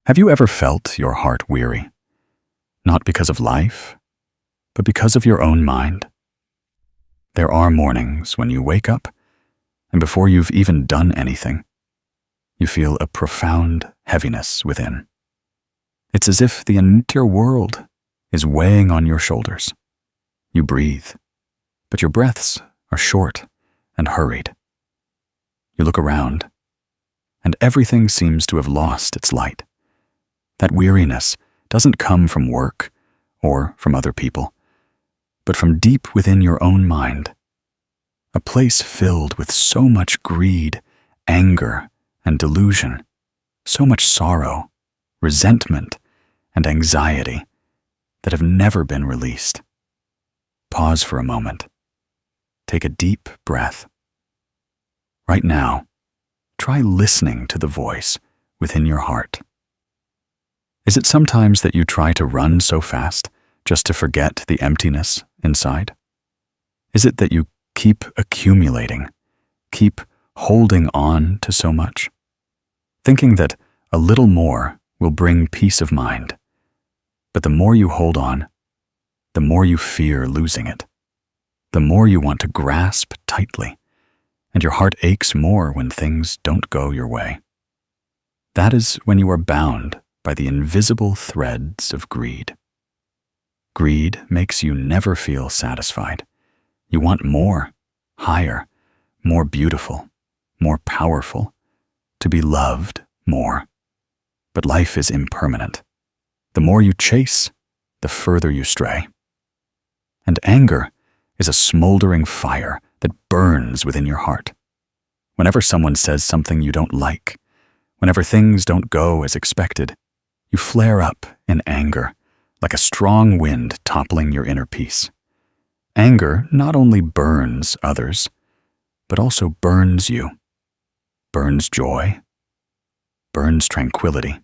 Have you ever felt your heart weary? Not because of life, but because of your own mind? There are mornings when you wake up, and before you've even done anything, you feel a profound heaviness within. It's as if the entire world is weighing on your shoulders. You breathe, but your breaths are short and hurried. You look around, and everything seems to have lost its light. That weariness doesn't come from work or from other people, but from deep within your own mind, a place filled with so much greed, anger, and delusion, so much sorrow, resentment, and anxiety that have never been released. Pause for a moment. Take a deep breath. Right now, try listening to the voice within your heart. Is it sometimes that you try to run so fast just to forget the emptiness inside? Is it that you keep accumulating, keep holding on to so much, thinking that a little more will bring peace of mind? But the more you hold on, the more you fear losing it, the more you want to grasp tightly, and your heart aches more when things don't go your way. That is when you are bound by the invisible threads of greed. Greed makes you never feel satisfied. You want more, higher, more beautiful, more powerful, to be loved more. But life is impermanent. The more you chase, the further you stray. And anger is a smoldering fire that burns within your heart. Whenever someone says something you don't like, whenever things don't go as expected, you flare up in anger, like a strong wind toppling your inner peace. Anger not only burns others, but also burns you, burns joy, burns tranquility,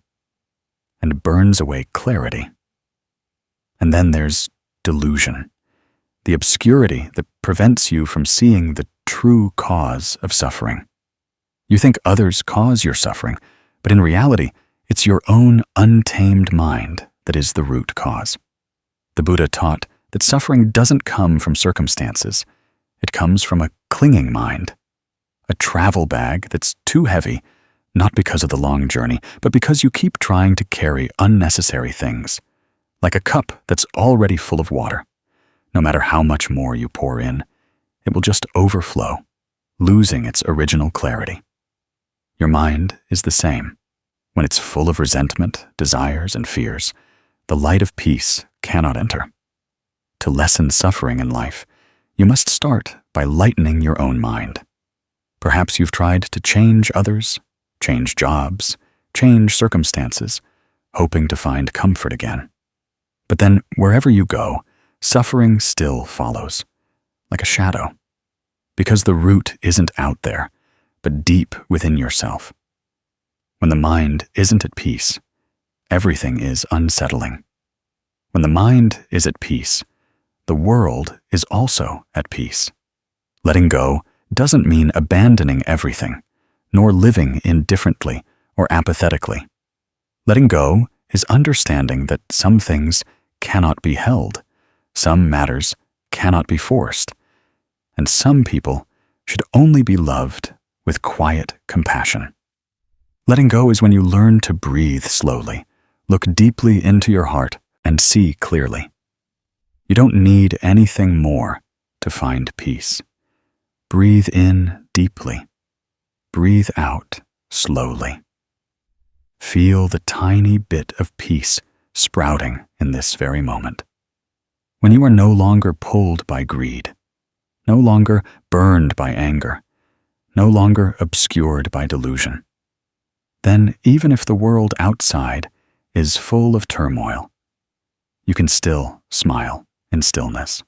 and burns away clarity. And then there's delusion, the obscurity that prevents you from seeing the true cause of suffering. You think others cause your suffering, but in reality, it's your own untamed mind that is the root cause. The Buddha taught that suffering doesn't come from circumstances. It comes from a clinging mind, a travel bag that's too heavy, not because of the long journey, but because you keep trying to carry unnecessary things, like a cup that's already full of water. No matter how much more you pour in, it will just overflow, losing its original clarity. Your mind is the same. When it's full of resentment, desires, and fears, the light of peace cannot enter. To lessen suffering in life, you must start by lightening your own mind. Perhaps you've tried to change others, change jobs, change circumstances, hoping to find comfort again. But then, wherever you go, suffering still follows, like a shadow, because the root isn't out there, but deep within yourself. When the mind isn't at peace, everything is unsettling. When the mind is at peace, the world is also at peace. Letting go doesn't mean abandoning everything, nor living indifferently or apathetically. Letting go is understanding that some things cannot be held, some matters cannot be forced, and some people should only be loved with quiet compassion. Letting go is when you learn to breathe slowly, look deeply into your heart, and see clearly. You don't need anything more to find peace. Breathe in deeply. Breathe out slowly. Feel the tiny bit of peace sprouting in this very moment. When you are no longer pulled by greed, no longer burned by anger, no longer obscured by delusion, then even if the world outside is full of turmoil, you can still smile in stillness.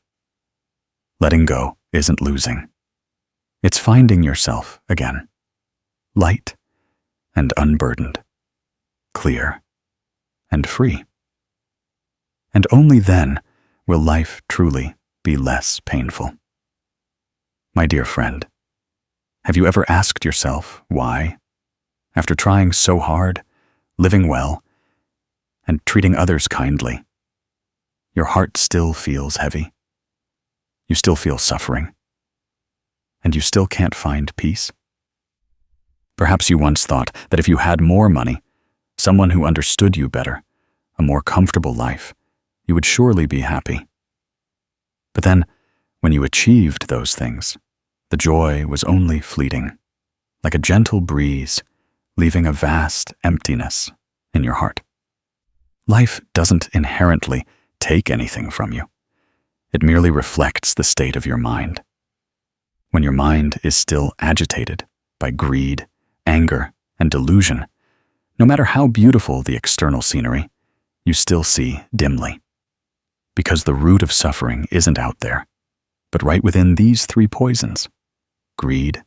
Letting go isn't losing. It's finding yourself again, light and unburdened, clear and free. And only then will life truly be less painful. My dear friend, have you ever asked yourself why, after trying so hard, living well, and treating others kindly, your heart still feels heavy. You still feel suffering. And you still can't find peace. Perhaps you once thought that if you had more money, someone who understood you better, a more comfortable life, you would surely be happy. But then, when you achieved those things, the joy was only fleeting, like a gentle breeze, leaving a vast emptiness in your heart. Life doesn't inherently take anything from you. It merely reflects the state of your mind. When your mind is still agitated by greed, anger, and delusion, no matter how beautiful the external scenery, you still see dimly. Because the root of suffering isn't out there, but right within these three poisons: greed,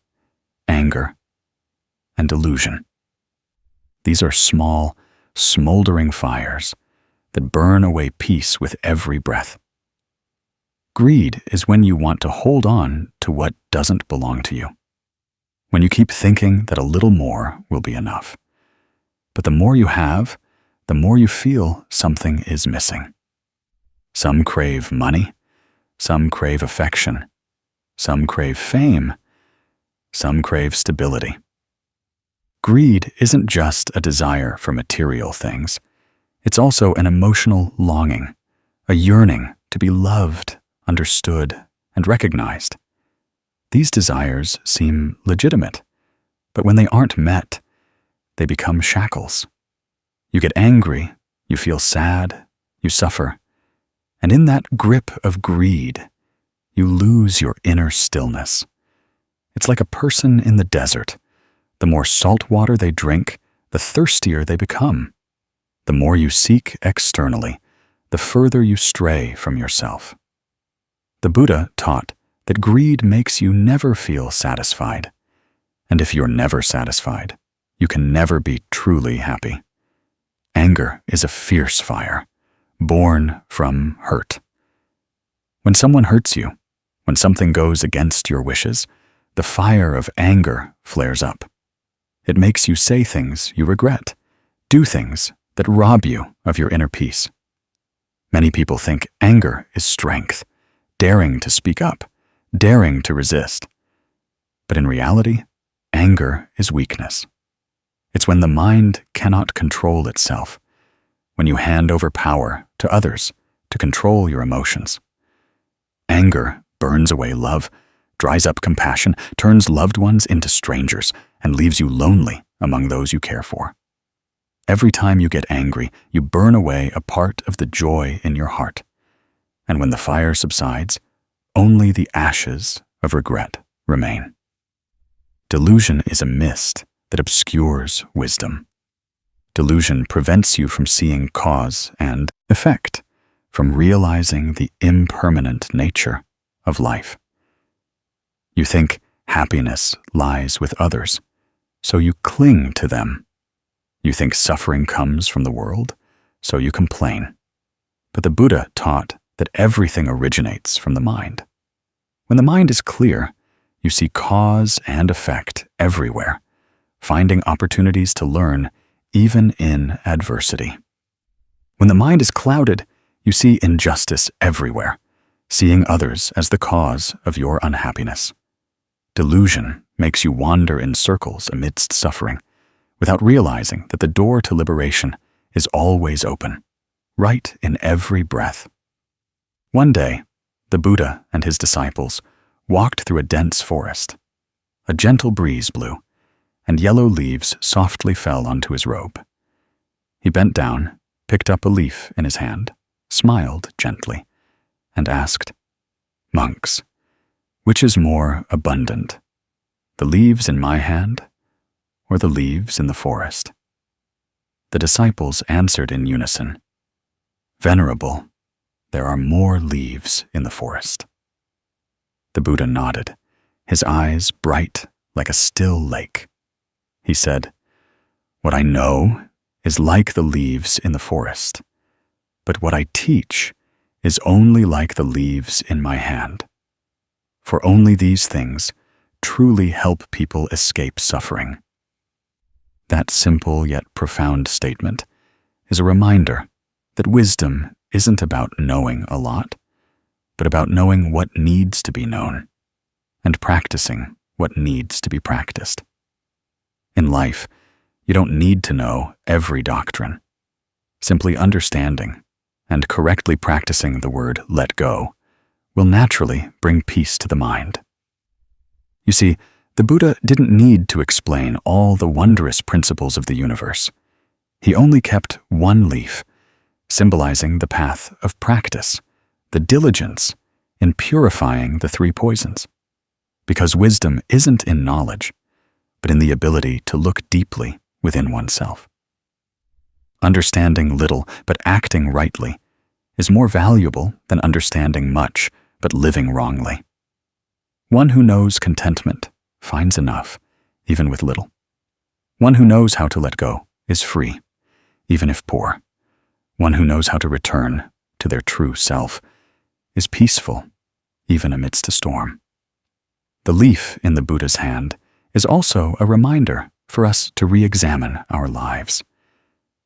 anger, and delusion. These are small, smoldering fires that burn away peace with every breath. Greed is when you want to hold on to what doesn't belong to you. When you keep thinking that a little more will be enough. But the more you have, the more you feel something is missing. Some crave money, some crave affection, some crave fame, some crave stability. Greed isn't just a desire for material things. It's also an emotional longing, a yearning to be loved, understood, and recognized. These desires seem legitimate, but when they aren't met, they become shackles. You get angry, you feel sad, you suffer, and in that grip of greed, you lose your inner stillness. It's like a person in the desert. The more salt water they drink, the thirstier they become. The more you seek externally, the further you stray from yourself. The Buddha taught that greed makes you never feel satisfied. And if you're never satisfied, you can never be truly happy. Anger is a fierce fire, born from hurt. When someone hurts you, when something goes against your wishes, the fire of anger flares up. It makes you say things you regret, do things that rob you of your inner peace. Many people think anger is strength, daring to speak up, daring to resist. But in reality, anger is weakness. It's when the mind cannot control itself, when you hand over power to others to control your emotions. Anger burns away love, dries up compassion, turns loved ones into strangers, and leaves you lonely among those you care for. Every time you get angry, you burn away a part of the joy in your heart. And when the fire subsides, only the ashes of regret remain. Delusion is a mist that obscures wisdom. Delusion prevents you from seeing cause and effect, from realizing the impermanent nature of life. You think happiness lies with others, so you cling to them. You think suffering comes from the world, so you complain. But the Buddha taught that everything originates from the mind. When the mind is clear, you see cause and effect everywhere, finding opportunities to learn even in adversity. When the mind is clouded, you see injustice everywhere, seeing others as the cause of your unhappiness. Delusion makes you wander in circles amidst suffering, without realizing that the door to liberation is always open, right in every breath. One day, the Buddha and his disciples walked through a dense forest. A gentle breeze blew, and yellow leaves softly fell onto his robe. He bent down, picked up a leaf in his hand, smiled gently, and asked, "Monks, which is more abundant, the leaves in my hand or the leaves in the forest?" The disciples answered in unison, "Venerable, there are more leaves in the forest." The Buddha nodded, his eyes bright like a still lake. He said, "What I know is like the leaves in the forest, but what I teach is only like the leaves in my hand. For only these things truly help people escape suffering." That simple yet profound statement is a reminder that wisdom isn't about knowing a lot, but about knowing what needs to be known and practicing what needs to be practiced. In life, you don't need to know every doctrine. Simply understanding and correctly practicing the word let go will naturally bring peace to the mind. You see, the Buddha didn't need to explain all the wondrous principles of the universe. He only kept one leaf, symbolizing the path of practice, the diligence in purifying the three poisons. Because wisdom isn't in knowledge, but in the ability to look deeply within oneself. Understanding little but acting rightly is more valuable than understanding much but living wrongly. One who knows contentment finds enough, even with little. One who knows how to let go is free, even if poor. One who knows how to return to their true self is peaceful, even amidst a storm. The leaf in the Buddha's hand is also a reminder for us to re-examine our lives,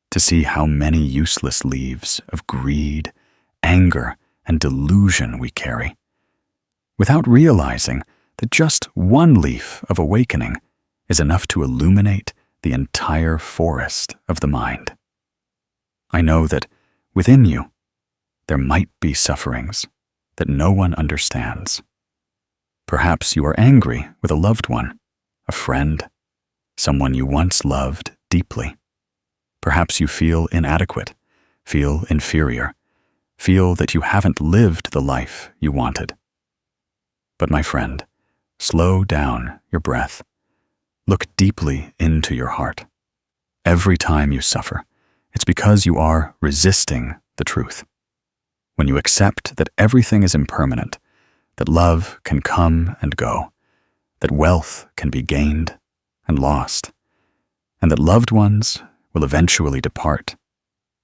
to see how many useless leaves of greed, anger, and delusion we carry, without realizing that just one leaf of awakening is enough to illuminate the entire forest of the mind. I know that within you, there might be sufferings that no one understands. Perhaps you are angry with a loved one, a friend, someone you once loved deeply. Perhaps you feel inadequate, feel inferior, feel that you haven't lived the life you wanted. But my friend, slow down your breath. Look deeply into your heart. Every time you suffer, it's because you are resisting the truth. When you accept that everything is impermanent, that love can come and go, that wealth can be gained and lost, and that loved ones will eventually depart,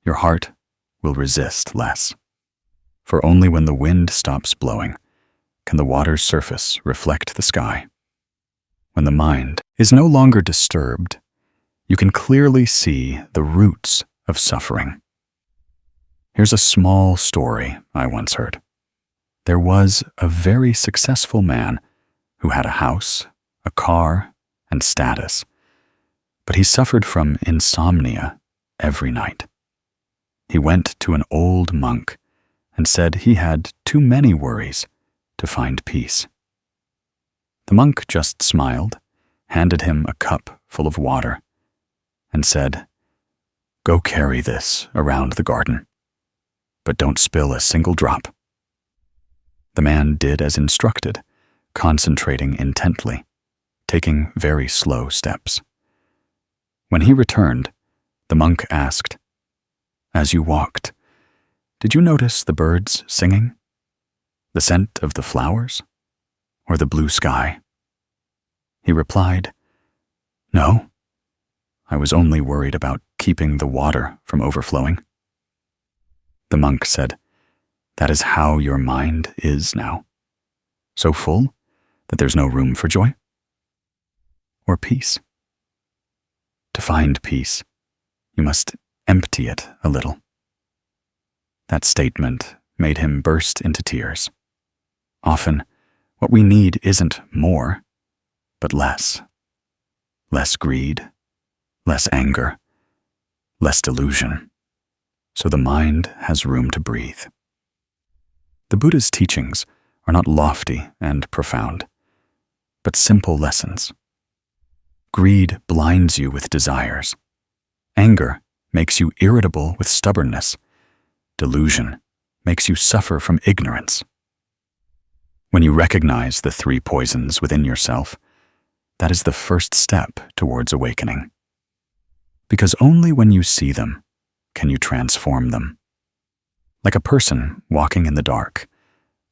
your heart will resist less. For only when the wind stops blowing can the water's surface reflect the sky. When the mind is no longer disturbed, you can clearly see the roots of suffering. Here's a small story I once heard. There was a very successful man who had a house, a car, and status, but he suffered from insomnia every night. He went to an old monk and said he had too many worries to find peace. The monk just smiled, handed him a cup full of water, and said, "Go carry this around the garden, but don't spill a single drop." The man did as instructed, concentrating intently, taking very slow steps. When he returned, the monk asked, "As you walked, did you notice the birds singing? The scent of the flowers? Or the blue sky?" He replied, "No, I was only worried about keeping the water from overflowing." The monk said, "That is how your mind is now, so full that there's no room for joy or peace. To find peace, you must empty it a little." That statement made him burst into tears. Often, what we need isn't more, but less. Less greed, less anger, less delusion, so the mind has room to breathe. The Buddha's teachings are not lofty and profound, but simple lessons. Greed blinds you with desires. Anger makes you irritable with stubbornness. Delusion makes you suffer from ignorance. When you recognize the three poisons within yourself, that is the first step towards awakening. Because only when you see them can you transform them. Like a person walking in the dark,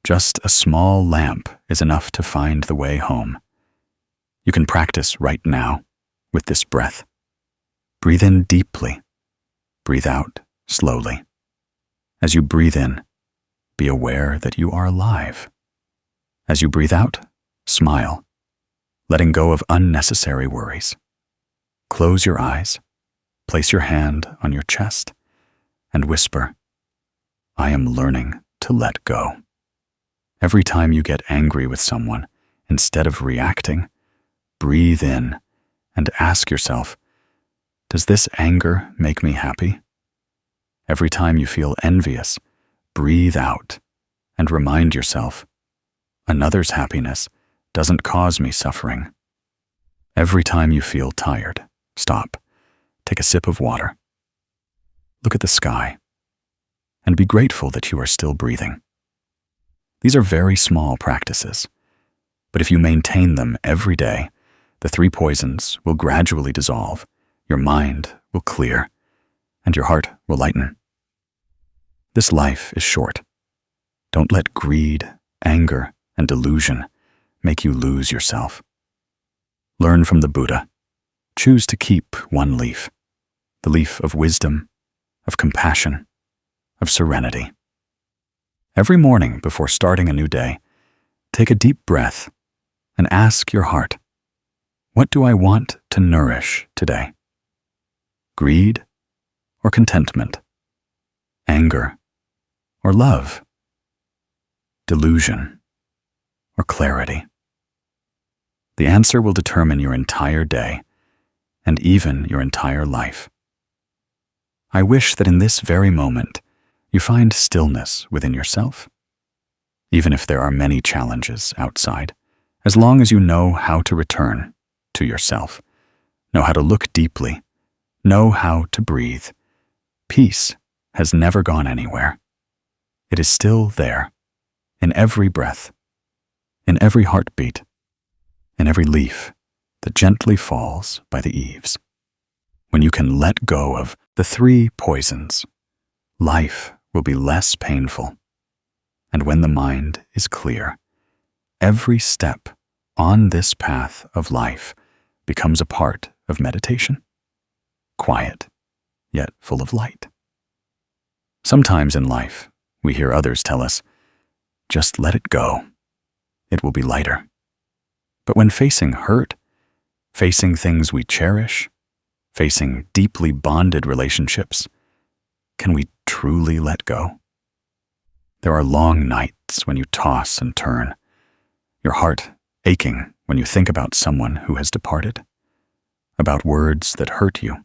just a small lamp is enough to find the way home. You can practice right now with this breath. Breathe in deeply. Breathe out slowly. As you breathe in, be aware that you are alive. As you breathe out, smile, letting go of unnecessary worries. Close your eyes, place your hand on your chest, and whisper, I am learning to let go. Every time you get angry with someone, instead of reacting, breathe in and ask yourself, does this anger make me happy? Every time you feel envious, breathe out and remind yourself, another's happiness doesn't cause me suffering. Every time you feel tired, stop, take a sip of water, look at the sky, and be grateful that you are still breathing. These are very small practices, but if you maintain them every day, the 3 poisons will gradually dissolve, your mind will clear, and your heart will lighten. This life is short. Don't let greed, anger, and delusion make you lose yourself. Learn from the Buddha. Choose to keep one leaf, the leaf of wisdom, of compassion, of serenity. Every morning before starting a new day, take a deep breath and ask your heart, what do I want to nourish today? Greed or contentment? Anger or love? Delusion or clarity? The answer will determine your entire day and even your entire life. I wish that in this very moment you find stillness within yourself. Even if there are many challenges outside, as long as you know how to return to yourself, know how to look deeply, know how to breathe, peace has never gone anywhere. It is still there, in every breath, in every heartbeat, in every leaf that gently falls by the eaves. When you can let go of the 3 poisons, life will be less painful. And when the mind is clear, every step on this path of life becomes a part of meditation, quiet, yet full of light. Sometimes in life, we hear others tell us, just let it go. It will be lighter. But when facing hurt, facing things we cherish, facing deeply bonded relationships, can we truly let go? There are long nights when you toss and turn, your heart aching when you think about someone who has departed, about words that hurt you,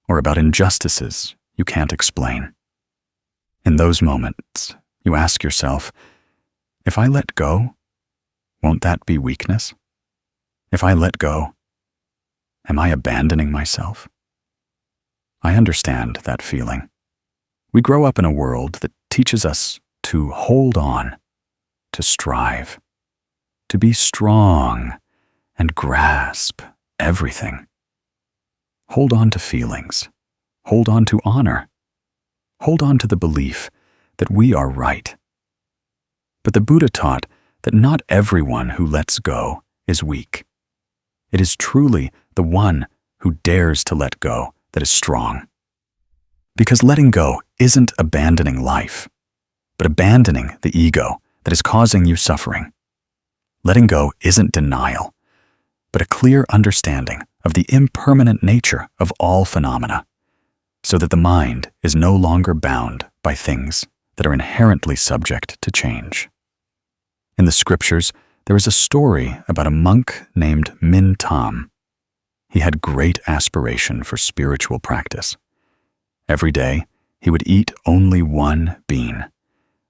or about injustices you can't explain. In those moments, you ask yourself, if I let go, won't that be weakness? If I let go, am I abandoning myself? I understand that feeling. We grow up in a world that teaches us to hold on, to strive, to be strong and grasp everything. Hold on to feelings. Hold on to honor. Hold on to the belief that we are right. But the Buddha taught that not everyone who lets go is weak. It is truly the one who dares to let go that is strong. Because letting go isn't abandoning life, but abandoning the ego that is causing you suffering. Letting go isn't denial, but a clear understanding of the impermanent nature of all phenomena, so that the mind is no longer bound by things that are inherently subject to change. In the scriptures, there is a story about a monk named Min Tam. He had great aspiration for spiritual practice. Every day, he would eat only 1 bean,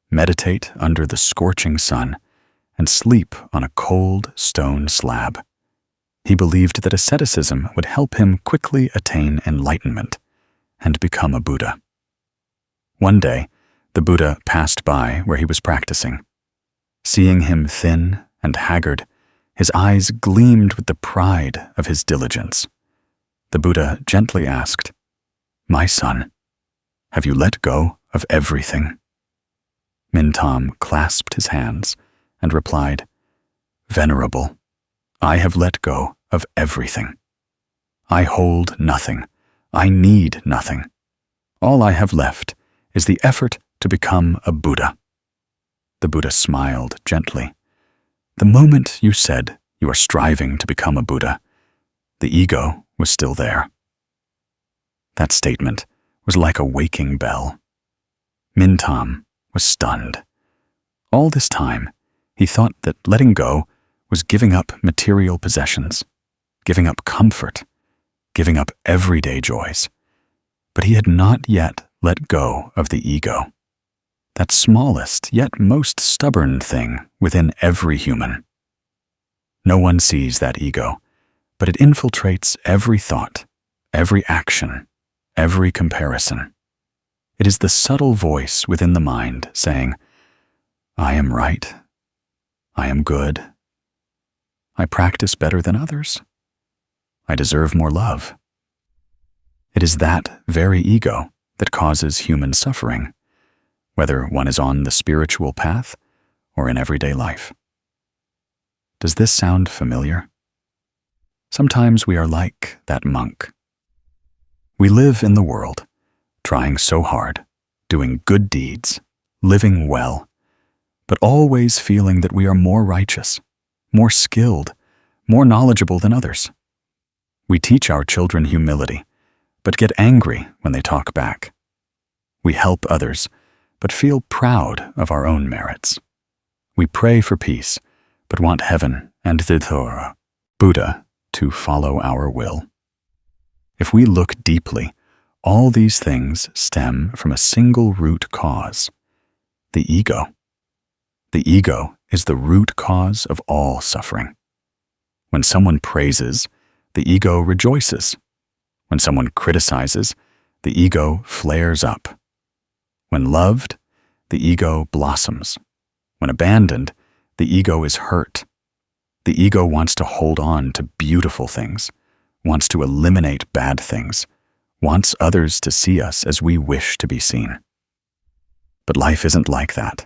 meditate under the scorching sun, and sleep on a cold stone slab. He believed that asceticism would help him quickly attain enlightenment and become a Buddha. One day, the Buddha passed by where he was practicing. Seeing him thin and haggard, his eyes gleamed with the pride of his diligence. The Buddha gently asked, "My son, have you let go of everything?" Min Tam clasped his hands and replied, "Venerable, I have let go of everything. I hold nothing. I need nothing. All I have left is the effort to become a Buddha." The Buddha smiled gently. The moment you said you are striving to become a Buddha, the ego was still there. That statement was like a waking bell. Mintam was stunned. All this time, he thought that letting go was giving up material possessions, giving up comfort, giving up everyday joys. But he had not yet let go of the ego, that smallest yet most stubborn thing within every human. No one sees that ego, but it infiltrates every thought, every action, every comparison. It is the subtle voice within the mind saying, I am right, I am good, I practice better than others, I deserve more love. It is that very ego that causes human suffering, whether one is on the spiritual path or in everyday life. Does this sound familiar? Sometimes we are like that monk. We live in the world, trying so hard, doing good deeds, living well, but always feeling that we are more righteous, more skilled, more knowledgeable than others. We teach our children humility, but get angry when they talk back. We help others, but feel proud of our own merits. We pray for peace, but want heaven and the Torah, Buddha, to follow our will. If we look deeply, all these things stem from a single root cause, the ego. The ego is the root cause of all suffering. When someone praises, the ego rejoices. When someone criticizes, the ego flares up. When loved, the ego blossoms. When abandoned, the ego is hurt. The ego wants to hold on to beautiful things, wants to eliminate bad things, wants others to see us as we wish to be seen. But life isn't like that.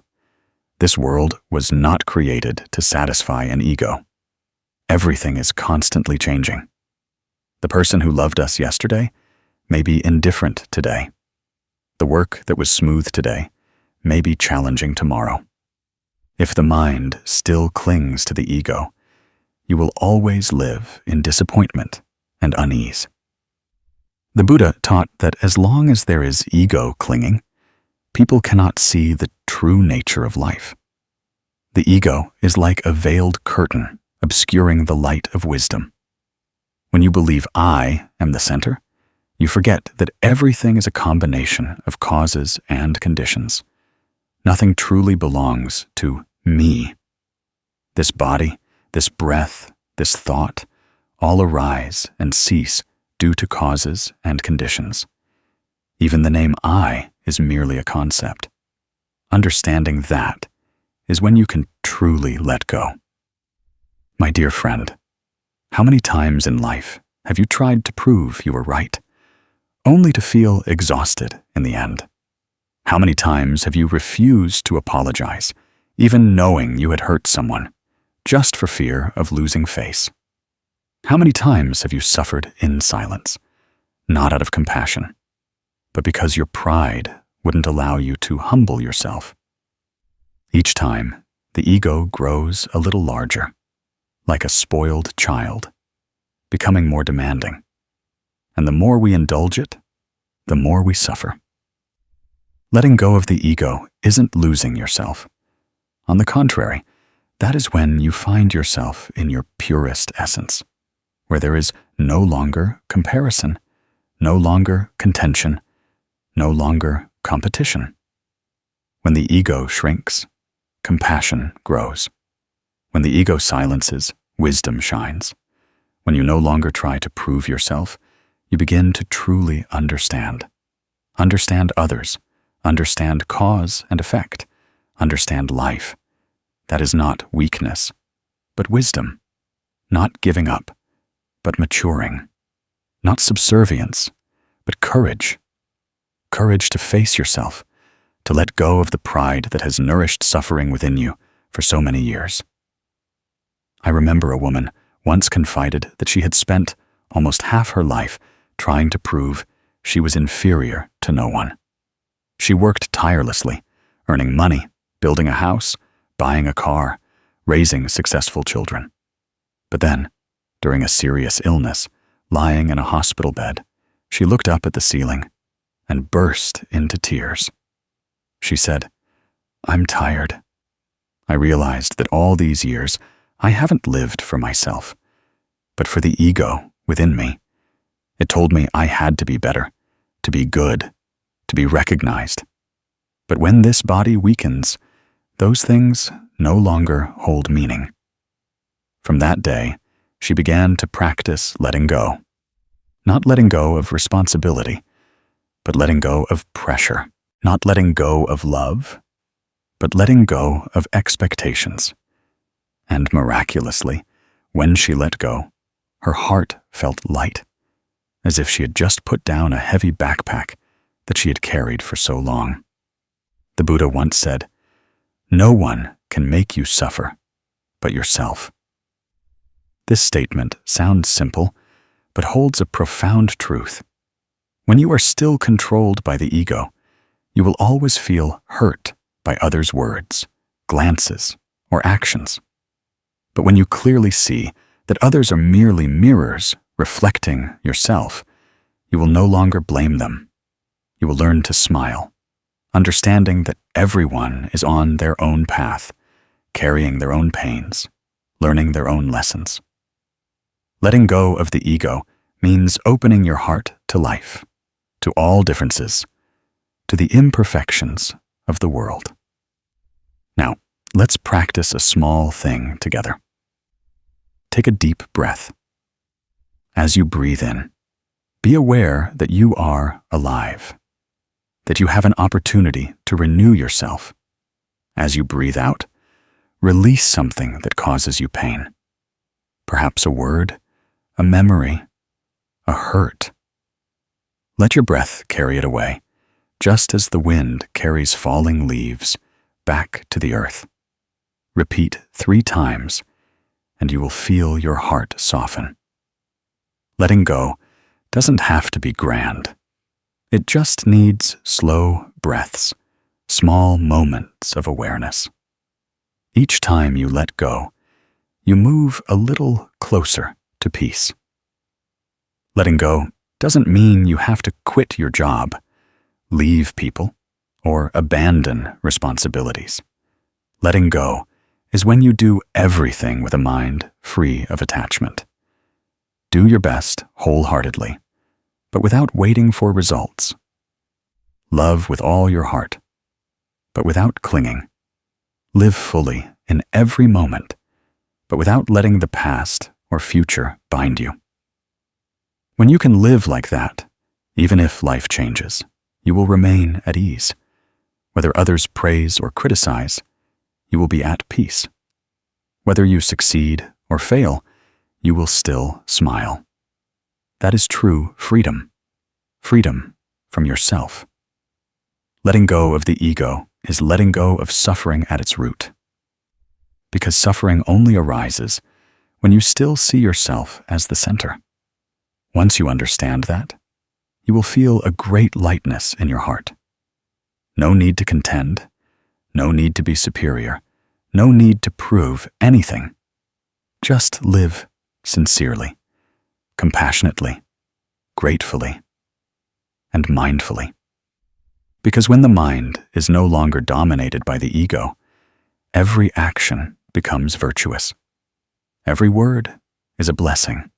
This world was not created to satisfy an ego. Everything is constantly changing. The person who loved us yesterday may be indifferent today. The work that was smooth today may be challenging tomorrow. If the mind still clings to the ego, you will always live in disappointment and unease. The Buddha taught that as long as there is ego clinging, people cannot see the true nature of life. The ego is like a veiled curtain obscuring the light of wisdom. When you believe I am the center, you forget that everything is a combination of causes and conditions. Nothing truly belongs to me. This body, this breath, this thought, all arise and cease due to causes and conditions. Even the name I is merely a concept. Understanding that is when you can truly let go. My dear friend, how many times in life have you tried to prove you were right, only to feel exhausted in the end? How many times have you refused to apologize, even knowing you had hurt someone, just for fear of losing face? How many times have you suffered in silence, not out of compassion, but because your pride wouldn't allow you to humble yourself? Each time, the ego grows a little larger, like a spoiled child, becoming more demanding. And the more we indulge it, the more we suffer. Letting go of the ego isn't losing yourself. On the contrary, that is when you find yourself in your purest essence, where there is no longer comparison, no longer contention, no longer competition. When the ego shrinks, compassion grows. When the ego silences, wisdom shines. When you no longer try to prove yourself, you begin to truly understand. Understand others, understand cause and effect, understand life. That is not weakness, but wisdom. Not giving up, but maturing. Not subservience, but courage. Courage to face yourself, to let go of the pride that has nourished suffering within you for so many years. I remember a woman once confided that she had spent almost half her life trying to prove she was inferior to no one. She worked tirelessly, earning money, building a house, buying a car, raising successful children. But then, during a serious illness, lying in a hospital bed, she looked up at the ceiling and burst into tears. She said, "I'm tired." I realized that all these years I haven't lived for myself, but for the ego within me. It told me I had to be better, to be good, to be recognized. But when this body weakens, those things no longer hold meaning. From that day, she began to practice letting go. Not letting go of responsibility, but letting go of pressure. Not letting go of love, but letting go of expectations. And miraculously, when she let go, her heart felt light, as if she had just put down a heavy backpack that she had carried for so long. The Buddha once said, "No one can make you suffer but yourself." This statement sounds simple, but holds a profound truth. When you are still controlled by the ego, you will always feel hurt by others' words, glances, or actions. But when you clearly see that others are merely mirrors reflecting yourself, you will no longer blame them. You will learn to smile, understanding that everyone is on their own path, carrying their own pains, learning their own lessons. Letting go of the ego means opening your heart to life, to all differences, to the imperfections of the world. Now, let's practice a small thing together. Take a deep breath. As you breathe in, be aware that you are alive, that you have an opportunity to renew yourself. As you breathe out, release something that causes you pain. Perhaps a word, a memory, a hurt. Let your breath carry it away, just as the wind carries falling leaves back to the earth. Repeat 3 times, and you will feel your heart soften. Letting go doesn't have to be grand. It just needs slow breaths, small moments of awareness. Each time you let go, you move a little closer to peace. Letting go doesn't mean you have to quit your job, leave people, or abandon responsibilities. Letting go is when you do everything with a mind free of attachment. Do your best wholeheartedly, but without waiting for results. Love with all your heart, but without clinging. Live fully in every moment, but without letting the past or future bind you. When you can live like that, even if life changes, you will remain at ease. Whether others praise or criticize, you will be at peace. Whether you succeed or fail, you will still smile. That is true freedom. Freedom from yourself. Letting go of the ego is letting go of suffering at its root. Because suffering only arises when you still see yourself as the center. Once you understand that, you will feel a great lightness in your heart. No need to contend, no need to be superior, no need to prove anything. Just live sincerely, compassionately, gratefully, and mindfully. Because when the mind is no longer dominated by the ego, every action becomes virtuous. Every word is a blessing.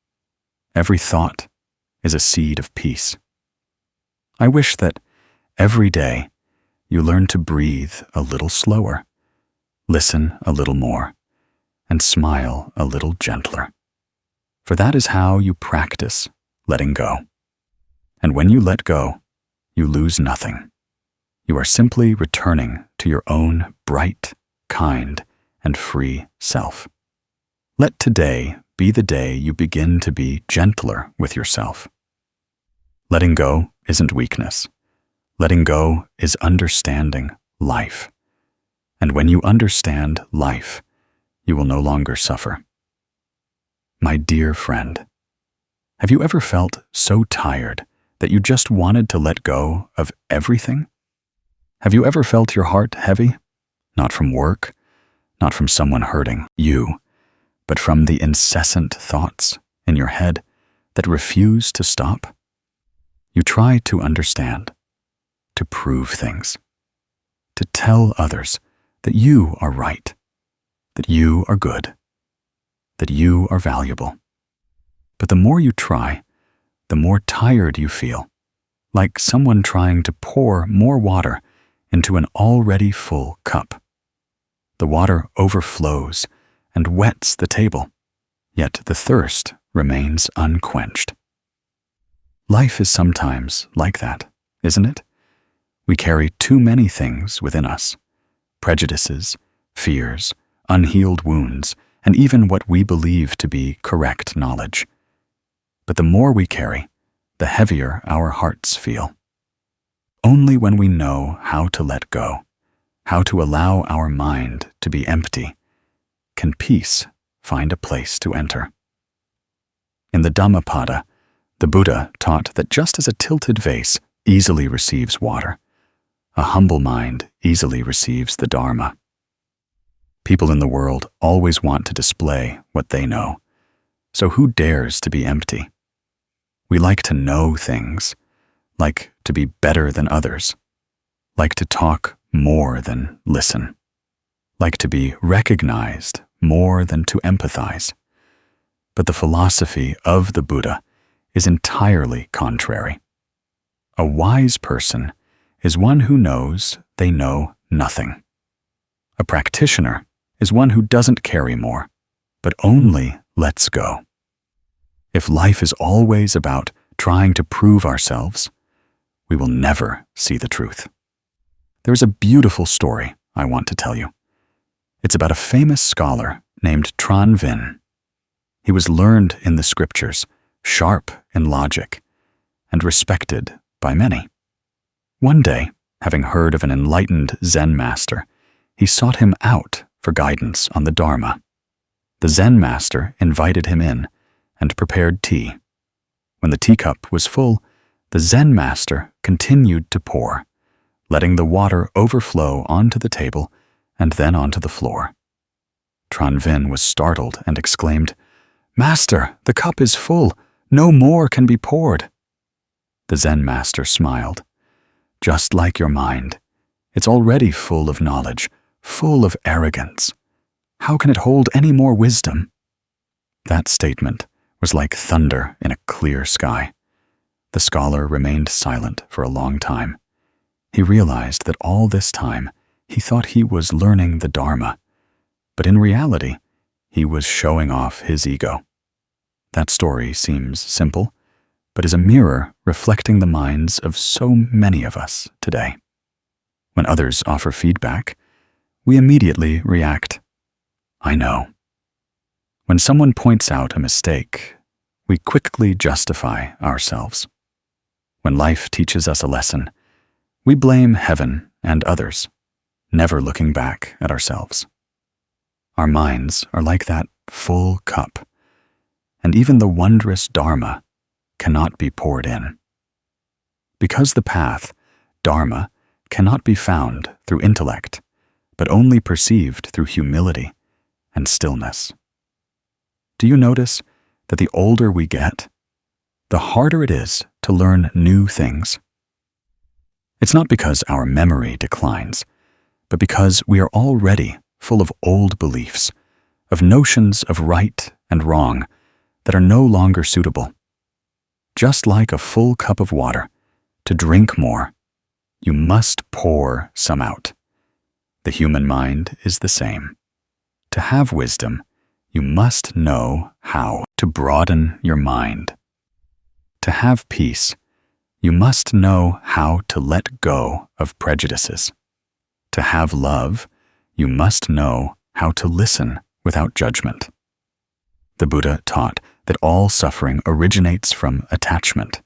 Every thought is a seed of peace. I wish that every day you learn to breathe a little slower, listen a little more, and smile a little gentler. For that is how you practice letting go. And when you let go, you lose nothing. You are simply returning to your own bright, kind, and free self. Let today be the day you begin to be gentler with yourself. Letting go isn't weakness. Letting go is understanding life. And when you understand life, you will no longer suffer. My dear friend, have you ever felt so tired that you just wanted to let go of everything? Have you ever felt your heart heavy? Not from work, not from someone hurting you, but from the incessant thoughts in your head that refuse to stop? You try to understand, to prove things, tell others that you are right, that you are good, that you are valuable. But the more you try, the more tired you feel, like someone trying to pour more water into an already full cup. The water overflows and wets the table, yet the thirst remains unquenched. Life is sometimes like that, isn't it? We carry too many things within us: prejudices, fears, unhealed wounds, and even what we believe to be correct knowledge. But the more we carry, the heavier our hearts feel. Only when we know how to let go, how to allow our mind to be empty, can peace find a place to enter. In the Dhammapada, the Buddha taught that just as a tilted vase easily receives water, a humble mind easily receives the Dharma. People in the world always want to display what they know, so who dares to be empty? We like to know things, like to be better than others, like to talk more than listen, like to be recognized more than to empathize. But the philosophy of the Buddha is entirely contrary. A wise person is one who knows they know nothing. A practitioner is one who doesn't carry more, but only lets go. If life is always about trying to prove ourselves, we will never see the truth. There is a beautiful story I want to tell you. It's about a famous scholar named Tran Vin. He was learned in the scriptures, sharp in logic, and respected by many. One day, having heard of an enlightened Zen master, he sought him out for guidance on the Dharma. The Zen master invited him in and prepared tea. When the teacup was full, the Zen master continued to pour, letting the water overflow onto the table and then onto the floor. Tran Vin was startled and exclaimed, "Master, the cup is full. No more can be poured." The Zen master smiled. "Just like your mind, it's already full of knowledge, full of arrogance. How can it hold any more wisdom?" That statement was like thunder in a clear sky. The scholar remained silent for a long time. He realized that all this time he thought he was learning the Dharma, but in reality, he was showing off his ego. That story seems simple, but is a mirror reflecting the minds of so many of us today. When others offer feedback, we immediately react, "I know." When someone points out a mistake, we quickly justify ourselves. When life teaches us a lesson, we blame heaven and others, never looking back at ourselves. Our minds are like that full cup, and even the wondrous Dharma cannot be poured in. Because the path, Dharma, cannot be found through intellect, but only perceived through humility and stillness. Do you notice that the older we get, the harder it is to learn new things? It's not because our memory declines, but because we are already full of old beliefs, of notions of right and wrong that are no longer suitable. Just like a full cup of water, to drink more, you must pour some out. The human mind is the same. To have wisdom, you must know how to broaden your mind. To have peace, you must know how to let go of prejudices. To have love, you must know how to listen without judgment. The Buddha taught that all suffering originates from attachment.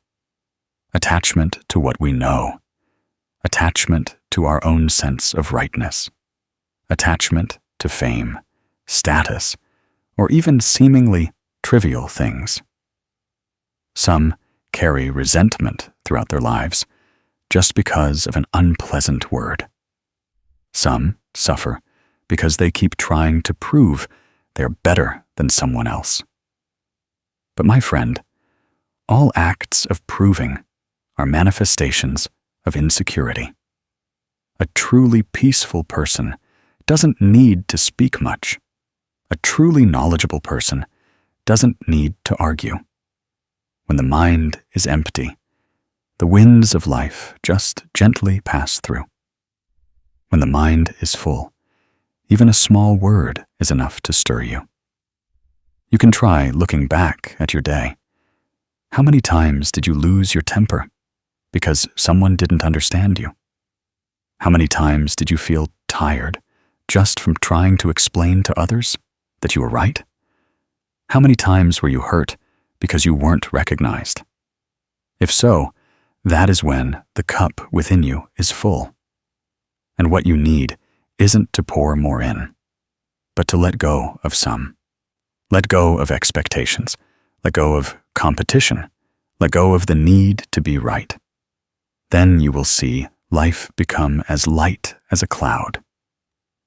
Attachment to what we know. Attachment to our own sense of rightness. Attachment to fame, status, or even seemingly trivial things. Some carry resentment throughout their lives just because of an unpleasant word. Some suffer because they keep trying to prove they're better than someone else. But my friend, all acts of proving are manifestations of insecurity. A truly peaceful person doesn't need to speak much. A truly knowledgeable person doesn't need to argue. When the mind is empty, the winds of life just gently pass through. When the mind is full, even a small word is enough to stir you. You can try looking back at your day. How many times did you lose your temper because someone didn't understand you? How many times did you feel tired just from trying to explain to others that you were right? How many times were you hurt because you weren't recognized? If so, that is when the cup within you is full. And what you need isn't to pour more in, but to let go of some. Let go of expectations. Let go of competition. Let go of the need to be right. Then you will see life become as light as a cloud.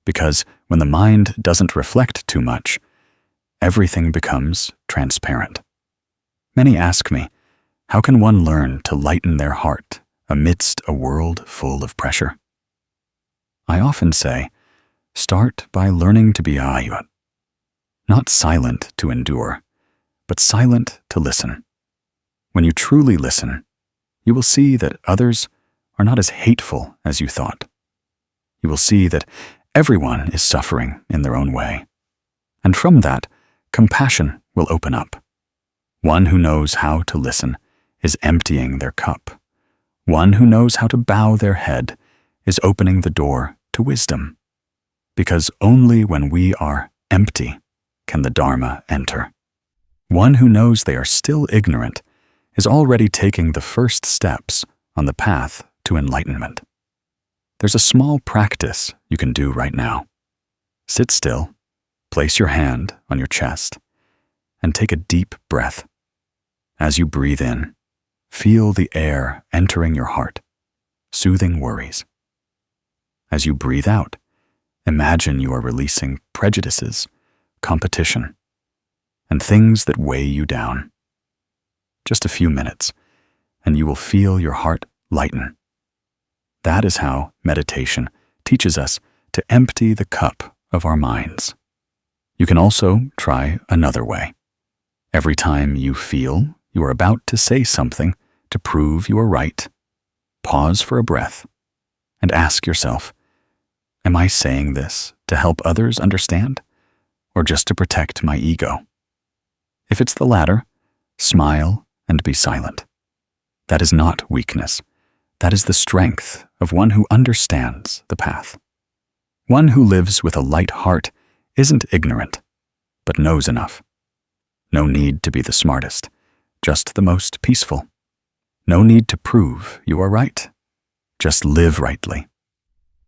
Because when the mind doesn't reflect too much, everything becomes transparent. Many ask me, how can one learn to lighten their heart amidst a world full of pressure? I often say, start by learning to be ayut, not silent to endure, but silent to listen. When you truly listen, you will see that others are not as hateful as you thought. You will see that everyone is suffering in their own way. And from that, compassion will open up. One who knows how to listen is emptying their cup. One who knows how to bow their head is opening the door to wisdom. Because only when we are empty can the Dharma enter. One who knows they are still ignorant is already taking the first steps on the path to enlightenment. There's a small practice you can do right now. Sit still, place your hand on your chest, and take a deep breath. As you breathe in, feel the air entering your heart, soothing worries. As you breathe out, imagine you are releasing prejudices, competition, and things that weigh you down. Just a few minutes, and you will feel your heart lighten. That is how meditation teaches us to empty the cup of our minds. You can also try another way. Every time you feel you are about to say something to prove you are right, pause for a breath and ask yourself, am I saying this to help others understand or just to protect my ego? If it's the latter, smile and be silent. That is not weakness. That is the strength of one who understands the path. One who lives with a light heart isn't ignorant, but knows enough. No need to be the smartest, just the most peaceful. No need to prove you are right. Just live rightly.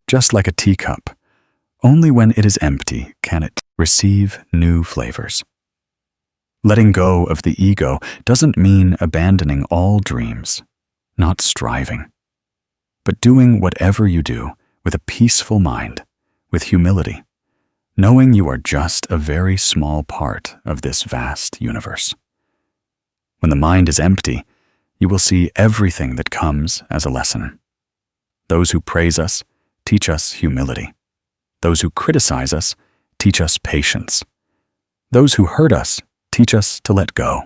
Just like a teacup, only when it is empty can it receive new flavors. Letting go of the ego doesn't mean abandoning all dreams, not striving, but doing whatever you do with a peaceful mind, with humility, knowing you are just a very small part of this vast universe. When the mind is empty, you will see everything that comes as a lesson. Those who praise us teach us humility. Those who criticize us teach us patience. Those who hurt us teach us to let go.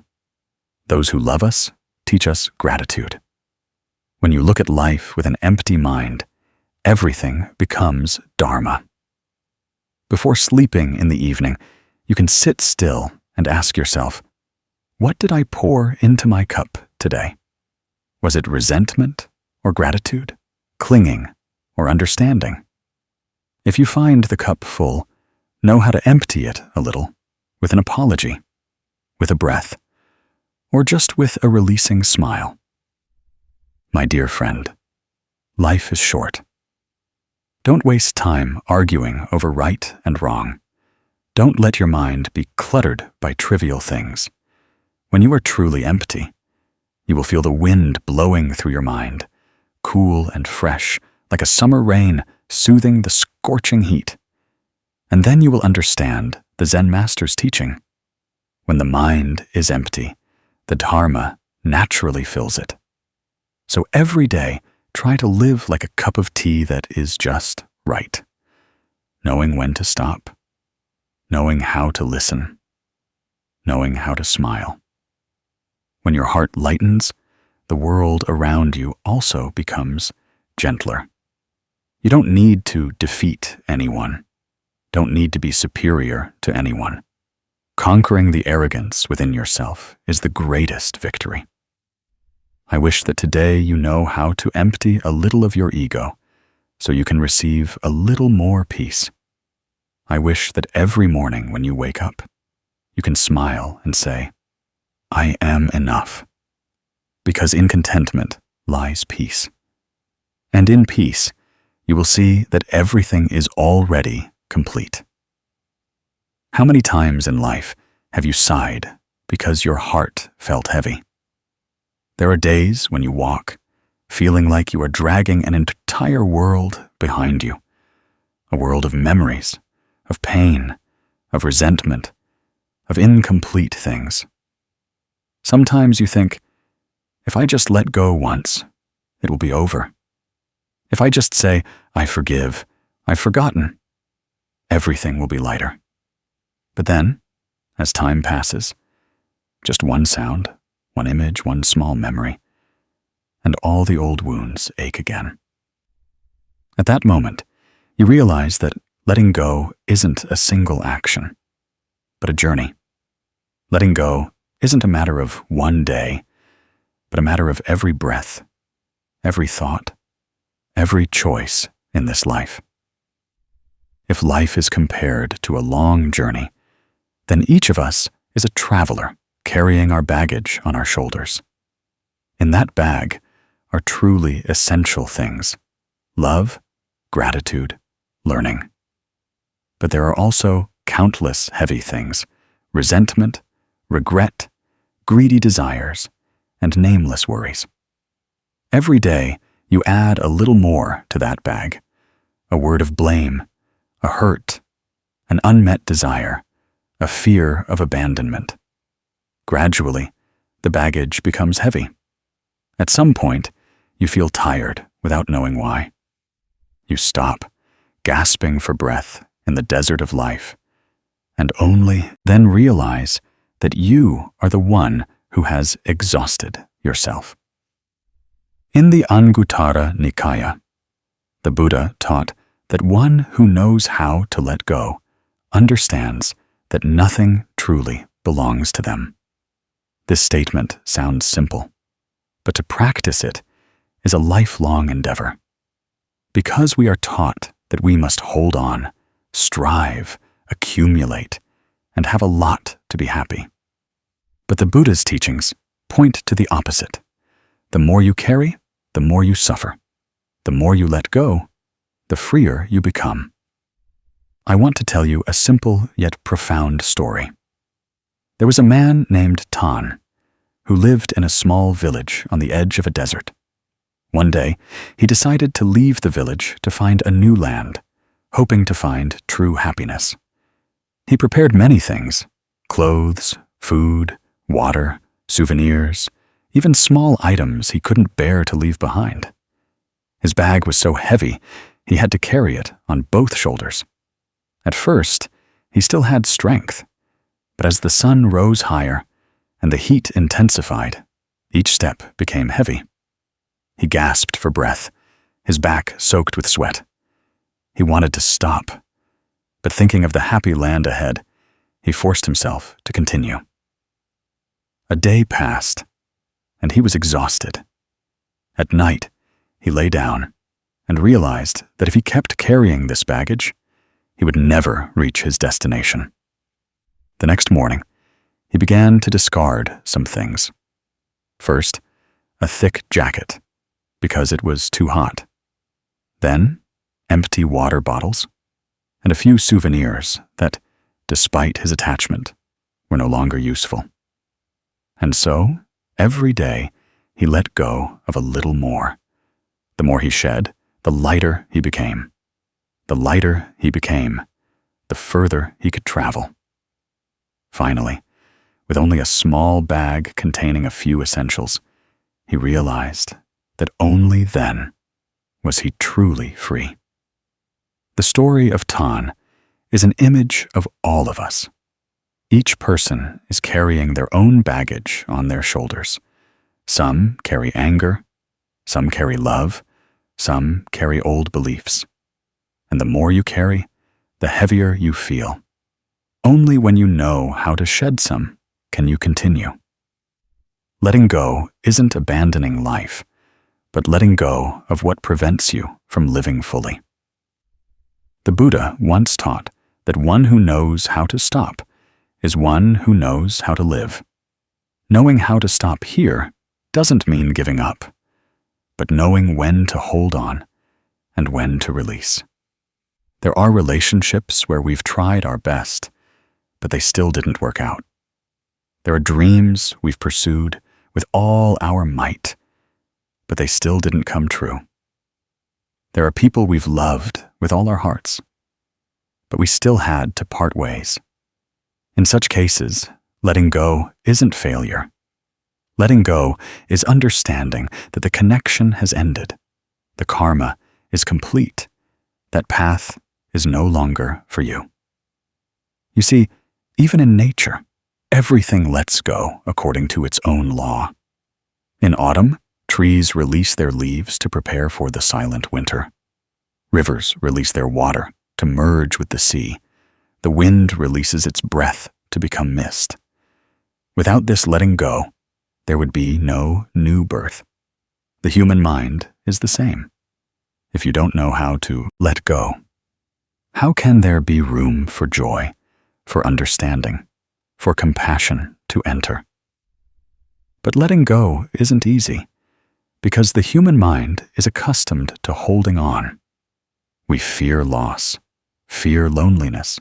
Those who love us teach us gratitude. When you look at life with an empty mind, everything becomes Dharma. Before sleeping in the evening, you can sit still and ask yourself, what did I pour into my cup today? Was it resentment or gratitude, clinging or understanding? If you find the cup full, know how to empty it a little, with an apology, with a breath, or just with a releasing smile. My dear friend, life is short. Don't waste time arguing over right and wrong. Don't let your mind be cluttered by trivial things. When you are truly empty, you will feel the wind blowing through your mind, cool and fresh, like a summer rain soothing the scorching heat. And then you will understand the Zen master's teaching. When the mind is empty, the Dharma naturally fills it. So every day, try to live like a cup of tea that is just right, knowing when to stop, knowing how to listen, knowing how to smile. When your heart lightens, the world around you also becomes gentler. You don't need to defeat anyone, don't need to be superior to anyone. Conquering the arrogance within yourself is the greatest victory. I wish that today you know how to empty a little of your ego so you can receive a little more peace. I wish that every morning when you wake up, you can smile and say, I am enough, because in contentment lies peace. And in peace, you will see that everything is already complete. How many times in life have you sighed because your heart felt heavy? There are days when you walk, feeling like you are dragging an entire world behind you, a world of memories, of pain, of resentment, of incomplete things. Sometimes you think, if I just let go once, it will be over. If I just say, I forgive, I've forgotten, everything will be lighter. But then, as time passes, just one sound, one image, one small memory, and all the old wounds ache again. At that moment, you realize that letting go isn't a single action, but a journey. Letting go isn't a matter of one day, but a matter of every breath, every thought, every choice in this life. If life is compared to a long journey, then each of us is a traveler carrying our baggage on our shoulders. In that bag are truly essential things: love, gratitude, learning. But there are also countless heavy things: resentment, regret, greedy desires, and nameless worries. Every day, you add a little more to that bag: a word of blame, a hurt, an unmet desire, a fear of abandonment. Gradually, the baggage becomes heavy. At some point, you feel tired without knowing why. You stop, gasping for breath in the desert of life, and only then realize that you are the one who has exhausted yourself. In the Anguttara Nikaya, the Buddha taught that one who knows how to let go understands that nothing truly belongs to them. This statement sounds simple, but to practice it is a lifelong endeavor. Because we are taught that we must hold on, strive, accumulate, and have a lot to be happy. But the Buddha's teachings point to the opposite. The more you carry, the more you suffer. The more you let go, the freer you become. I want to tell you a simple yet profound story. There was a man named Tan who lived in a small village on the edge of a desert. One day, he decided to leave the village to find a new land, hoping to find true happiness. He prepared many things: clothes, food, water, souvenirs, even small items he couldn't bear to leave behind. His bag was so heavy, he had to carry it on both shoulders. At first, he still had strength, but as the sun rose higher and the heat intensified, each step became heavy. He gasped for breath, his back soaked with sweat. He wanted to stop, but thinking of the happy land ahead, he forced himself to continue. A day passed, and he was exhausted. At night, he lay down and realized that if he kept carrying this baggage, he would never reach his destination. The next morning, he began to discard some things. First, a thick jacket, because it was too hot. Then, empty water bottles, and a few souvenirs that, despite his attachment, were no longer useful. And so, every day, he let go of a little more. The more he shed, the lighter he became. The lighter he became, the further he could travel. Finally, with only a small bag containing a few essentials, he realized that only then was he truly free. The story of Tan is an image of all of us. Each person is carrying their own baggage on their shoulders. Some carry anger, some carry love, some carry old beliefs. And the more you carry, the heavier you feel. Only when you know how to shed some can you continue. Letting go isn't abandoning life, but letting go of what prevents you from living fully. The Buddha once taught that one who knows how to stop is one who knows how to live. Knowing how to stop here doesn't mean giving up, but knowing when to hold on and when to release. There are relationships where we've tried our best, but they still didn't work out. There are dreams we've pursued with all our might, but they still didn't come true. There are people we've loved with all our hearts, but we still had to part ways. In such cases, letting go isn't failure. Letting go is understanding that the connection has ended. The karma is complete. That path is no longer for you. You see, even in nature, everything lets go according to its own law. In autumn, trees release their leaves to prepare for the silent winter. Rivers release their water to merge with the sea. The wind releases its breath to become mist. Without this letting go, there would be no new birth. The human mind is the same. If you don't know how to let go, how can there be room for joy, for understanding, for compassion to enter? But letting go isn't easy, because the human mind is accustomed to holding on. We fear loss, fear loneliness,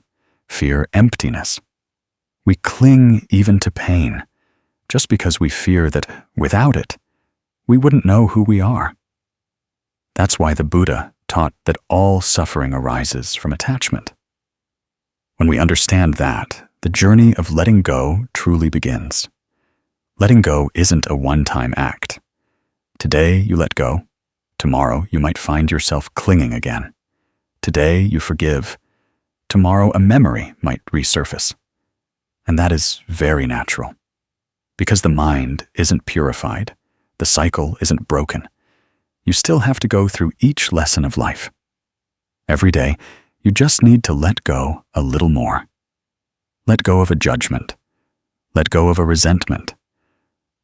fear emptiness. We cling even to pain, just because we fear that without it, we wouldn't know who we are. That's why the Buddha taught that all suffering arises from attachment. When we understand that, the journey of letting go truly begins. Letting go isn't a one-time act. Today you let go. Tomorrow you might find yourself clinging again. Today you forgive. Tomorrow a memory might resurface. And that is very natural. Because the mind isn't purified, the cycle isn't broken, you still have to go through each lesson of life. Every day, you just need to let go a little more. Let go of a judgment. Let go of a resentment.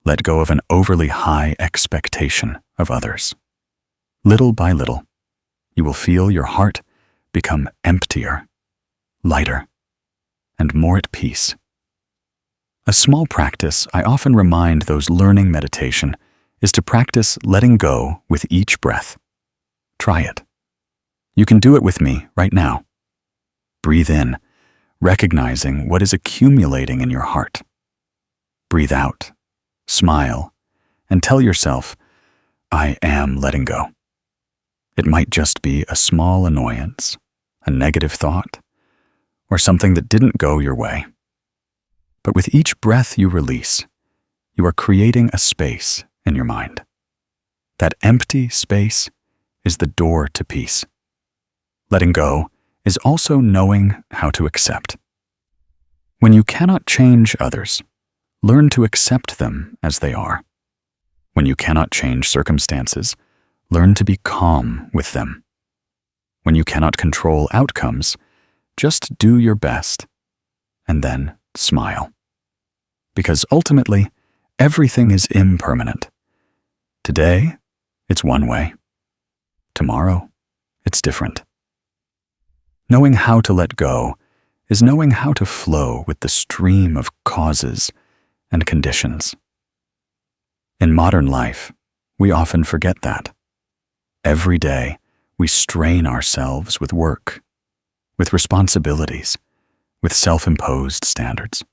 Let go of an overly high expectation of others. Little by little, you will feel your heart become emptier, lighter, and more at peace. A small practice I often remind those learning meditation is to practice letting go with each breath. Try it. You can do it with me right now. Breathe in, recognizing what is accumulating in your heart. Breathe out, smile, and tell yourself, I am letting go. It might just be a small annoyance, a negative thought, or something that didn't go your way. But with each breath you release, you are creating a space in your mind. That empty space is the door to peace. Letting go is also knowing how to accept. When you cannot change others, learn to accept them as they are. When you cannot change circumstances, learn to be calm with them. When you cannot control outcomes, just do your best and then smile. Because ultimately, everything is impermanent. Today, it's one way. Tomorrow, it's different. Knowing how to let go is knowing how to flow with the stream of causes and conditions. In modern life, we often forget that. Every day, we strain ourselves with work, with responsibilities, with self-imposed standards.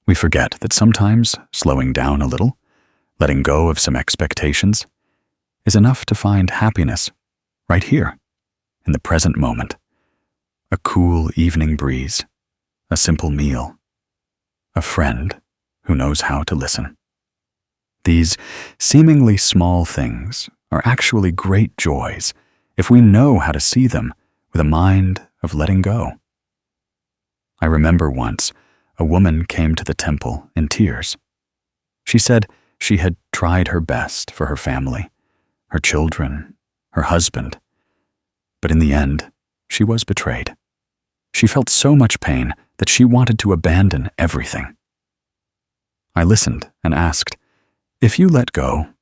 We forget that sometimes slowing down a little, letting go of some expectations, is enough to find happiness right here, in the present moment. A cool evening breeze, a simple meal, a friend who knows how to listen. These seemingly small things are actually great joys if we know how to see them with a mind of letting go. I remember once a woman came to the temple in tears. She said she had tried her best for her family, her children, her husband, but in the end, she was betrayed. She felt so much pain that she wanted to abandon everything. I listened and asked, "If you let go,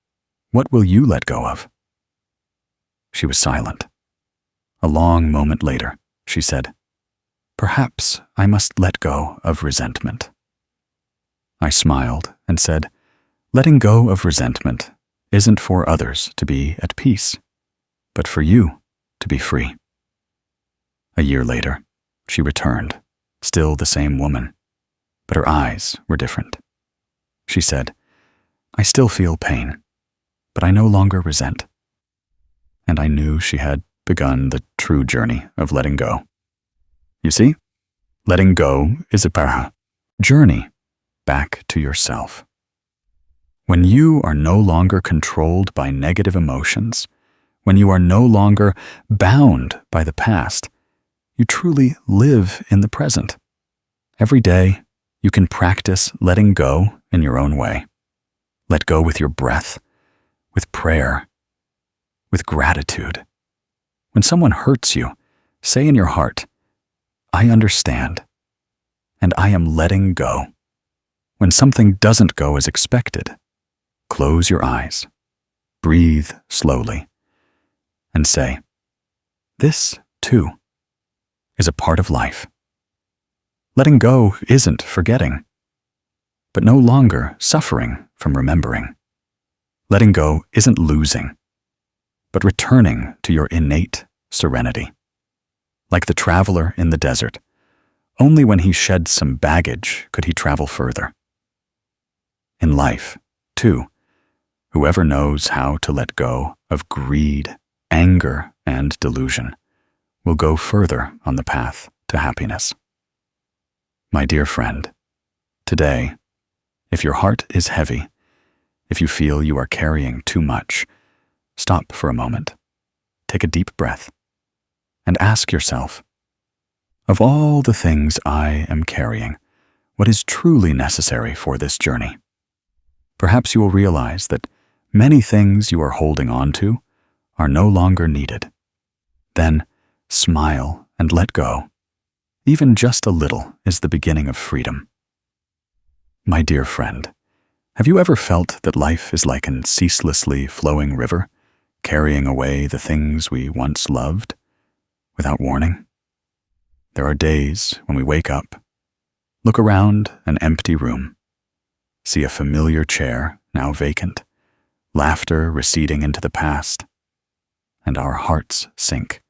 what will you let go of?" She was silent. A long moment later, she said, "Perhaps I must let go of resentment." I smiled and said, "Letting go of resentment isn't for others to be at peace, but for you to be free." A year later, she returned, still the same woman, but her eyes were different. She said, "I still feel pain, but I no longer resent." And I knew she had begun the true journey of letting go. You see, letting go is a journey back to yourself. When you are no longer controlled by negative emotions, when you are no longer bound by the past, you truly live in the present. Every day, you can practice letting go in your own way. Let go with your breath, with prayer, with gratitude. When someone hurts you, say in your heart, "I understand, and I am letting go." When something doesn't go as expected, close your eyes, breathe slowly, and say, "This, too, is a part of life." Letting go isn't forgetting, but no longer suffering from remembering. Letting go isn't losing, but returning to your innate serenity. Like the traveler in the desert, only when he shed some baggage could he travel further. In life, too, whoever knows how to let go of greed, anger, and delusion will go further on the path to happiness. My dear friend, today, if your heart is heavy, if you feel you are carrying too much, stop for a moment, take a deep breath, and ask yourself, of all the things I am carrying, what is truly necessary for this journey? Perhaps you will realize that many things you are holding on to are no longer needed. Then smile and let go. Even just a little is the beginning of freedom. My dear friend, have you ever felt that life is like an ceaselessly flowing river, carrying away the things we once loved, without warning? There are days when we wake up, look around an empty room, see a familiar chair now vacant, laughter receding into the past, and our hearts sink,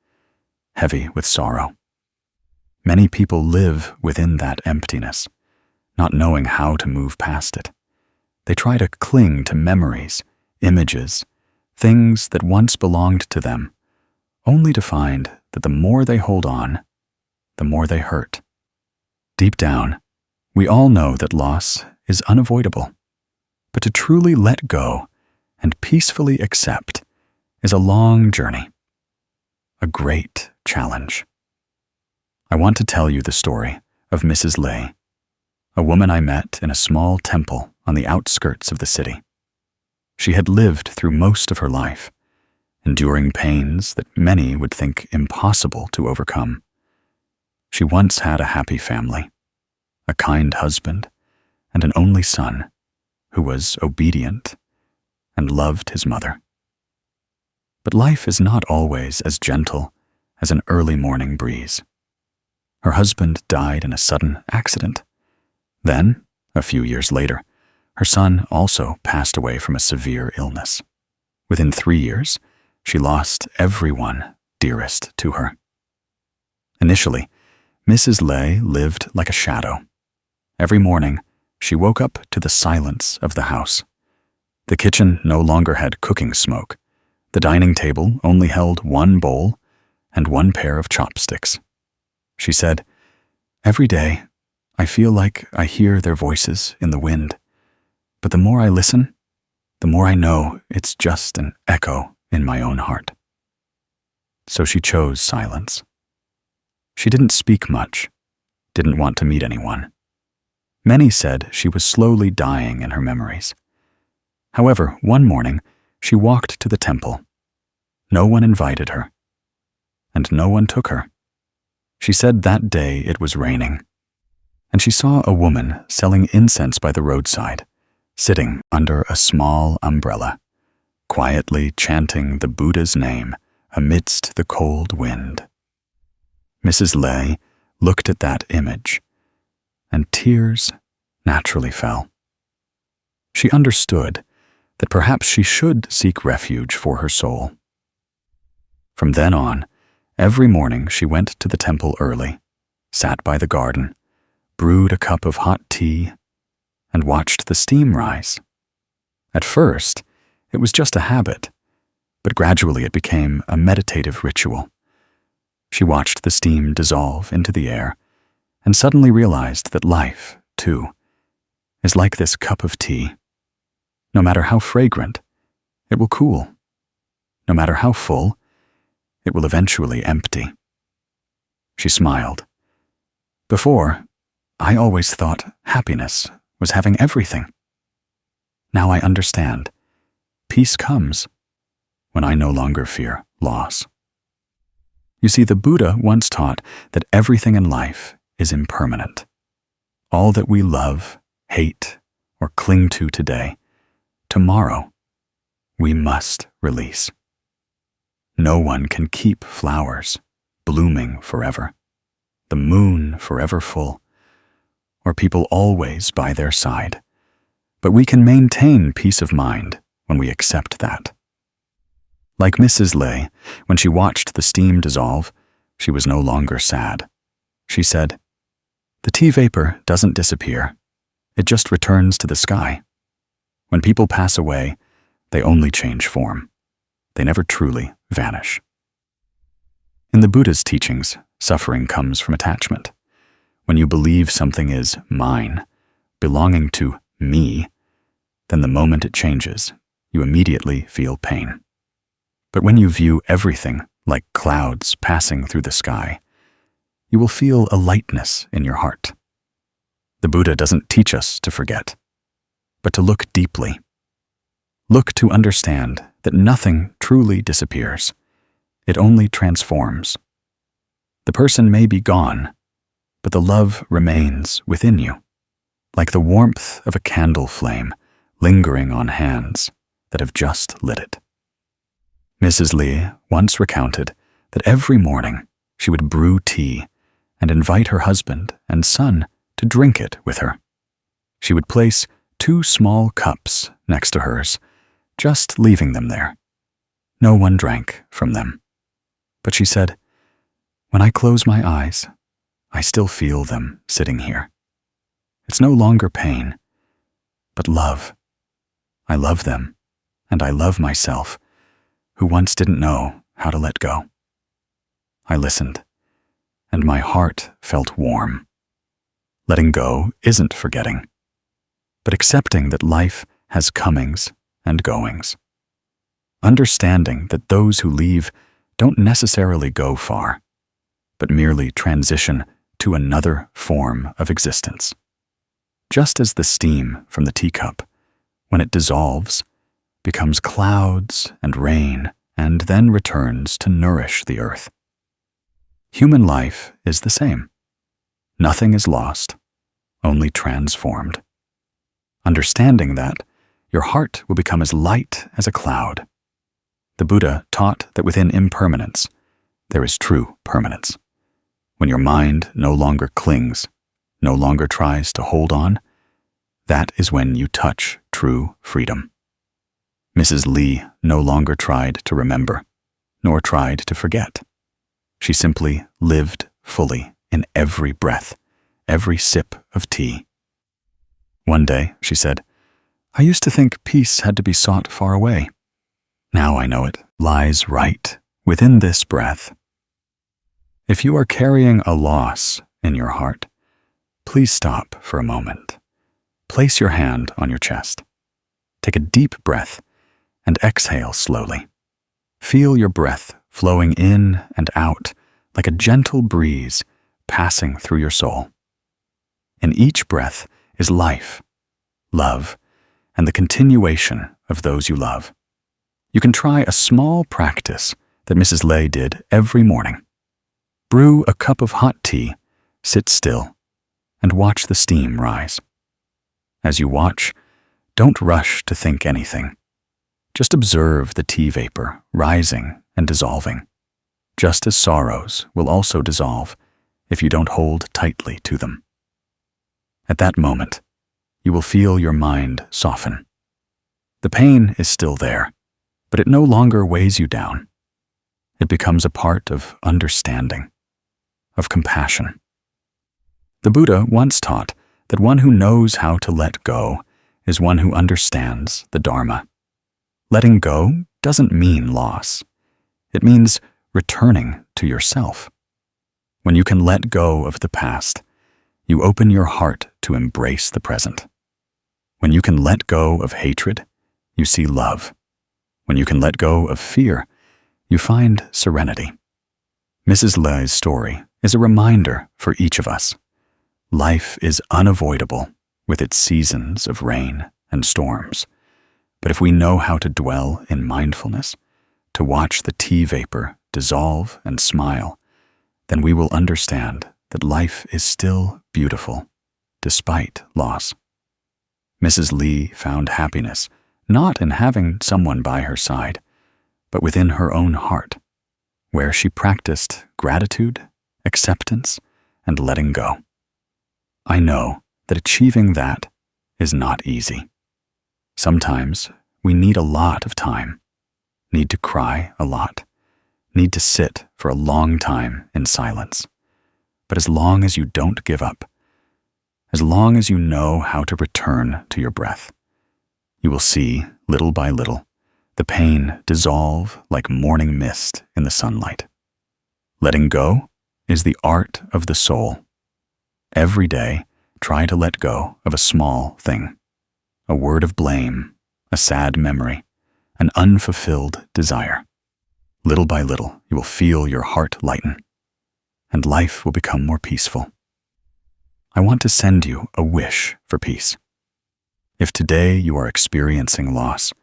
heavy with sorrow. Many people live within that emptiness, not knowing how to move past it. They try to cling to memories, images, things that once belonged to them, only to find that the more they hold on, the more they hurt. Deep down, we all know that loss is unavoidable, but to truly let go and peacefully accept is a long journey, a great challenge. I want to tell you the story of Mrs. Lay, a woman I met in a small temple on the outskirts of the city. She had lived through most of her life, enduring pains that many would think impossible to overcome. She once had a happy family, a kind husband, and an only son who was obedient and loved his mother. But life is not always as gentle as an early morning breeze. Her husband died in a sudden accident. Then, a few years later, her son also passed away from a severe illness. Within 3 years, she lost everyone dearest to her. Initially, Mrs. Lay lived like a shadow. Every morning, she woke up to the silence of the house. The kitchen no longer had cooking smoke. The dining table only held one bowl and one pair of chopsticks. She said, "Every day, I feel like I hear their voices in the wind, but the more I listen, the more I know it's just an echo in my own heart. So she chose silence. She didn't speak much, didn't want to meet anyone. Many said she was slowly dying in her memories. However, one morning, she walked to the temple. No one invited her, and no one took her. She said that day it was raining, and she saw a woman selling incense by the roadside, sitting under a small umbrella, quietly chanting the Buddha's name amidst the cold wind. Mrs. Lay looked at that image, and tears naturally fell. She understood that perhaps she should seek refuge for her soul. From then on, every morning she went to the temple early, sat by the garden, brewed a cup of hot tea, and watched the steam rise. At first, it was just a habit, but gradually it became a meditative ritual. She watched the steam dissolve into the air and suddenly realized that life, too, is like this cup of tea. No matter how fragrant, it will cool. No matter how full, it will eventually empty. She smiled. Before, I always thought happiness was having everything. Now I understand. Peace comes when I no longer fear loss. You see, the Buddha once taught that everything in life is impermanent. All that we love, hate, or cling to today, tomorrow, we must release. No one can keep flowers blooming forever, the moon forever full, or people always by their side. But we can maintain peace of mind when we accept that. Like Mrs. Lay, when she watched the steam dissolve, she was no longer sad. She said, "The tea vapor doesn't disappear. It just returns to the sky. When people pass away, they only change form. They never truly vanish." In the Buddha's teachings, suffering comes from attachment. When you believe something is mine, belonging to me, then the moment it changes, you immediately feel pain. But when you view everything like clouds passing through the sky, you will feel a lightness in your heart. The Buddha doesn't teach us to forget, but to look deeply. Look to understand that nothing truly disappears. It only transforms. The person may be gone, but the love remains within you, like the warmth of a candle flame lingering on hands that have just lit it. Mrs. Lee once recounted that every morning she would brew tea and invite her husband and son to drink it with her. She would place 2 small cups next to hers, just leaving them there. No one drank from them. But she said, "When I close my eyes, I still feel them sitting here. It's no longer pain, but love. I love them, and I love myself, who once didn't know how to let go." I listened, and my heart felt warm. Letting go isn't forgetting, but accepting that life has comings and goings. Understanding that those who leave don't necessarily go far, but merely transition to another form of existence. Just as the steam from the teacup, when it dissolves, becomes clouds and rain and then returns to nourish the earth. Human life is the same. Nothing is lost, only transformed. Understanding that, your heart will become as light as a cloud. The Buddha taught that within impermanence, there is true permanence. When your mind no longer clings, no longer tries to hold on, that is when you touch true freedom. Mrs. Lee no longer tried to remember, nor tried to forget. She simply lived fully in every breath, every sip of tea. One day, she said, "I used to think peace had to be sought far away. Now I know it lies right within this breath." If you are carrying a loss in your heart, please stop for a moment. Place your hand on your chest. Take a deep breath and exhale slowly. Feel your breath flowing in and out like a gentle breeze passing through your soul. In each breath is life, love, and the continuation of those you love. You can try a small practice that Mrs. Lay did every morning. Brew a cup of hot tea, sit still, and watch the steam rise. As you watch, don't rush to think anything. Just observe the tea vapor rising and dissolving, just as sorrows will also dissolve if you don't hold tightly to them. At that moment, you will feel your mind soften. The pain is still there, but it no longer weighs you down. It becomes a part of understanding, of compassion. The Buddha once taught that one who knows how to let go is one who understands the Dharma. Letting go doesn't mean loss. It means returning to yourself. When you can let go of the past, you open your heart to embrace the present. When you can let go of hatred, you see love. When you can let go of fear, you find serenity. Mrs. Lay's story is a reminder for each of us. Life is unavoidable with its seasons of rain and storms. But if we know how to dwell in mindfulness, to watch the tea vapor dissolve and smile, then we will understand that life is still beautiful, despite loss. Mrs. Lee found happiness not in having someone by her side, but within her own heart, where she practiced gratitude, acceptance, and letting go. I know that achieving that is not easy. Sometimes we need a lot of time, need to cry a lot, need to sit for a long time in silence. But as long as you don't give up, as long as you know how to return to your breath, you will see, little by little, the pain dissolve like morning mist in the sunlight. Letting go is the art of the soul. Every day, try to let go of a small thing, a word of blame, a sad memory, an unfulfilled desire. Little by little, you will feel your heart lighten, and life will become more peaceful. I want to send you a wish for peace. If today you are experiencing loss,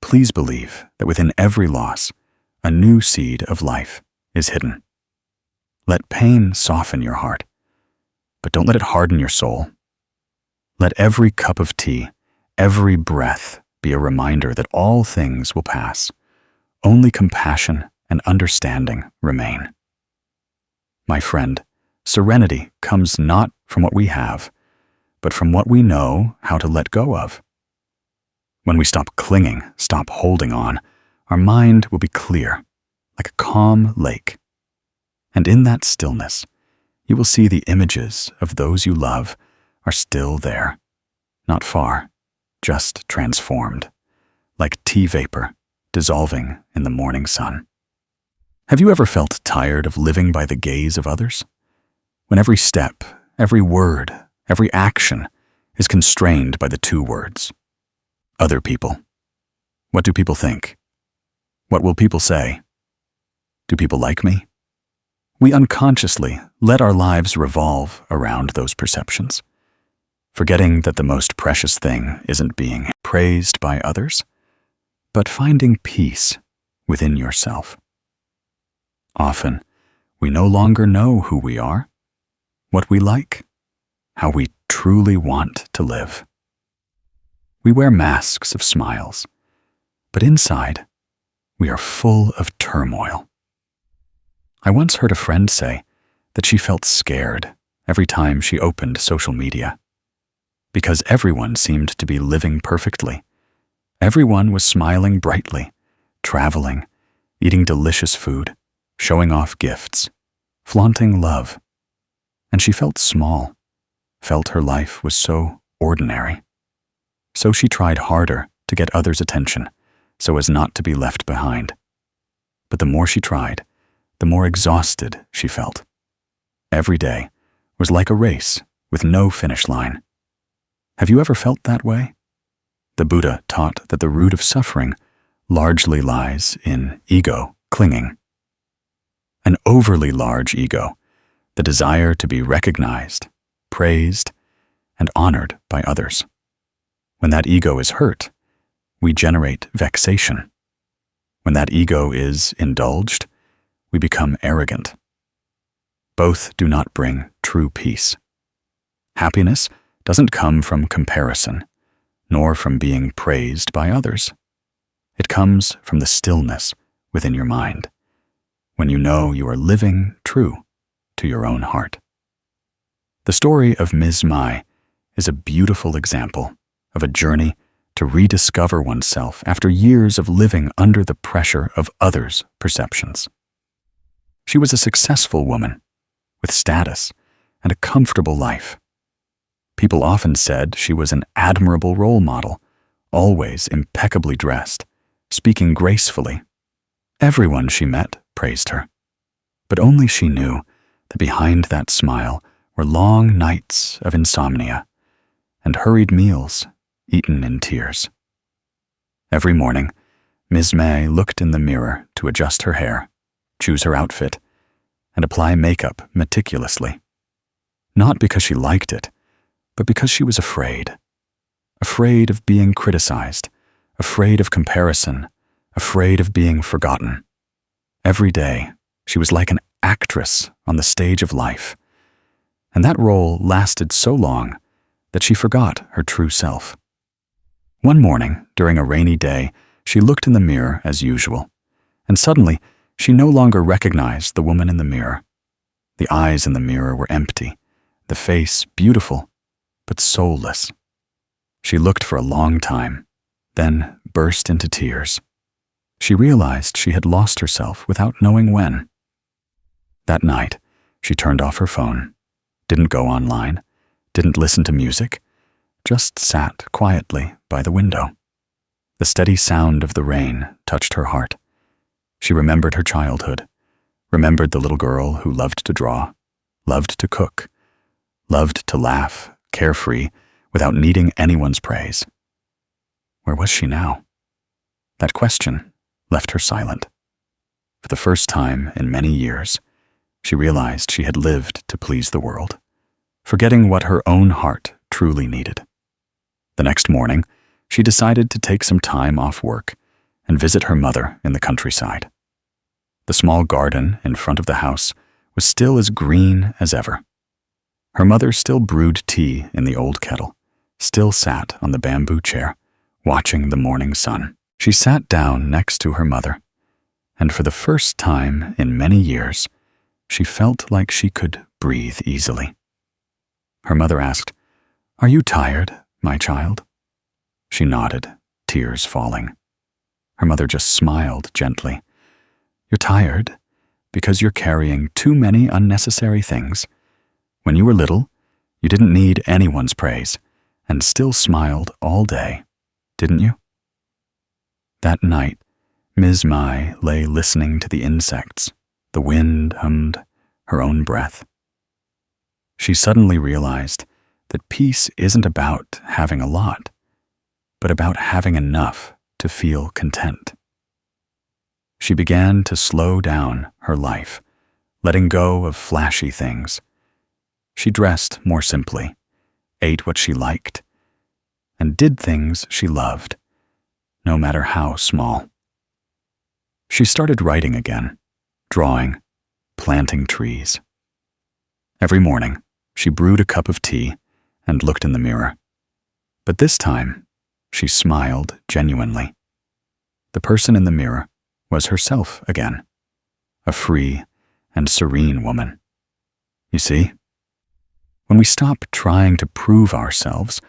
please believe that within every loss, a new seed of life is hidden. Let pain soften your heart, but don't let it harden your soul. Let every cup of tea, every breath be a reminder that all things will pass. Only compassion and understanding remain. My friend, serenity comes not from what we have, but from what we know how to let go of. When we stop clinging, stop holding on, our mind will be clear, like a calm lake. And in that stillness, you will see the images of those you love are still there, not far, just transformed, like tea vapor dissolving in the morning sun. Have you ever felt tired of living by the gaze of others? When every step, every word, every action is constrained by the two words, other people. What do people think? What will people say? Do people like me? We unconsciously let our lives revolve around those perceptions, forgetting that the most precious thing isn't being praised by others, but finding peace within yourself. Often, we no longer know who we are, what we like, how we truly want to live. We wear masks of smiles, but inside, we are full of turmoil. I once heard a friend say that she felt scared every time she opened social media, because everyone seemed to be living perfectly. Everyone was smiling brightly, traveling, eating delicious food, showing off gifts, flaunting love. And she felt small, felt her life was so ordinary. So she tried harder to get others' attention so as not to be left behind. But the more she tried, the more exhausted she felt. Every day was like a race with no finish line. Have you ever felt that way? The Buddha taught that the root of suffering largely lies in ego clinging. An overly large ego, the desire to be recognized, praised, and honored by others. When that ego is hurt, we generate vexation. When that ego is indulged, we become arrogant. Both do not bring true peace. Happiness doesn't come from comparison, nor from being praised by others. It comes from the stillness within your mind, when you know you are living true to your own heart. The story of Ms. Mai is a beautiful example of a journey to rediscover oneself after years of living under the pressure of others' perceptions. She was a successful woman with status and a comfortable life. People often said she was an admirable role model, always impeccably dressed, speaking gracefully. Everyone she met praised her. But only she knew that behind that smile were long nights of insomnia and hurried meals eaten in tears. Every morning, Ms. Mai looked in the mirror to adjust her hair, choose her outfit, and apply makeup meticulously. Not because she liked it, but because she was afraid. Afraid of being criticized, afraid of comparison, afraid of being forgotten. Every day, she was like an actress on the stage of life, and that role lasted so long that she forgot her true self. One morning, during a rainy day, she looked in the mirror as usual, and suddenly, she no longer recognized the woman in the mirror. The eyes in the mirror were empty, the face beautiful, but soulless. She looked for a long time, then burst into tears. She realized she had lost herself without knowing when. That night, she turned off her phone, didn't go online, didn't listen to music, just sat quietly by the window. The steady sound of the rain touched her heart. She remembered her childhood, remembered the little girl who loved to draw, loved to cook, loved to laugh, carefree, without needing anyone's praise. Where was she now? That question left her silent. For the first time in many years, she realized she had lived to please the world, forgetting what her own heart truly needed. The next morning, she decided to take some time off work and visit her mother in the countryside. The small garden in front of the house was still as green as ever. Her mother still brewed tea in the old kettle, still sat on the bamboo chair, watching the morning sun. She sat down next to her mother, and for the first time in many years, she felt like she could breathe easily. Her mother asked, "Are you tired, my child?" She nodded, tears falling. Her mother just smiled gently. "You're tired because you're carrying too many unnecessary things. When you were little, you didn't need anyone's praise and still smiled all day, didn't you?" That night, Ms. Mai lay listening to the insects. The wind hummed her own breath. She suddenly realized that peace isn't about having a lot, but about having enough to feel content. She began to slow down her life, letting go of flashy things. She dressed more simply, ate what she liked, and did things she loved, no matter how small. She started writing again, drawing, planting trees. Every morning, she brewed a cup of tea and looked in the mirror. But this time, she smiled genuinely. The person in the mirror was herself again, a free and serene woman. You see, when we stop trying to prove ourselves,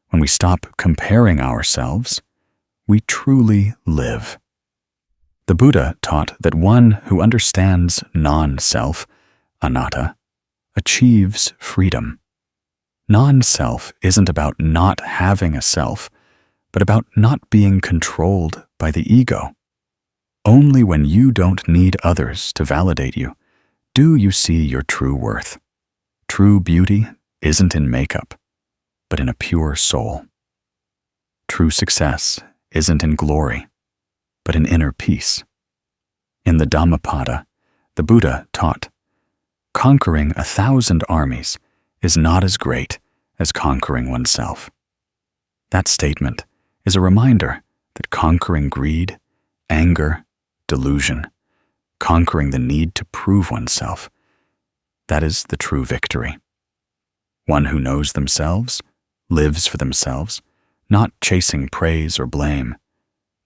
when we stop comparing ourselves, we truly live. The Buddha taught that one who understands non-self, anatta, achieves freedom. Non-self isn't about not having a self, but about not being controlled by the ego. Only when you don't need others to validate you do you see your true worth. True beauty isn't in makeup, but in a pure soul. True success isn't in glory, but an inner peace. In the Dhammapada, the Buddha taught, conquering 1,000 armies is not as great as conquering oneself. That statement is a reminder that conquering greed, anger, delusion, conquering the need to prove oneself, that is the true victory. One who knows themselves, lives for themselves, not chasing praise or blame,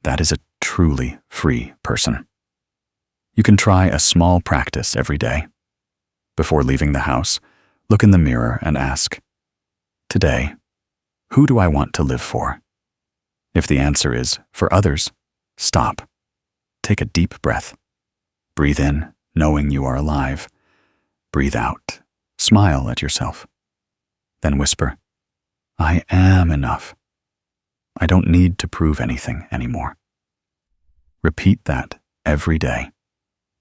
that is a truly free person. You can try a small practice every day. Before leaving the house, look in the mirror and ask, today, who do I want to live for? If the answer is for others, stop. Take a deep breath. Breathe in, knowing you are alive. Breathe out. Smile at yourself. Then whisper, I am enough. I don't need to prove anything anymore. Repeat that every day,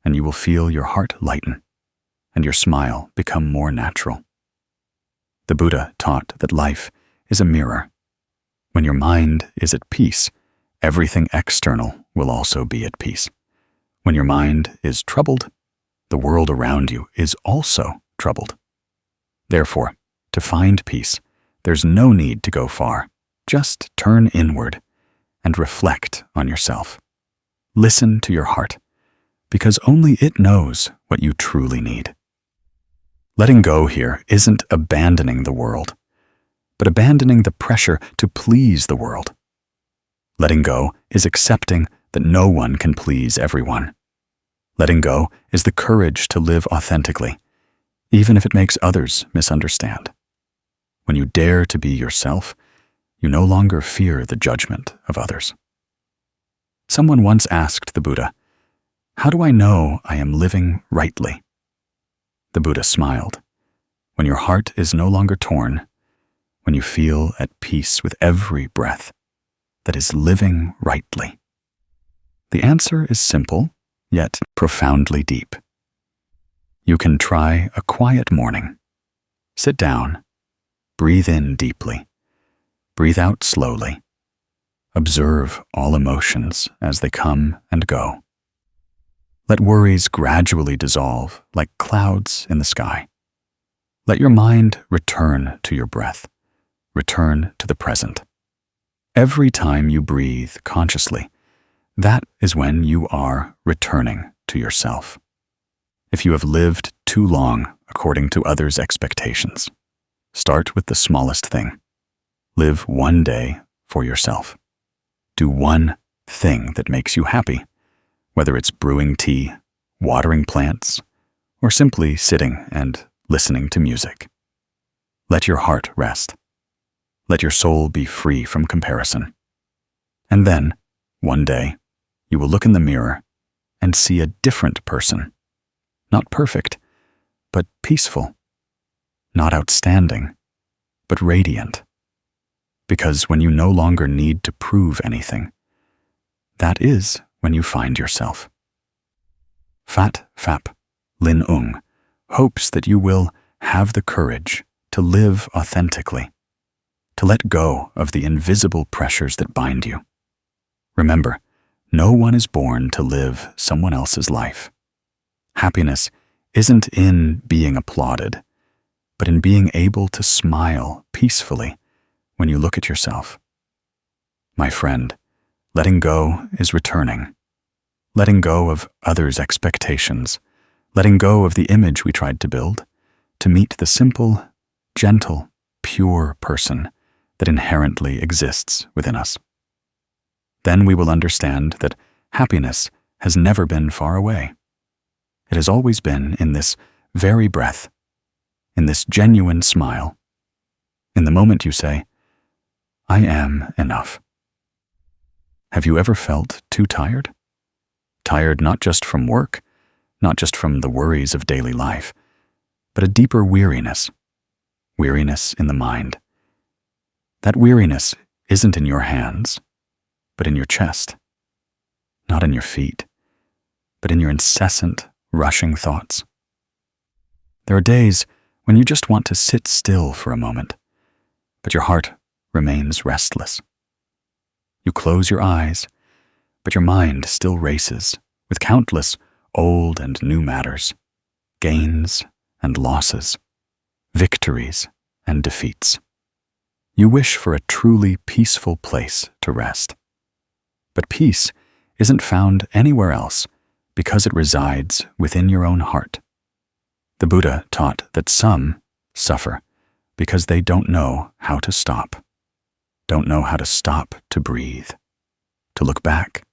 and you will feel your heart lighten and your smile become more natural. The Buddha taught that life is a mirror. When your mind is at peace, everything external will also be at peace. When your mind is troubled, the world around you is also troubled. Therefore, to find peace, there's no need to go far. Just turn inward and reflect on yourself. Listen to your heart, because only it knows what you truly need. Letting go here isn't abandoning the world, but abandoning the pressure to please the world. Letting go is accepting that no one can please everyone. Letting go is the courage to live authentically, even if it makes others misunderstand. When you dare to be yourself, you no longer fear the judgment of others. Someone once asked the Buddha, how do I know I am living rightly? The Buddha smiled. When your heart is no longer torn, when you feel at peace with every breath, that is living rightly. The answer is simple, yet profoundly deep. You can try a quiet morning. Sit down, breathe in deeply, breathe out slowly. Observe all emotions as they come and go. Let worries gradually dissolve like clouds in the sky. Let your mind return to your breath, return to the present. Every time you breathe consciously, that is when you are returning to yourself. If you have lived too long according to others' expectations, start with the smallest thing. Live one day for yourself. Do one thing that makes you happy, whether it's brewing tea, watering plants, or simply sitting and listening to music. Let your heart rest. Let your soul be free from comparison. And then, one day, you will look in the mirror and see a different person. Not perfect, but peaceful. Not outstanding, but radiant. Because when you no longer need to prove anything, that is when you find yourself. Fat Phap Lin Ung hopes that you will have the courage to live authentically, to let go of the invisible pressures that bind you. Remember, no one is born to live someone else's life. Happiness isn't in being applauded, but in being able to smile peacefully when you look at yourself. My friend, letting go is returning. Letting go of others' expectations, letting go of the image we tried to build, to meet the simple, gentle, pure person that inherently exists within us. Then we will understand that happiness has never been far away. It has always been in this very breath, in this genuine smile, in the moment you say, I am enough. Have you ever felt too tired? Tired not just from work, not just from the worries of daily life, but a deeper weariness, weariness in the mind. That weariness isn't in your hands, but in your chest, not in your feet, but in your incessant, rushing thoughts. There are days when you just want to sit still for a moment, but your heart remains restless. You close your eyes, but your mind still races with countless old and new matters, gains and losses, victories and defeats. You wish for a truly peaceful place to rest. But peace isn't found anywhere else because it resides within your own heart. The Buddha taught that some suffer because they don't know how to stop, don't know how to stop to breathe, to look back,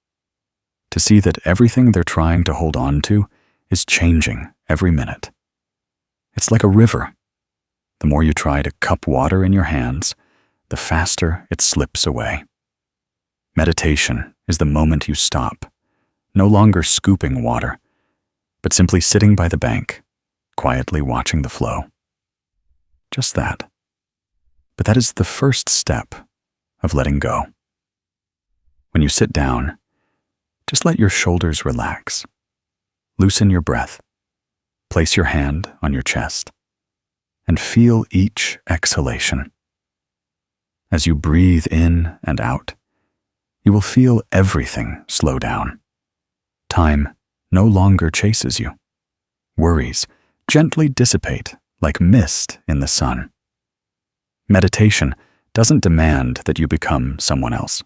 to see that everything they're trying to hold on to is changing every minute. It's like a river. The more you try to cup water in your hands, the faster it slips away. Meditation is the moment you stop, no longer scooping water, but simply sitting by the bank, quietly watching the flow. Just that. But that is the first step of letting go. When you sit down, just let your shoulders relax. Loosen your breath. Place your hand on your chest and feel each exhalation. As you breathe in and out, you will feel everything slow down. Time no longer chases you. Worries gently dissipate like mist in the sun. Meditation doesn't demand that you become someone else.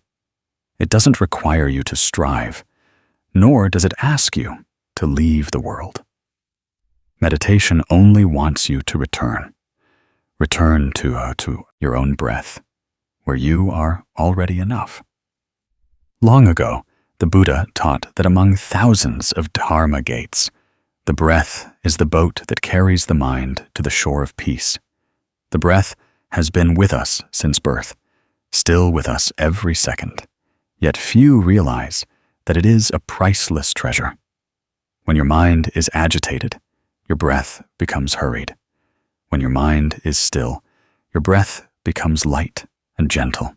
It doesn't require you to strive, nor does it ask you to leave the world. Meditation only wants you to return. Return to your own breath, where you are already enough. Long ago, the Buddha taught that among thousands of dharma gates, the breath is the boat that carries the mind to the shore of peace. The breath has been with us since birth, still with us every second, yet few realize that it is a priceless treasure. When your mind is agitated, your breath becomes hurried. When your mind is still, your breath becomes light and gentle.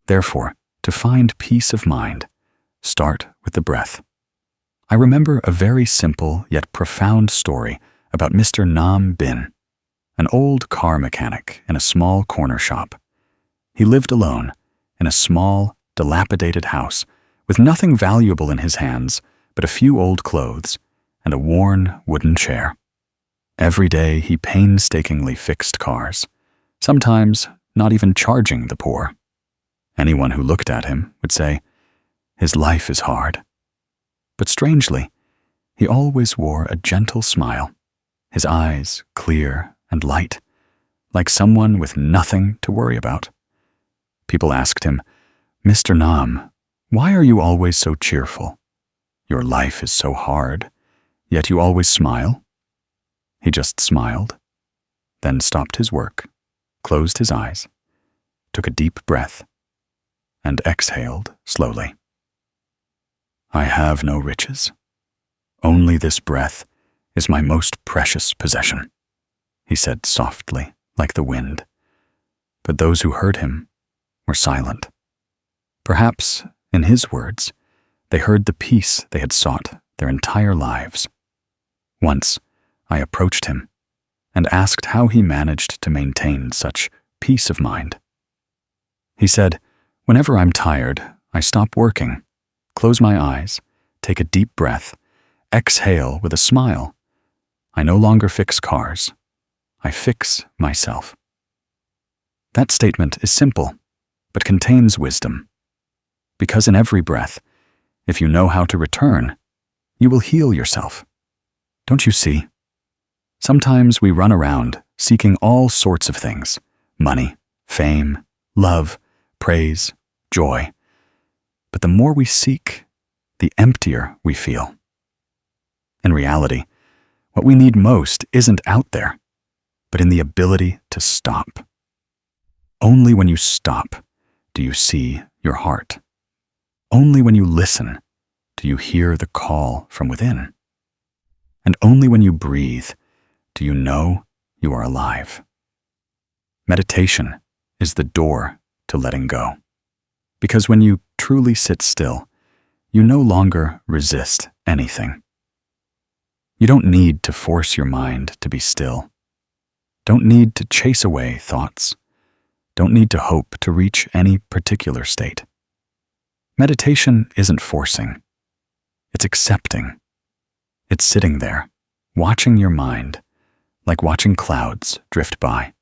Therefore, to find peace of mind, start with the breath. I remember a very simple yet profound story about Mr. Nam Bin, an old car mechanic in a small corner shop. He lived alone in a small, dilapidated house with nothing valuable in his hands but a few old clothes and a worn wooden chair. Every day he painstakingly fixed cars, sometimes not even charging the poor. Anyone who looked at him would say, "His life is hard." But strangely, he always wore a gentle smile, his eyes clear and light, like someone with nothing to worry about. People asked him, "Mr. Nam, why are you always so cheerful? Your life is so hard, yet you always smile." He just smiled, then stopped his work, closed his eyes, took a deep breath, and exhaled slowly. "I have no riches. Only this breath is my most precious possession," he said softly, like the wind. But those who heard him were silent. Perhaps, in his words, they heard the peace they had sought their entire lives. Once, I approached him and asked how he managed to maintain such peace of mind. He said, "Whenever I'm tired, I stop working, close my eyes, take a deep breath, exhale with a smile. I no longer fix cars. I fix myself." That statement is simple, but contains wisdom. Because in every breath, if you know how to return, you will heal yourself. Don't you see? Sometimes we run around seeking all sorts of things: money, fame, love, praise, joy. But the more we seek, the emptier we feel. In reality, what we need most isn't out there, but in the ability to stop. Only when you stop do you see your heart. Only when you listen do you hear the call from within. And only when you breathe do you know you are alive. Meditation is the door to letting go. Because when you truly sit still, you no longer resist anything. You don't need to force your mind to be still. Don't need to chase away thoughts. Don't need to hope to reach any particular state. Meditation isn't forcing. It's accepting. It's sitting there, watching your mind, like watching clouds drift by.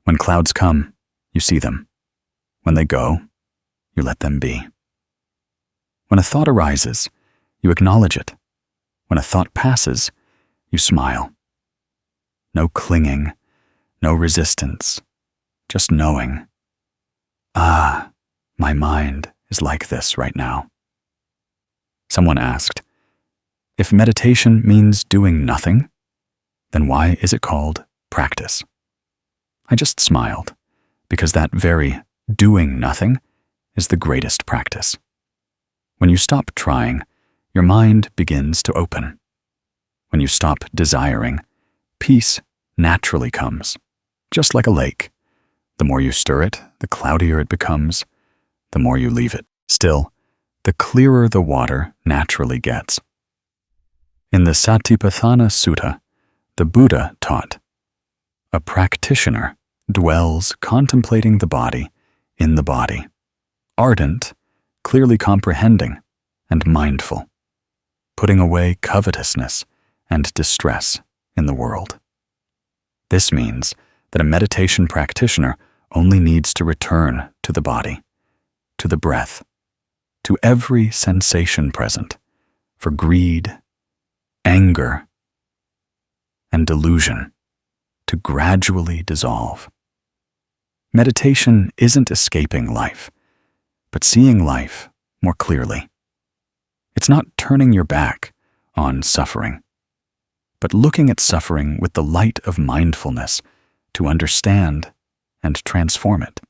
When clouds come, you see them. When they go, you let them be. When a thought arises, you acknowledge it. When a thought passes, you smile. No clinging, no resistance, just knowing. Ah, my mind is like this right now. Someone asked, if meditation means doing nothing, then why is it called practice? I just smiled, because that very doing nothing is the greatest practice. When you stop trying, your mind begins to open. When you stop desiring, peace naturally comes, just like a lake. The more you stir it, the cloudier it becomes. The more you leave it still, the clearer the water naturally gets. In the Satipatthana Sutta, the Buddha taught, a practitioner dwells contemplating the body in the body, ardent, clearly comprehending, and mindful, putting away covetousness and distress in the world. This means that a meditation practitioner only needs to return to the body, to the breath, to every sensation present, for greed, anger, and delusion to gradually dissolve. Meditation isn't escaping life, but seeing life more clearly. It's not turning your back on suffering, but looking at suffering with the light of mindfulness to understand and transform it.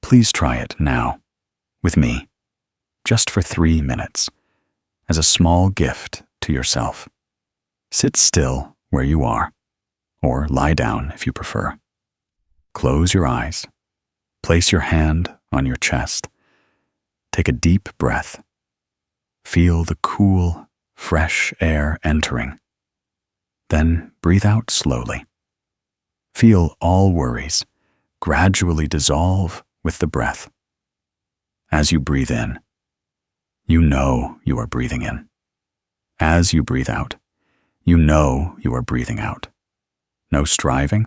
Please try it now, with me, just for 3 minutes, as a small gift to yourself. Sit still where you are, or lie down if you prefer. Close your eyes. Place your hand on your chest. Take a deep breath. Feel the cool, fresh air entering. Then breathe out slowly. Feel all worries gradually dissolve with the breath. As you breathe in, you know you are breathing in. As you breathe out, you know you are breathing out. No striving,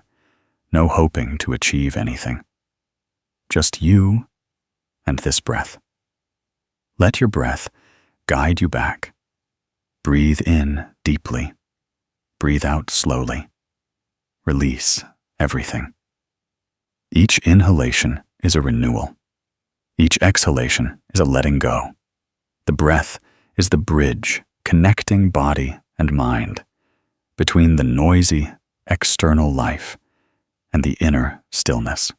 no hoping to achieve anything. Just you and this breath. Let your breath guide you back. Breathe in deeply. Breathe out slowly. Release everything. Each inhalation is a renewal. Each exhalation is a letting go. The breath is the bridge connecting body and mind between the noisy external life and the inner stillness.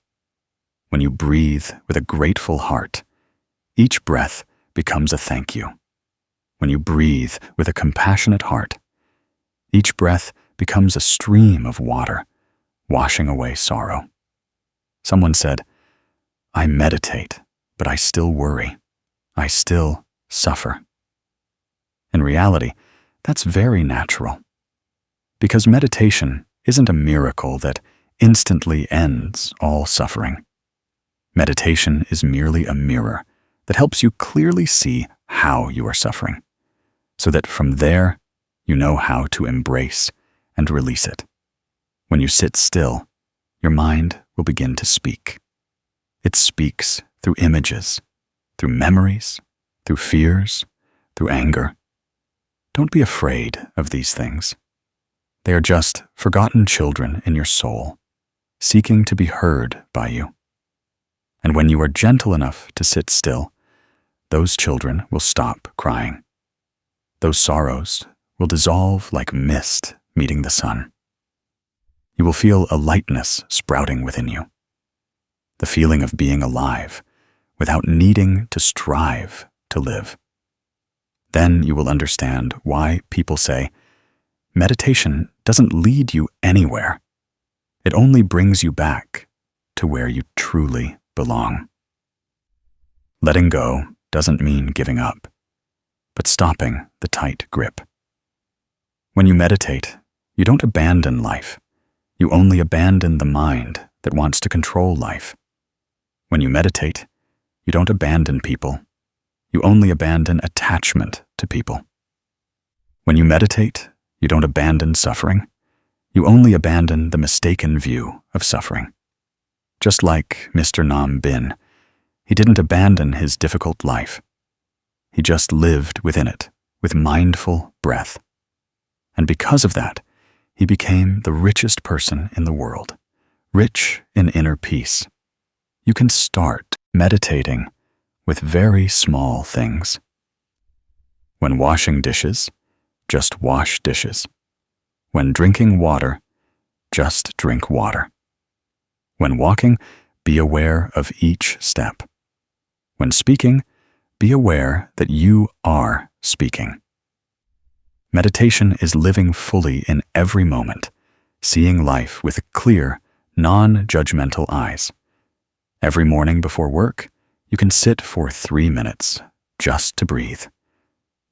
When you breathe with a grateful heart, each breath becomes a thank you. When you breathe with a compassionate heart, each breath becomes a stream of water, washing away sorrow. Someone said, I meditate, but I still worry. I still suffer. In reality, that's very natural. Because meditation isn't a miracle that instantly ends all suffering. Meditation is merely a mirror that helps you clearly see how you are suffering, so that from there, you know how to embrace and release it. When you sit still, your mind will begin to speak. It speaks through images, through memories, through fears, through anger. Don't be afraid of these things. They are just forgotten children in your soul, seeking to be heard by you. And when you are gentle enough to sit still, those children will stop crying. Those sorrows will dissolve like mist meeting the sun. You will feel a lightness sprouting within you, the feeling of being alive without needing to strive to live. Then you will understand why people say, meditation doesn't lead you anywhere. It only brings you back to where you truly belong. Letting go doesn't mean giving up, but stopping the tight grip. When you meditate, you don't abandon life. You only abandon the mind that wants to control life. When you meditate, You don't abandon people. You only abandon attachment to people. When you meditate, you don't abandon suffering. You only abandon the mistaken view of suffering. Just like Mr. Nam Bin, he didn't abandon his difficult life. He just lived within it with mindful breath. And because of that, he became the richest person in the world, rich in inner peace. You can start meditating with very small things. When washing dishes, just wash dishes. When drinking water, just drink water. When walking, be aware of each step. When speaking, be aware that you are speaking. Meditation is living fully in every moment, seeing life with clear, non-judgmental eyes. Every morning before work, you can sit for 3 minutes just to breathe.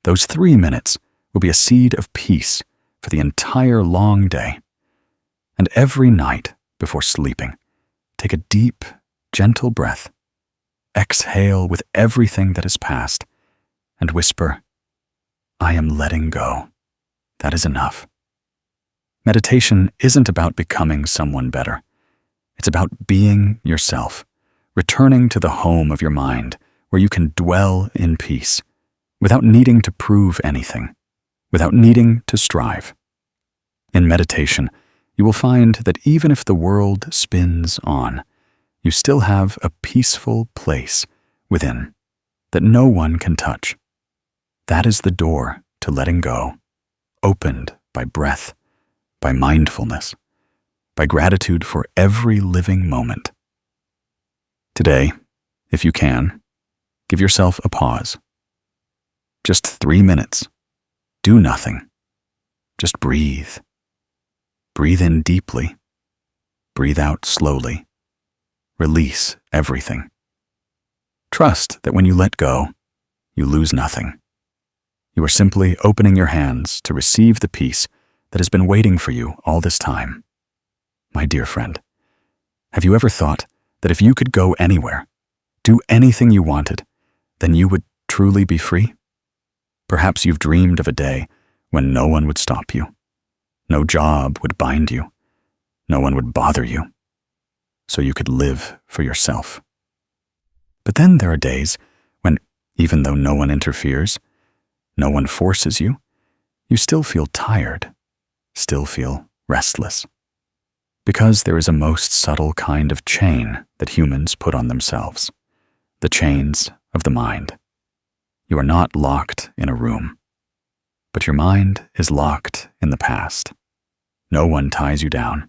Those 3 minutes will be a seed of peace for the entire long day. And every night before sleeping, take a deep, gentle breath. Exhale with everything that is past and whisper, "I am letting go. That is enough." Meditation isn't about becoming someone better. It's about being yourself, returning to the home of your mind where you can dwell in peace without needing to prove anything, without needing to strive. In meditation, you will find that even if the world spins on, you still have a peaceful place within that no one can touch. That is the door to letting go, opened by breath, by mindfulness, by gratitude for every living moment. Today, if you can, give yourself a pause. Just 3 minutes. Do nothing. Just breathe. Breathe in deeply. Breathe out slowly. Release everything. Trust that when you let go, you lose nothing. You are simply opening your hands to receive the peace that has been waiting for you all this time. My dear friend, have you ever thought that if you could go anywhere, do anything you wanted, then you would truly be free? Perhaps you've dreamed of a day when no one would stop you. No job would bind you. No one would bother you. So you could live for yourself. But then there are days when, even though no one interferes, no one forces you, you still feel tired, still feel restless. Because there is a most subtle kind of chain that humans put on themselves, the chains of the mind. You are not locked in a room, but your mind is locked in the past. No one ties you down,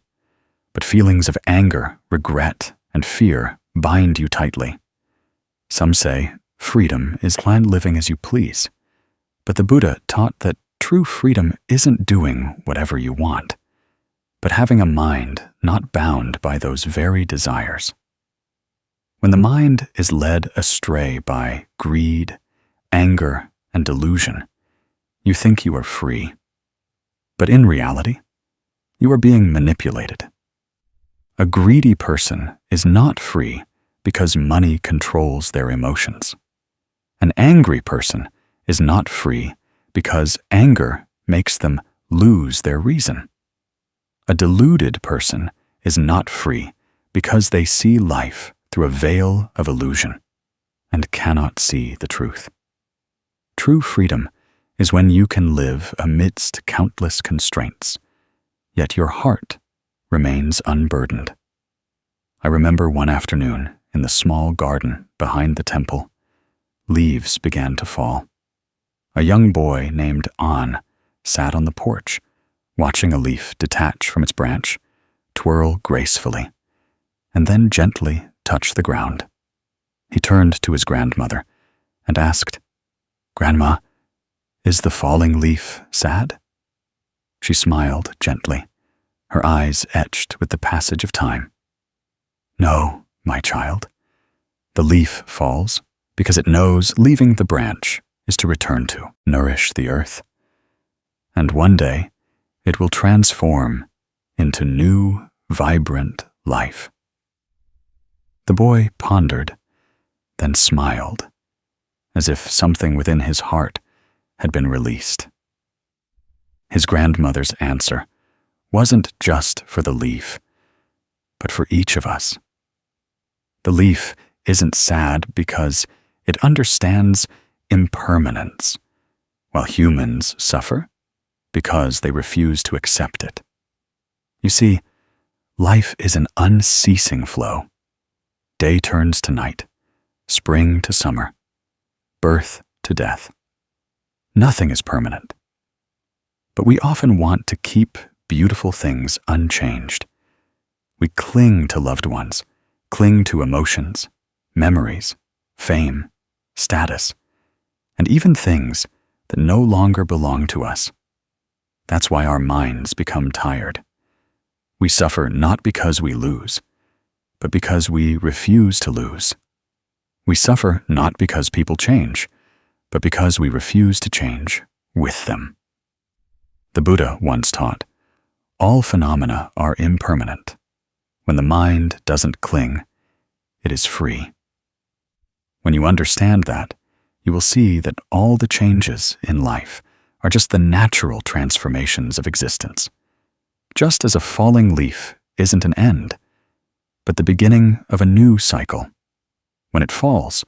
but feelings of anger, regret, and fear bind you tightly. Some say freedom is living as you please, but the Buddha taught that true freedom isn't doing whatever you want, but having a mind not bound by those very desires. When the mind is led astray by greed, anger, and delusion, you think you are free. But in reality, you are being manipulated. A greedy person is not free because money controls their emotions. An angry person is not free because anger makes them lose their reason. A deluded person is not free because they see life through a veil of illusion and cannot see the truth. True freedom is when you can live amidst countless constraints, yet your heart remains unburdened. I remember one afternoon in the small garden behind the temple, leaves began to fall. A young boy named An sat on the porch, watching a leaf detach from its branch, twirl gracefully, and then gently touch the ground. He turned to his grandmother and asked, "Grandma, is the falling leaf sad?" She smiled gently, her eyes etched with the passage of time. "No, my child. The leaf falls because it knows leaving the branch is to return to, nourish the earth. And one day, it will transform into new, vibrant life." The boy pondered, then smiled, as if something within his heart had been released. His grandmother's answer wasn't just for the leaf, but for each of us. The leaf isn't sad because it understands impermanence, while humans suffer because they refuse to accept it. You see, life is an unceasing flow. Day turns to night, spring to summer, birth to death. Nothing is permanent. But we often want to keep beautiful things unchanged. We cling to loved ones, cling to emotions, memories, fame, status, and even things that no longer belong to us. That's why our minds become tired. We suffer not because we lose, but because we refuse to lose. We suffer not because people change, but because we refuse to change with them. The Buddha once taught, all phenomena are impermanent. When the mind doesn't cling, it is free. When you understand that, you will see that all the changes in life are just the natural transformations of existence. Just as a falling leaf isn't an end, but the beginning of a new cycle. When it falls,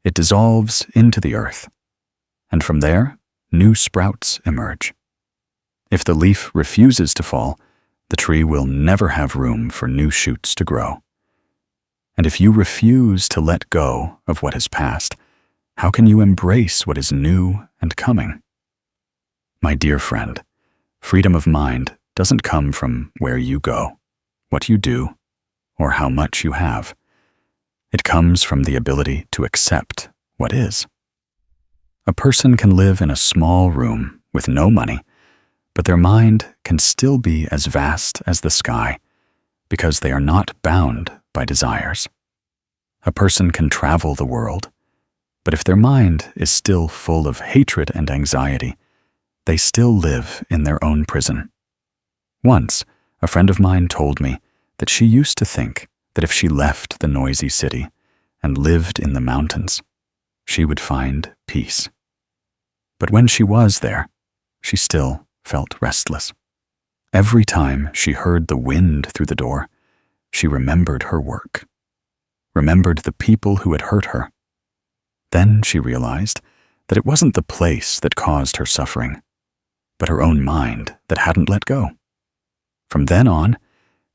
it dissolves into the earth, and from there, new sprouts emerge. If the leaf refuses to fall, the tree will never have room for new shoots to grow. And if you refuse to let go of what has passed, how can you embrace what is new and coming? My dear friend, freedom of mind doesn't come from where you go, what you do, or how much you have. It comes from the ability to accept what is. A person can live in a small room with no money, but their mind can still be as vast as the sky because they are not bound by desires. A person can travel the world, but if their mind is still full of hatred and anxiety, they still live in their own prison. Once, a friend of mine told me that she used to think that if she left the noisy city and lived in the mountains, she would find peace. But when she was there, she still felt restless. Every time she heard the wind through the door, she remembered her work, remembered the people who had hurt her. Then she realized that it wasn't the place that caused her suffering, but her own mind that hadn't let go. From then on,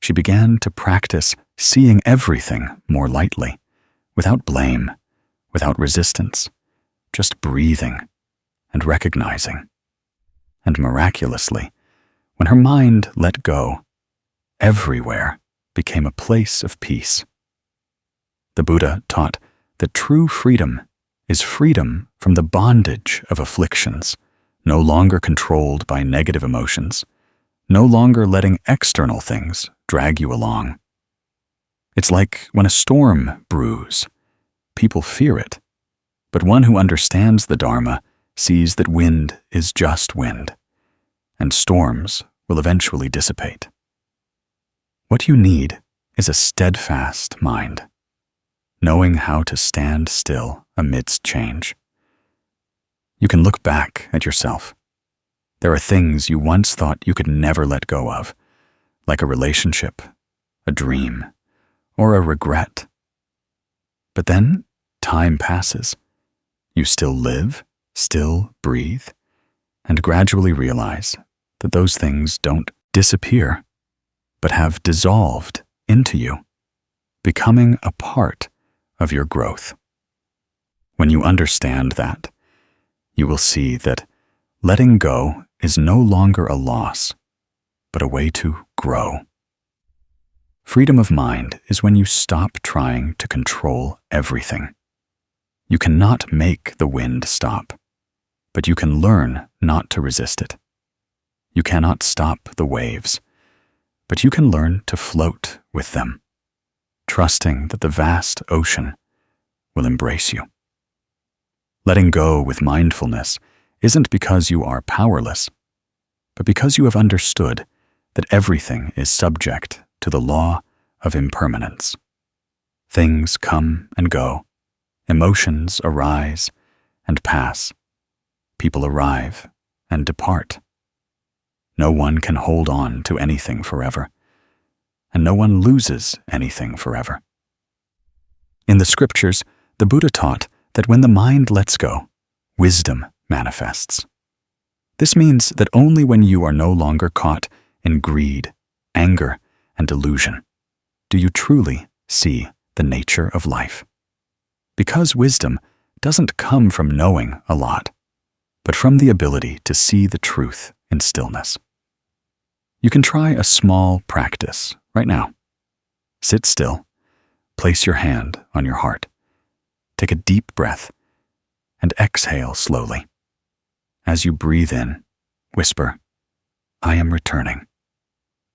she began to practice seeing everything more lightly, without blame, without resistance, just breathing and recognizing. And miraculously, when her mind let go, everywhere became a place of peace. The Buddha taught that true freedom is freedom from the bondage of afflictions, no longer controlled by negative emotions, no longer letting external things drag you along. It's like when a storm brews. People fear it, but one who understands the Dharma sees that wind is just wind, and storms will eventually dissipate. What you need is a steadfast mind, knowing how to stand still amidst change. You can look back at yourself. There are things you once thought you could never let go of, like a relationship, a dream, or a regret. But then time passes. You still live, still breathe, and gradually realize that those things don't disappear, but have dissolved into you, becoming a part of your growth. When you understand that, you will see that letting go is no longer a loss, but a way to grow. Freedom of mind is when you stop trying to control everything. You cannot make the wind stop, but you can learn not to resist it. You cannot stop the waves, but you can learn to float with them, trusting that the vast ocean will embrace you. Letting go with mindfulness isn't because you are powerless, but because you have understood that everything is subject to the law of impermanence. Things come and go, Emotions arise and pass. People arrive and depart. No one can hold on to anything forever, and no one loses anything forever. In the scriptures, the Buddha taught that when the mind lets go, wisdom manifests. This means that only when you are no longer caught in greed, anger, and delusion do you truly see the nature of life. Because wisdom doesn't come from knowing a lot, but from the ability to see the truth in stillness. You can try a small practice right now. Sit still, place your hand on your heart, take a deep breath, and exhale slowly. As you breathe in, whisper, "I am returning."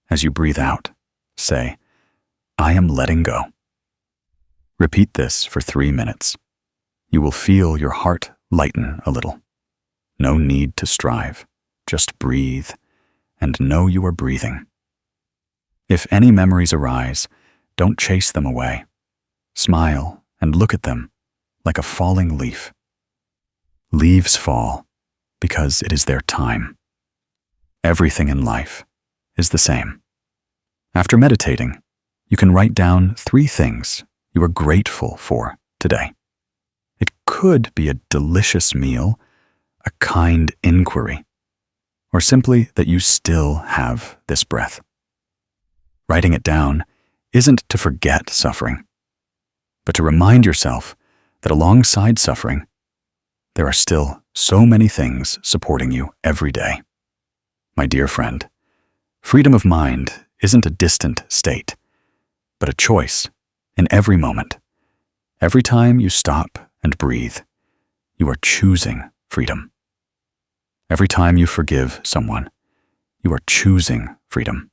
As you breathe out, say, "I am letting go." Repeat this for 3 minutes. You will feel your heart lighten a little. No need to strive, just breathe and know you are breathing. If any memories arise, don't chase them away. Smile and look at them like a falling leaf. Leaves fall because it is their time. Everything in life is the same. After meditating, you can write down 3 things you are grateful for today. It could be a delicious meal, a kind inquiry, or simply that you still have this breath. Writing it down isn't to forget suffering, but to remind yourself that alongside suffering, there are still so many things supporting you every day. My dear friend, freedom of mind isn't a distant state, but a choice in every moment. Every time you stop and breathe, you are choosing freedom. Every time you forgive someone, you are choosing freedom.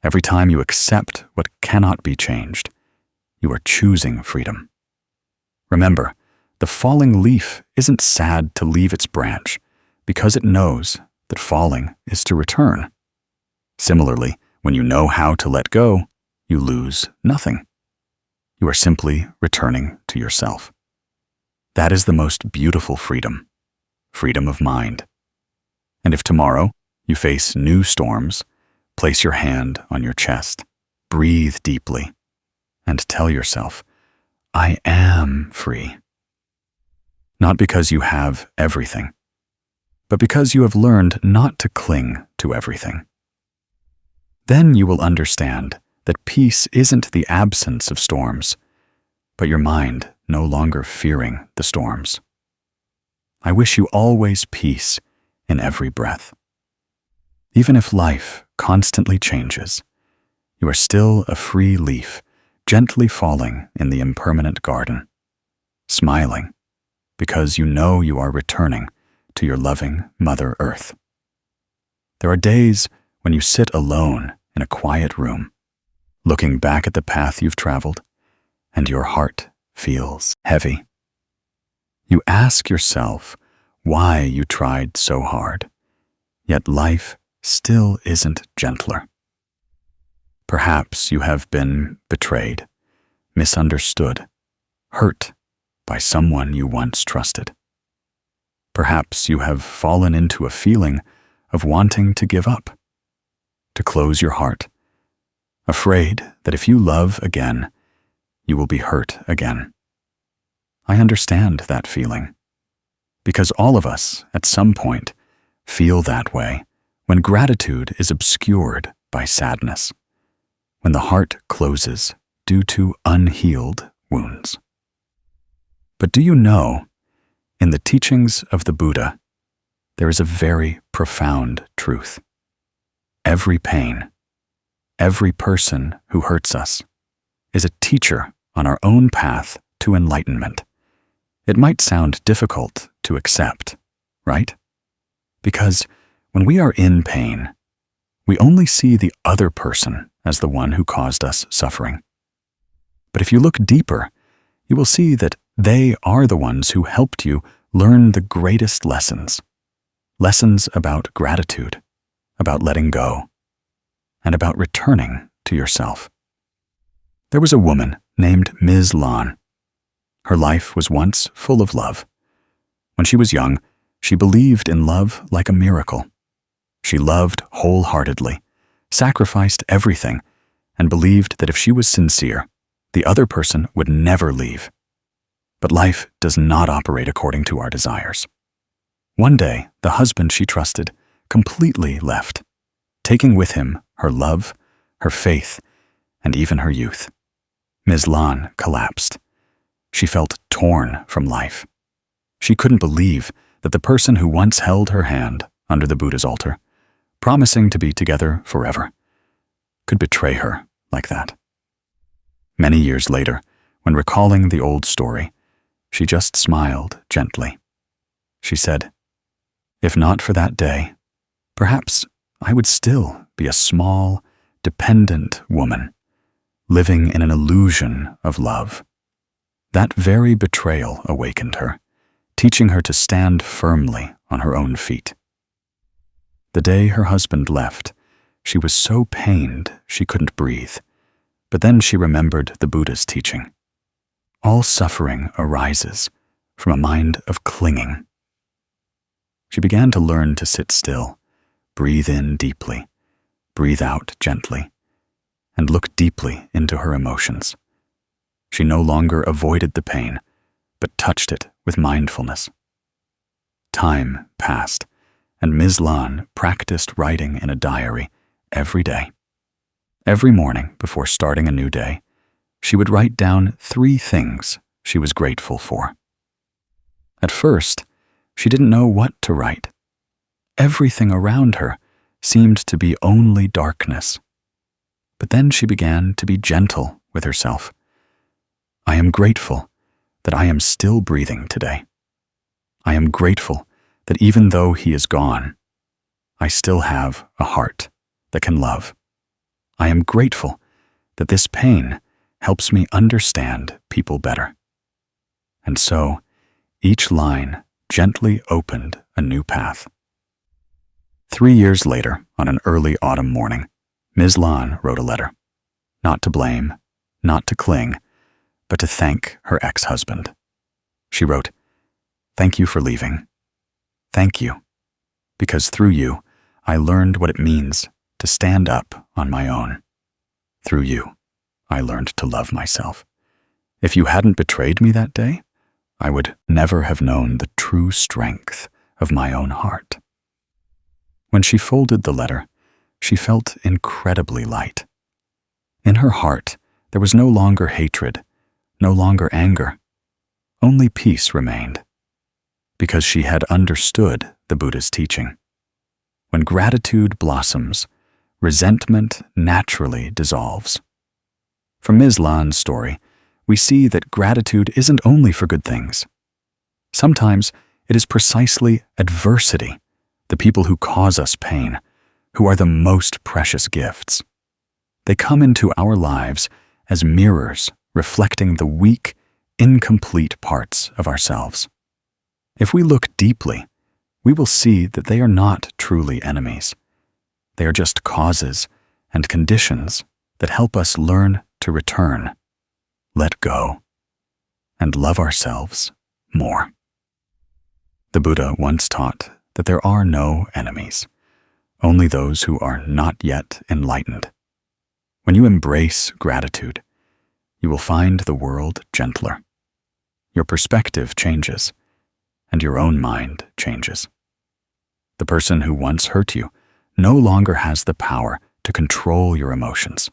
Every time you accept what cannot be changed, you are choosing freedom. Remember, the falling leaf isn't sad to leave its branch because it knows that falling is to return. Similarly, when you know how to let go, you lose nothing. You are simply returning to yourself. That is the most beautiful freedom, freedom of mind. And if tomorrow you face new storms, place your hand on your chest, breathe deeply, and tell yourself, "I am free." Not because you have everything, but because you have learned not to cling to everything. Then you will understand that peace isn't the absence of storms, but your mind no longer fearing the storms. I wish you always peace in every breath. Even if life constantly changes, you are still a free leaf gently falling in the impermanent garden, smiling because you know you are returning to your loving Mother Earth. There are days when you sit alone in a quiet room, looking back at the path you've traveled, and your heart feels heavy. You ask yourself why you tried so hard, yet life still isn't gentler. Perhaps you have been betrayed, misunderstood, hurt by someone you once trusted. Perhaps you have fallen into a feeling of wanting to give up, to close your heart, afraid that if you love again, you will be hurt again. I understand that feeling, because all of us, at some point, feel that way when gratitude is obscured by sadness, when the heart closes due to unhealed wounds. But do you know, in the teachings of the Buddha, there is a very profound truth. Every pain, every person who hurts us, is a teacher on our own path to enlightenment. It might sound difficult to accept, right? Because when we are in pain, we only see the other person as the one who caused us suffering. But if you look deeper, you will see that they are the ones who helped you learn the greatest lessons. Lessons about gratitude, about letting go, and about returning to yourself. There was a woman named Ms. Lan. Her life was once full of love. When she was young, she believed in love like a miracle. She loved wholeheartedly, sacrificed everything, and believed that if she was sincere, the other person would never leave. But life does not operate according to our desires. One day, the husband she trusted completely left, taking with him her love, her faith, and even her youth. Ms. Lan collapsed. She felt torn from life. She couldn't believe that the person who once held her hand under the Buddha's altar, promising to be together forever, could betray her like that. Many years later, when recalling the old story, she just smiled gently. She said, "If not for that day, perhaps I would still be a small, dependent woman, living in an illusion of love." That very betrayal awakened her, teaching her to stand firmly on her own feet. The day her husband left, she was so pained she couldn't breathe, but then she remembered the Buddha's teaching. All suffering arises from a mind of clinging. She began to learn to sit still, breathe in deeply, breathe out gently, and look deeply into her emotions. She no longer avoided the pain, but touched it with mindfulness. Time passed, and Ms. Lan practiced writing in a diary every day. Every morning before starting a new day, she would write down 3 things she was grateful for. At first, she didn't know what to write. Everything around her seemed to be only darkness. But then she began to be gentle with herself. "I am grateful that I am still breathing today. I am grateful that even though he is gone, I still have a heart that can love. I am grateful that this pain helps me understand people better." And so, each line gently opened a new path. 3 years later, on an early autumn morning, Ms. Lan wrote a letter. Not to blame, not to cling, but to thank her ex-husband. She wrote, "Thank you for leaving. Thank you, because through you, I learned what it means to stand up on my own. Through you, I learned to love myself. If you hadn't betrayed me that day, I would never have known the true strength of my own heart." When she folded the letter, she felt incredibly light. In her heart, there was no longer hatred, no longer anger. Only peace remained, because she had understood the Buddha's teaching. When gratitude blossoms, resentment naturally dissolves. From Ms. Lan's story, we see that gratitude isn't only for good things. Sometimes it is precisely adversity, the people who cause us pain, who are the most precious gifts. They come into our lives as mirrors reflecting the weak, incomplete parts of ourselves. If we look deeply, we will see that they are not truly enemies. They are just causes and conditions that help us learn to return, let go, and love ourselves more. The Buddha once taught that there are no enemies, only those who are not yet enlightened. When you embrace gratitude, you will find the world gentler. Your perspective changes, and your own mind changes. The person who once hurt you no longer has the power to control your emotions.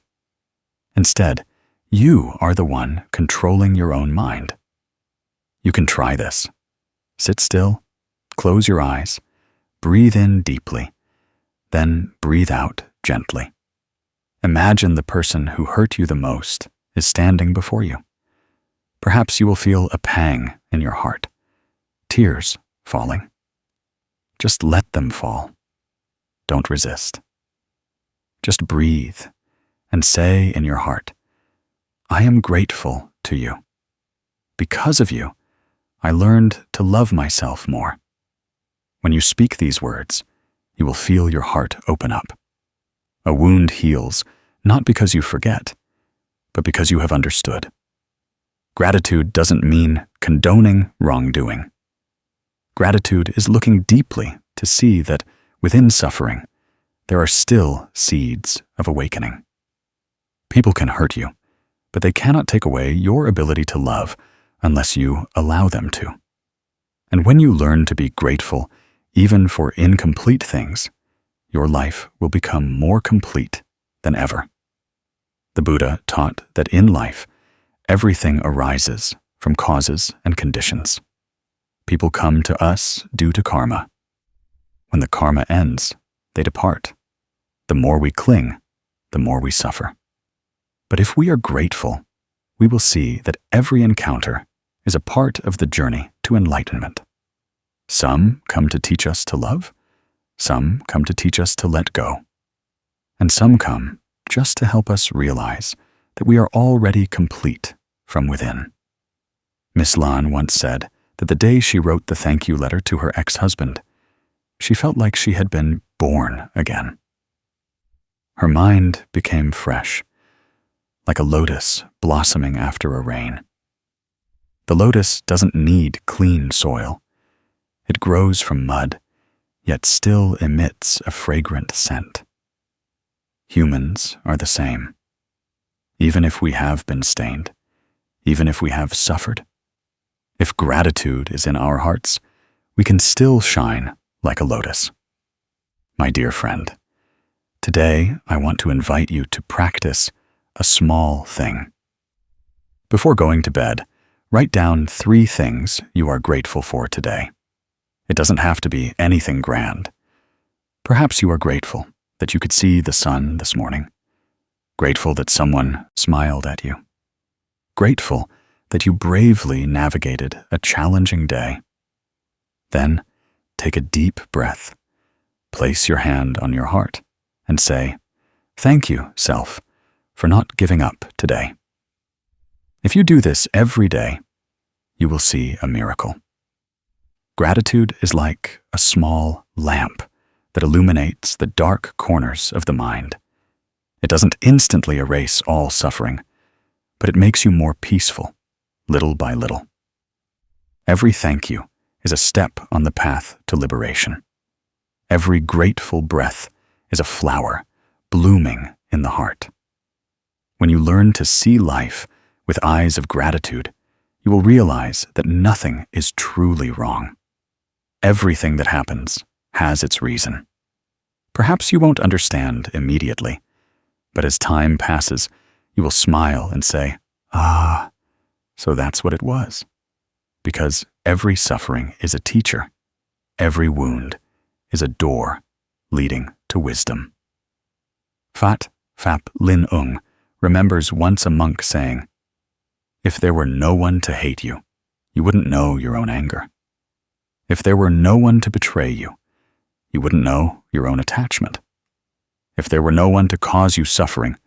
Instead, you are the one controlling your own mind. You can try this. Sit still, close your eyes, breathe in deeply, then breathe out gently. Imagine the person who hurt you the most is standing before you. Perhaps you will feel a pang in your heart, tears falling. Just let them fall. Don't resist. Just breathe and say in your heart, "I am grateful to you. Because of you, I learned to love myself more." When you speak these words, you will feel your heart open up. A wound heals not because you forget, but because you have understood. Gratitude doesn't mean condoning wrongdoing. Gratitude is looking deeply to see that within suffering, there are still seeds of awakening. People can hurt you, but they cannot take away your ability to love unless you allow them to. And when you learn to be grateful, even for incomplete things, your life will become more complete than ever. The Buddha taught that in life, everything arises from causes and conditions. People come to us due to karma. When the karma ends, they depart. The more we cling, the more we suffer. But if we are grateful, we will see that every encounter is a part of the journey to enlightenment. Some come to teach us to love, some come to teach us to let go, and some come just to help us realize that we are already complete from within. Miss Lan once said that the day she wrote the thank you letter to her ex-husband, she felt like she had been born again. Her mind became fresh, like a lotus blossoming after a rain. The lotus doesn't need clean soil. It grows from mud, yet still emits a fragrant scent. Humans are the same. Even if we have been stained, even if we have suffered, if gratitude is in our hearts, we can still shine like a lotus. My dear friend, today I want to invite you to practice a small thing. Before going to bed, write down 3 things you are grateful for today. It doesn't have to be anything grand. Perhaps you are grateful that you could see the sun this morning, grateful that someone smiled at you, grateful that you bravely navigated a challenging day. Then, take a deep breath, place your hand on your heart, and say, "Thank you, self, for not giving up today." If you do this every day, you will see a miracle. Gratitude is like a small lamp that illuminates the dark corners of the mind. It doesn't instantly erase all suffering, but it makes you more peaceful, little by little. Every thank you is a step on the path to liberation. Every grateful breath is a flower blooming in the heart. When you learn to see life with eyes of gratitude, you will realize that nothing is truly wrong. Everything that happens has its reason. Perhaps you won't understand immediately, but as time passes, you will smile and say, "Ah, so that's what it was." Because every suffering is a teacher. Every wound is a door leading to wisdom. Phat Phap Lin Ung remembers once a monk saying, "If there were no one to hate you, you wouldn't know your own anger. If there were no one to betray you, you wouldn't know your own attachment. If there were no one to cause you suffering,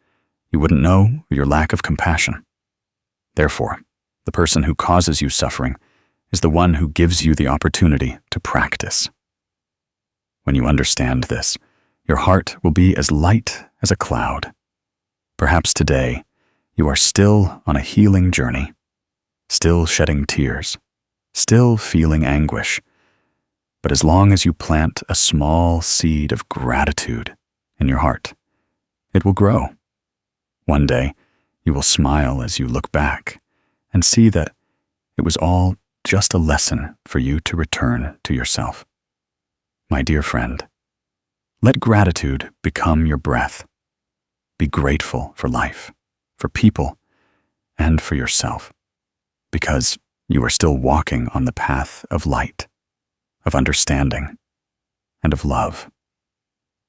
you wouldn't know your lack of compassion. Therefore, the person who causes you suffering is the one who gives you the opportunity to practice." When you understand this, your heart will be as light as a cloud. Perhaps today, you are still on a healing journey, still shedding tears, still feeling anguish. But as long as you plant a small seed of gratitude in your heart, it will grow. One day, you will smile as you look back and see that it was all just a lesson for you to return to yourself. My dear friend, let gratitude become your breath. Be grateful for life, for people, and for yourself, because you are still walking on the path of light, of understanding, and of love.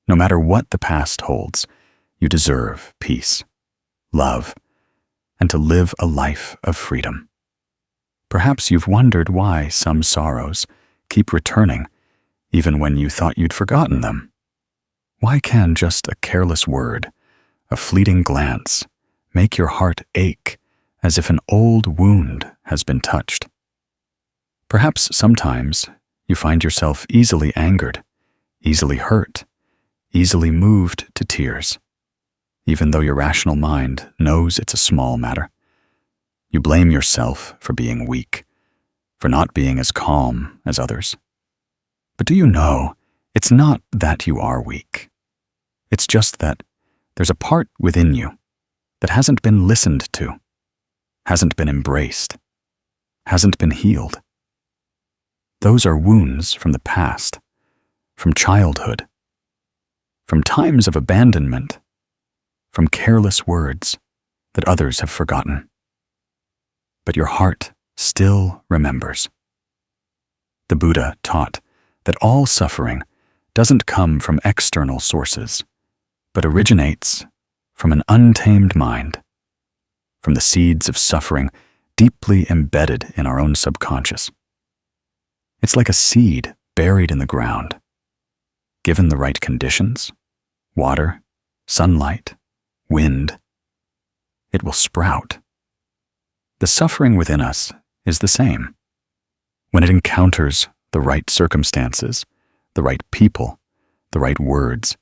No matter what the past holds, you deserve peace, love, and to live a life of freedom. Perhaps you've wondered why some sorrows keep returning even when you thought you'd forgotten them. Why can just a careless word, a fleeting glance, make your heart ache as if an old wound has been touched? Perhaps sometimes you find yourself easily angered, easily hurt, easily moved to tears, even though your rational mind knows it's a small matter. You blame yourself for being weak, for not being as calm as others. But do you know, it's not that you are weak. It's just that there's a part within you that hasn't been listened to, hasn't been embraced, hasn't been healed. Those are wounds from the past, from childhood, from times of abandonment, from careless words that others have forgotten. But your heart still remembers. The Buddha taught that all suffering doesn't come from external sources, but originates from an untamed mind, from the seeds of suffering deeply embedded in our own subconscious. It's like a seed buried in the ground. Given the right conditions, water, sunlight, wind, it will sprout. The suffering within us is the same. When it encounters the right circumstances, the right people, the right words,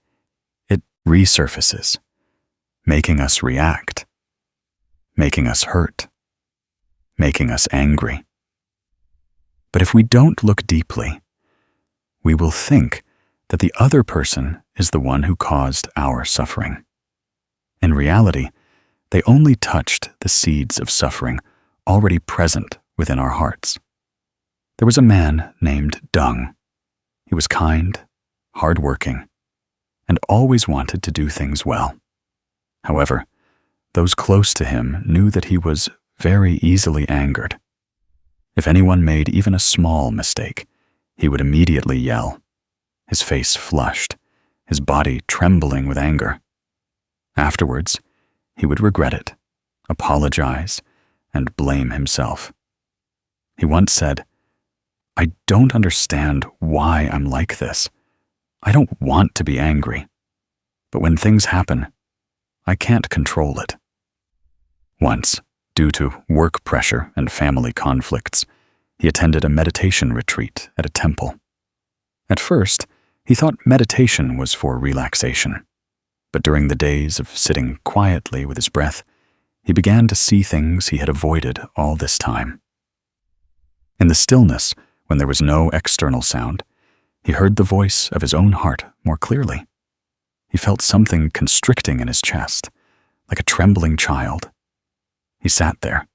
it resurfaces, making us react, making us hurt, making us angry. But if we don't look deeply, we will think that the other person is the one who caused our suffering. In reality, they only touched the seeds of suffering already present within our hearts. There was a man named Dung. He was kind, hardworking, and always wanted to do things well. However, those close to him knew that he was very easily angered. If anyone made even a small mistake, he would immediately yell, his face flushed, his body trembling with anger. Afterwards, he would regret it, apologize, and blame himself. He once said, "I don't understand why I'm like this. I don't want to be angry. But when things happen, I can't control it." Once, due to work pressure and family conflicts, he attended a meditation retreat at a temple. At first, he thought meditation was for relaxation. But during the days of sitting quietly with his breath, he began to see things he had avoided all this time. In the stillness, when there was no external sound, he heard the voice of his own heart more clearly. He felt something constricting in his chest, like a trembling child. He sat there,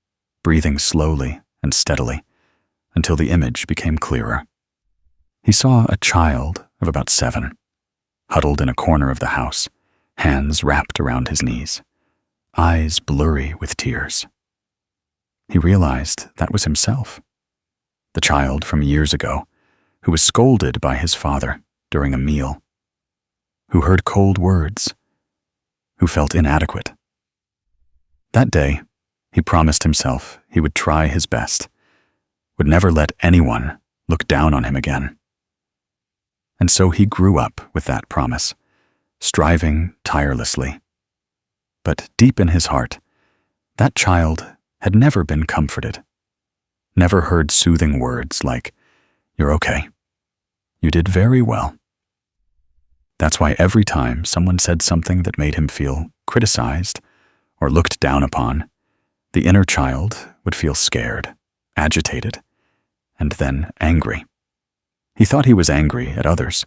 breathing slowly and steadily, until the image became clearer. He saw a child of about 7, huddled in a corner of the house, hands wrapped around his knees, eyes blurry with tears. He realized that was himself, the child from years ago, who was scolded by his father during a meal, who heard cold words, who felt inadequate. That day, he promised himself he would try his best, would never let anyone look down on him again. And so he grew up with that promise, striving tirelessly. But deep in his heart, that child had never been comforted, never heard soothing words like, "You're okay. You did very well." That's why every time someone said something that made him feel criticized or looked down upon, the inner child would feel scared, agitated, and then angry. He thought he was angry at others,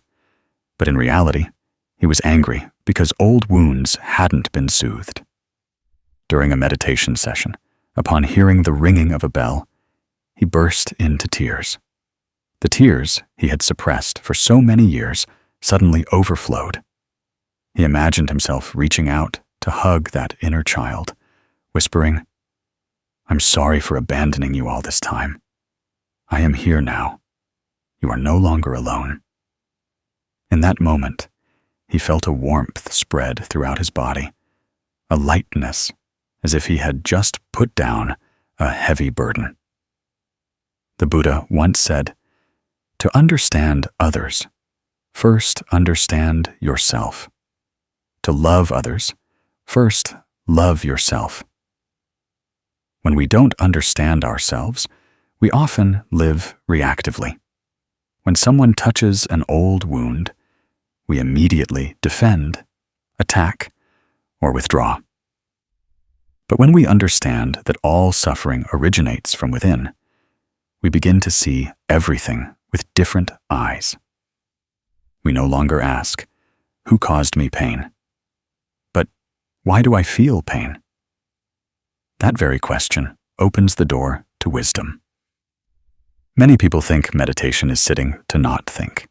but in reality, he was angry because old wounds hadn't been soothed. During a meditation session, upon hearing the ringing of a bell, he burst into tears. The tears he had suppressed for so many years suddenly overflowed. He imagined himself reaching out to hug that inner child, whispering, "I'm sorry for abandoning you all this time. I am here now. You are no longer alone." In that moment, he felt a warmth spread throughout his body, a lightness, as if he had just put down a heavy burden. The Buddha once said, "To understand others, first understand yourself. To love others, first love yourself." When we don't understand ourselves, we often live reactively. When someone touches an old wound, we immediately defend, attack, or withdraw. But when we understand that all suffering originates from within, we begin to see everything with different eyes. We no longer ask, "Who caused me pain?" but "Why do I feel pain?" That very question opens the door to wisdom. Many people think meditation is sitting to not think.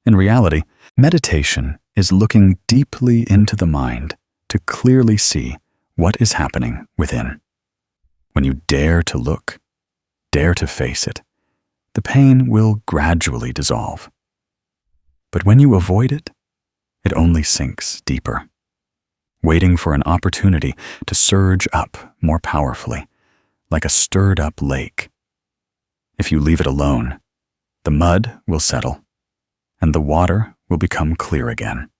In reality, meditation is looking deeply into the mind to clearly see what is happening within. When you dare to look, dare to face it, the pain will gradually dissolve. But when you avoid it, it only sinks deeper, waiting for an opportunity to surge up more powerfully, like a stirred-up lake. If you leave it alone, the mud will settle, and the water will become clear again.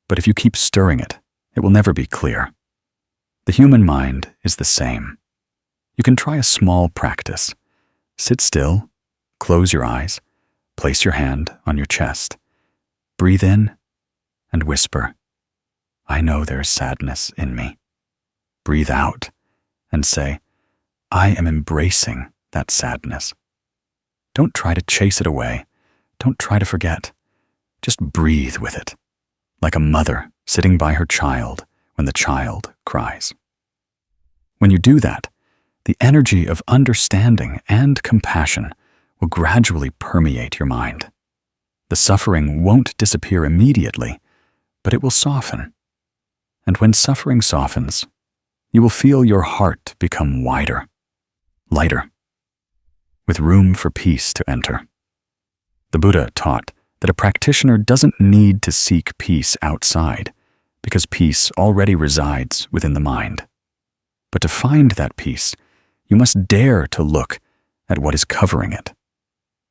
But if you keep stirring it, it will never be clear. The human mind is the same. You can try a small practice. Sit still, close your eyes, place your hand on your chest, breathe in, and whisper, "I know there's sadness in me." Breathe out and say, "I am embracing that sadness." Don't try to chase it away. Don't try to forget. Just breathe with it, like a mother sitting by her child when the child cries. When you do that, the energy of understanding and compassion will gradually permeate your mind. The suffering won't disappear immediately, but it will soften. And when suffering softens, you will feel your heart become wider, lighter, with room for peace to enter. The Buddha taught that a practitioner doesn't need to seek peace outside, because peace already resides within the mind. But to find that peace, you must dare to look at what is covering it.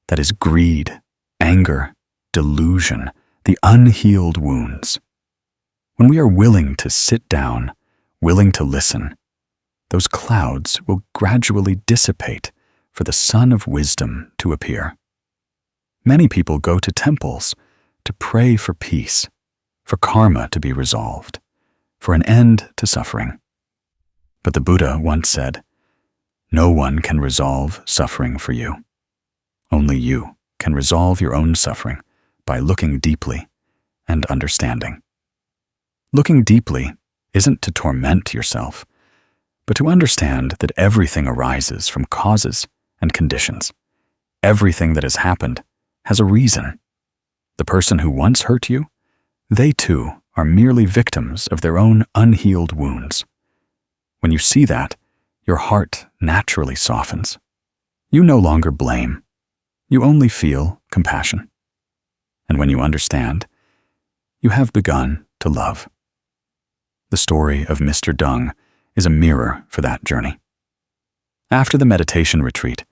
That is greed, anger, delusion, the unhealed wounds. When we are willing to sit down, willing to listen, those clouds will gradually dissipate for the sun of wisdom to appear. Many people go to temples to pray for peace, for karma to be resolved, for an end to suffering. But the Buddha once said, "No one can resolve suffering for you. Only you can resolve your own suffering by looking deeply and understanding." Looking deeply isn't to torment yourself, but to understand that everything arises from causes and conditions. Everything that has happened has a reason. The person who once hurt you, they too are merely victims of their own unhealed wounds. When you see that, your heart naturally softens. You no longer blame. You only feel compassion. And when you understand, you have begun to love. The story of Mr. Dung is a mirror for that journey. After the meditation retreat,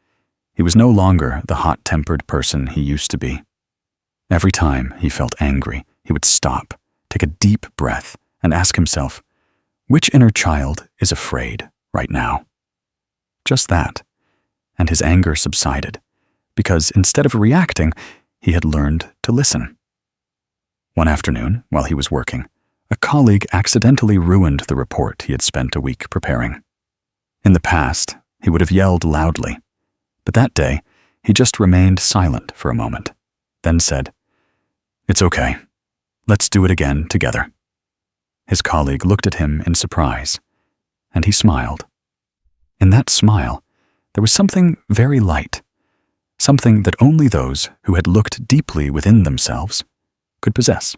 he was no longer the hot-tempered person he used to be. Every time he felt angry, he would stop, take a deep breath, and ask himself, which inner child is afraid right now? Just that, and his anger subsided, because instead of reacting, he had learned to listen. One afternoon, while he was working, a colleague accidentally ruined the report he had spent a week preparing. In the past, he would have yelled loudly, but that day, he just remained silent for a moment, then said, "It's okay. Let's do it again together." His colleague looked at him in surprise, and he smiled. In that smile, there was something very light, something that only those who had looked deeply within themselves could possess.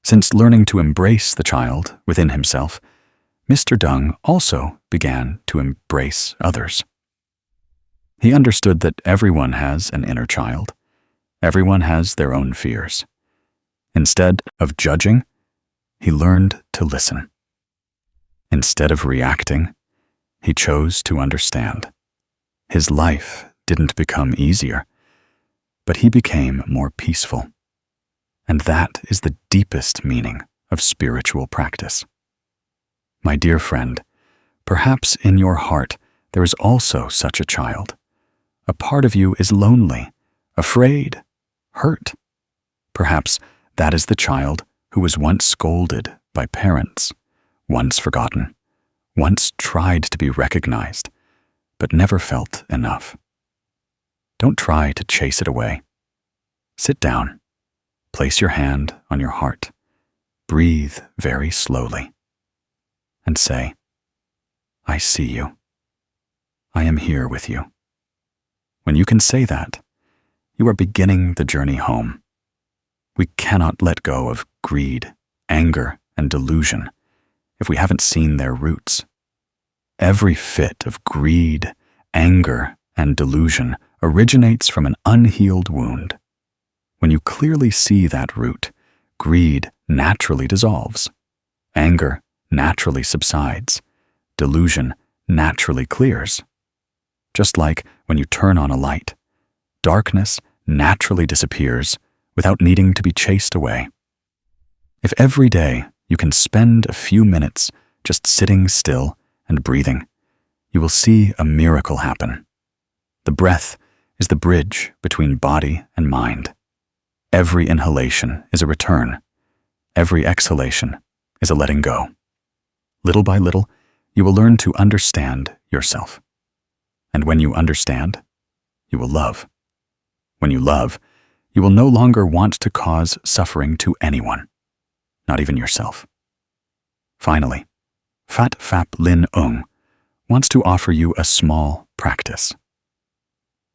Since learning to embrace the child within himself, Mr. Dung also began to embrace others. He understood that everyone has an inner child. Everyone has their own fears. Instead of judging, he learned to listen. Instead of reacting, he chose to understand. His life didn't become easier, but he became more peaceful. And that is the deepest meaning of spiritual practice. My dear friend, perhaps in your heart there is also such a child. A part of you is lonely, afraid, hurt. Perhaps that is the child who was once scolded by parents, once forgotten, once tried to be recognized, but never felt enough. Don't try to chase it away. Sit down, place your hand on your heart, breathe very slowly, and say, I see you. I am here with you. When you can say that, you are beginning the journey home. We cannot let go of greed, anger, and delusion if we haven't seen their roots. Every fit of greed, anger, and delusion originates from an unhealed wound. When you clearly see that root, greed naturally dissolves, anger naturally subsides, delusion naturally clears. Just like when you turn on a light, darkness naturally disappears without needing to be chased away. If every day you can spend a few minutes just sitting still and breathing, you will see a miracle happen. The breath is the bridge between body and mind. Every inhalation is a return. Every exhalation is a letting go. Little by little, you will learn to understand yourself. And when you understand, you will love. When you love, you will no longer want to cause suffering to anyone, not even yourself. Finally, Phat Phap Linh Ung wants to offer you a small practice.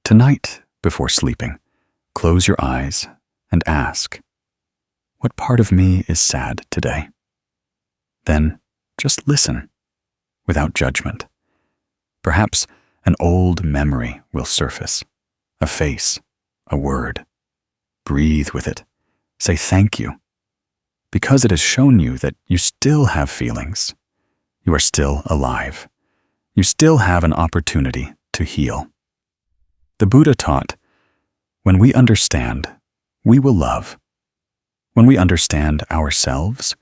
Tonight, before sleeping, close your eyes and ask, what part of me is sad today? Then just listen, without judgment. Perhaps an old memory will surface, a face, a word. Breathe with it. Say thank you. Because it has shown you that you still have feelings. You are still alive. You still have an opportunity to heal. The Buddha taught, when we understand, we will love. When we understand ourselves,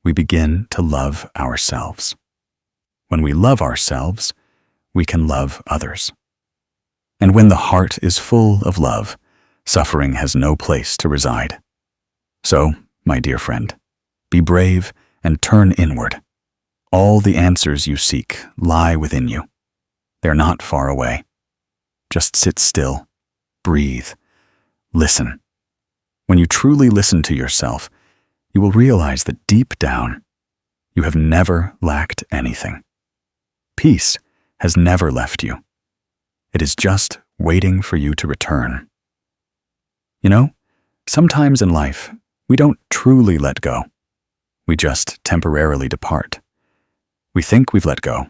we begin to love ourselves. When we love ourselves, we can love others. And when the heart is full of love, suffering has no place to reside. So, my dear friend, be brave and turn inward. All the answers you seek lie within you. They're not far away. Just sit still, breathe, listen. When you truly listen to yourself, you will realize that deep down, you have never lacked anything. Peace has never left you. It is just waiting for you to return. You know, sometimes in life, we don't truly let go. We just temporarily depart. We think we've let go,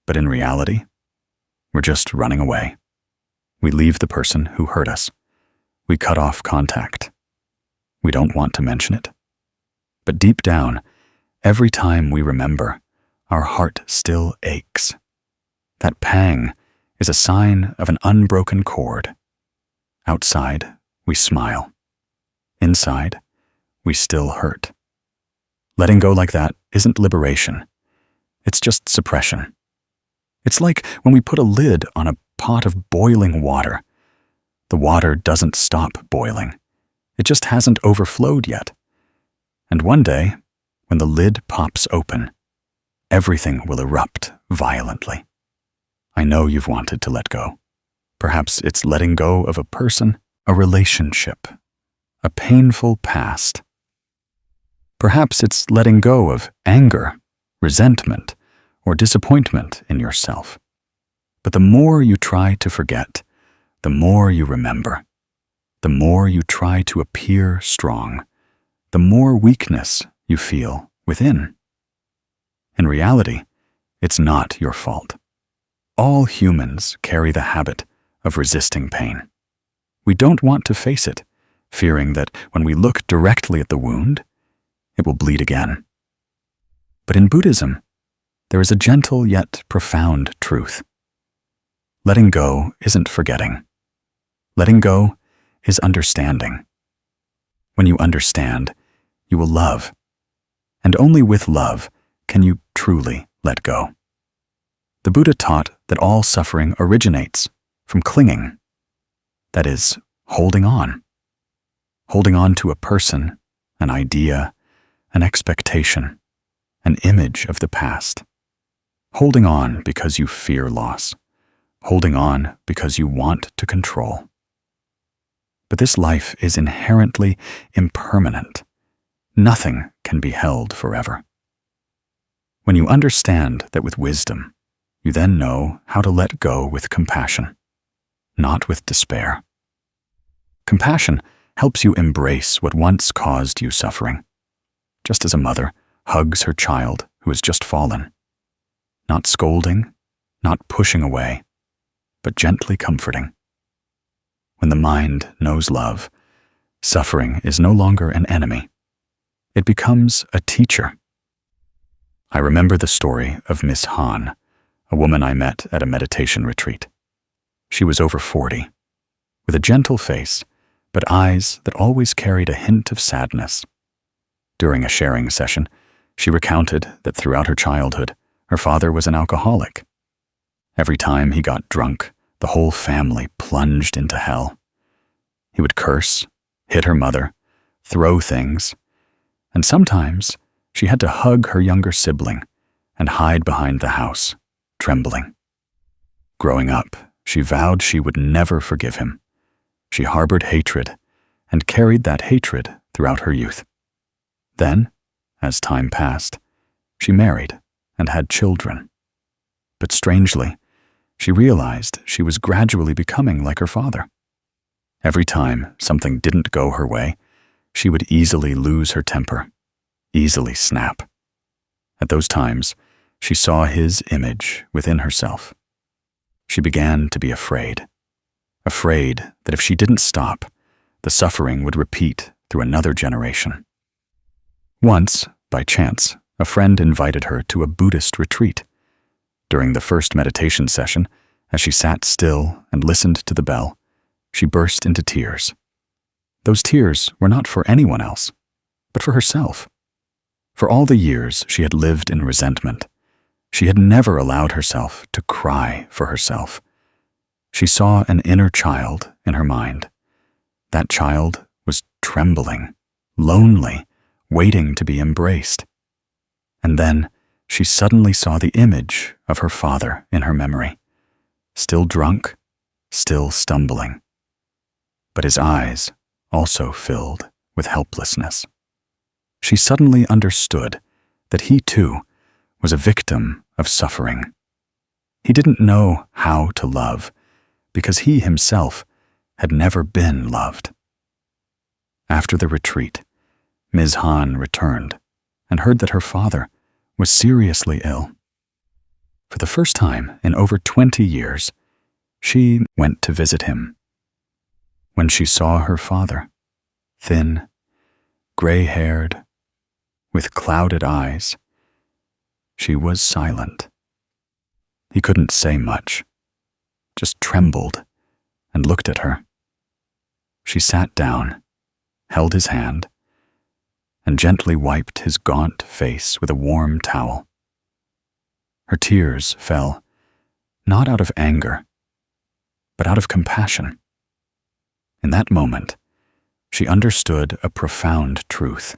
but in reality, we're just running away. We leave the person who hurt us. We cut off contact. We don't want to mention it. But deep down, every time we remember, our heart still aches. That pang is a sign of an unbroken cord. Outside, we smile. Inside, we still hurt. Letting go like that isn't liberation. It's just suppression. It's like when we put a lid on a pot of boiling water. The water doesn't stop boiling. It just hasn't overflowed yet. And one day, when the lid pops open, everything will erupt violently. I know you've wanted to let go. Perhaps it's letting go of a person, a relationship, a painful past. Perhaps it's letting go of anger, resentment, or disappointment in yourself. But the more you try to forget, the more you remember. The more you try to appear strong, the more weakness you feel within. In reality, it's not your fault. All humans carry the habit of resisting pain. We don't want to face it, fearing that when we look directly at the wound, it will bleed again. But in Buddhism, there is a gentle yet profound truth. Letting go isn't forgetting. Letting go is understanding. When you understand, you will love. And only with love can you truly let go. The Buddha taught that all suffering originates from clinging. That is, holding on. Holding on to a person, an idea, an expectation, an image of the past. holding on because you fear loss, holding on because you want to control. But this life is inherently impermanent. Nothing can be held forever. When you understand that with wisdom, you then know how to let go with compassion, not with despair. Compassion helps you embrace what once caused you suffering, just as a mother hugs her child who has just fallen, not scolding, not pushing away, but gently comforting. When the mind knows love, suffering is no longer an enemy. It becomes a teacher. I remember the story of Miss Han, a woman I met at a meditation retreat. She was over 40, with a gentle face, but eyes that always carried a hint of sadness. During a sharing session, she recounted that throughout her childhood, her father was an alcoholic. Every time he got drunk, the whole family plunged into hell. He would curse, hit her mother, throw things, and sometimes she had to hug her younger sibling and hide behind the house, trembling. Growing up, she vowed she would never forgive him. She harbored hatred and carried that hatred throughout her youth. Then, as time passed, she married and had children. But strangely, she realized she was gradually becoming like her father. Every time something didn't go her way, she would easily lose her temper, easily snap. At those times, she saw his image within herself. She began to be afraid that if she didn't stop, the suffering would repeat through another generation. Once, by chance, a friend invited her to a Buddhist retreat. During the first meditation session, as she sat still and listened to the bell, she burst into tears. Those tears were not for anyone else, but for herself. For all the years she had lived in resentment, she had never allowed herself to cry for herself. She saw an inner child in her mind. That child was trembling, lonely, waiting to be embraced. And then she suddenly saw the image of her father in her memory, still drunk, still stumbling. But his eyes also filled with helplessness. She suddenly understood that he too was a victim of suffering. He didn't know how to love because he himself had never been loved. After the retreat, Ms. Han returned and heard that her father was seriously ill. For the first time in over 20 years, she went to visit him. When she saw her father, thin, gray-haired, with clouded eyes, she was silent. He couldn't say much, just trembled and looked at her. She sat down, held his hand, and gently wiped his gaunt face with a warm towel. Her tears fell, not out of anger, but out of compassion. In that moment, she understood a profound truth.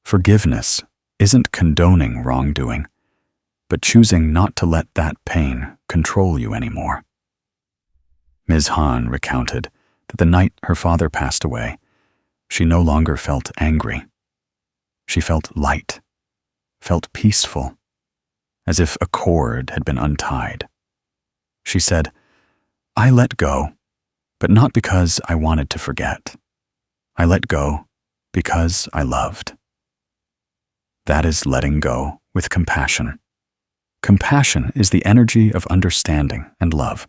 Forgiveness isn't condoning wrongdoing, but choosing not to let that pain control you anymore. Ms. Han recounted that the night her father passed away, she no longer felt angry. She felt light, felt peaceful, as if a cord had been untied. She said, "I let go, but not because I wanted to forget. I let go because I loved." That is letting go with compassion. Compassion is the energy of understanding and love.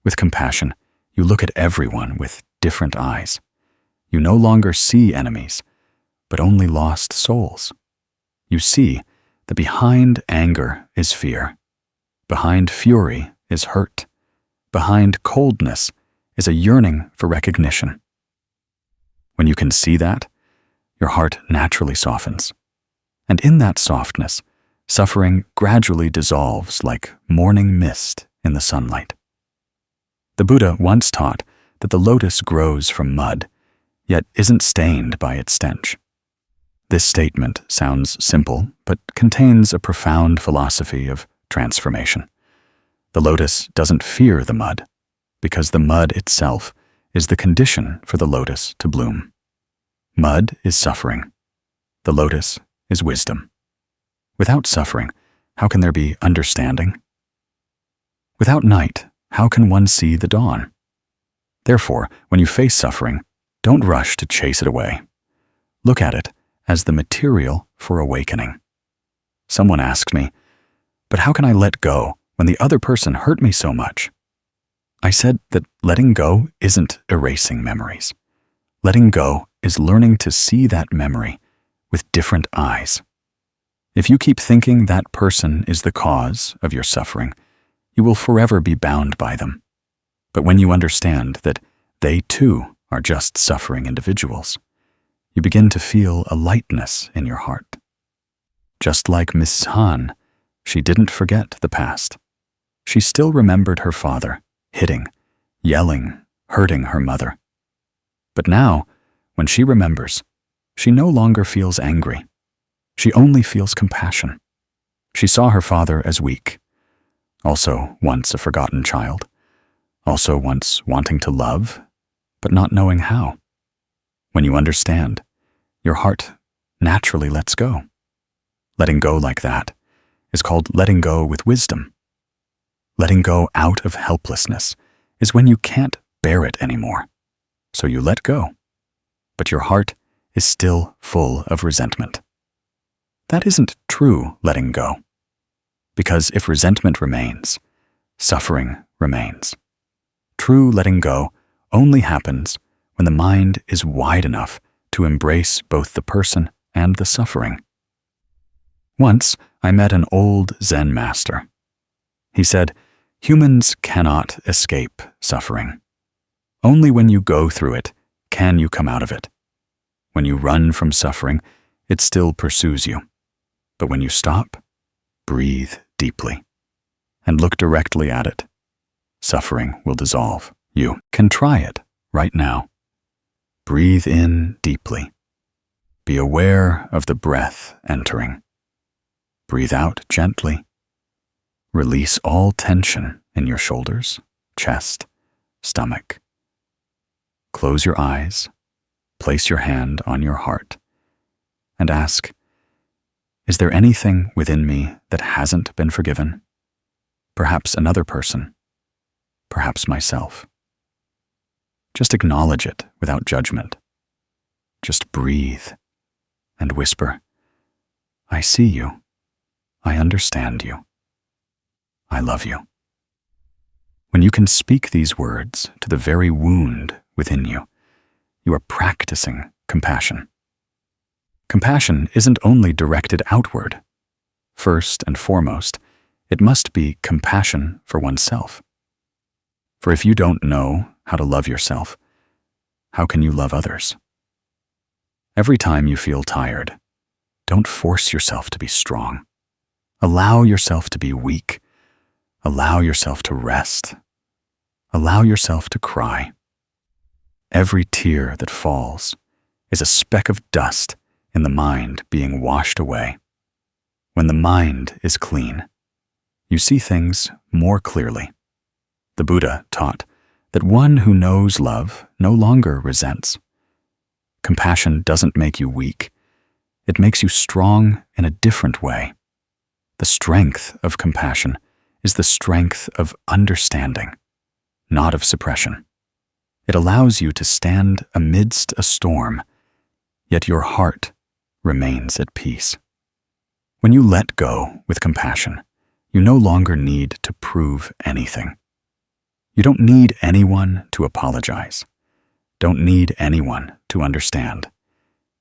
With compassion, you look at everyone with different eyes. You no longer see enemies, but only lost souls. You see that behind anger is fear. Behind fury is hurt. Behind coldness is a yearning for recognition. When you can see that, your heart naturally softens. And in that softness, suffering gradually dissolves like morning mist in the sunlight. The Buddha once taught that the lotus grows from mud, yet isn't stained by its stench. This statement sounds simple, but contains a profound philosophy of transformation. The lotus doesn't fear the mud, because the mud itself is the condition for the lotus to bloom. Mud is suffering. The lotus is wisdom. Without suffering, how can there be understanding? Without night, how can one see the dawn? Therefore, when you face suffering, don't rush to chase it away. Look at it as the material for awakening. Someone asked me, "But how can I let go when the other person hurt me so much?" I said that letting go isn't erasing memories. Letting go is learning to see that memory with different eyes. If you keep thinking that person is the cause of your suffering, you will forever be bound by them. But when you understand that they too are just suffering individuals, you begin to feel a lightness in your heart. Just like Mrs. Han, she didn't forget the past. She still remembered her father, hitting, yelling, hurting her mother. But now, when she remembers, she no longer feels angry. She only feels compassion. She saw her father as weak, also once a forgotten child, also once wanting to love, but not knowing how. When you understand, your heart naturally lets go. Letting go like that is called letting go with wisdom. Letting go out of helplessness is when you can't bear it anymore, so you let go, but your heart is still full of resentment. That isn't true letting go, because if resentment remains, suffering remains. True letting go only happens when the mind is wide enough to embrace both the person and the suffering. Once, I met an old Zen master. He said, "Humans cannot escape suffering. Only when you go through it can you come out of it. When you run from suffering, it still pursues you. But when you stop, breathe deeply, and look directly at it, suffering will dissolve. You can try it right now. Breathe in deeply. Be aware of the breath entering. Breathe out gently. Release all tension in your shoulders, chest, stomach. Close your eyes, place your hand on your heart, and ask, is there anything within me that hasn't been forgiven? Perhaps another person, perhaps myself. Just acknowledge it without judgment. Just breathe and whisper, I see you. I understand you. I love you. When you can speak these words to the very wound within you, you are practicing compassion. Compassion isn't only directed outward. First and foremost, it must be compassion for oneself. For if you don't know how to love yourself, how can you love others? Every time you feel tired, don't force yourself to be strong. Allow yourself to be weak. Allow yourself to rest. Allow yourself to cry. Every tear that falls is a speck of dust in the mind being washed away. When the mind is clean, you see things more clearly. The Buddha taught that one who knows love no longer resents. Compassion doesn't make you weak. It makes you strong in a different way. The strength of compassion is the strength of understanding, not of suppression. It allows you to stand amidst a storm, yet your heart remains at peace. When you let go with compassion, you no longer need to prove anything. You don't need anyone to apologize. Don't need anyone to understand.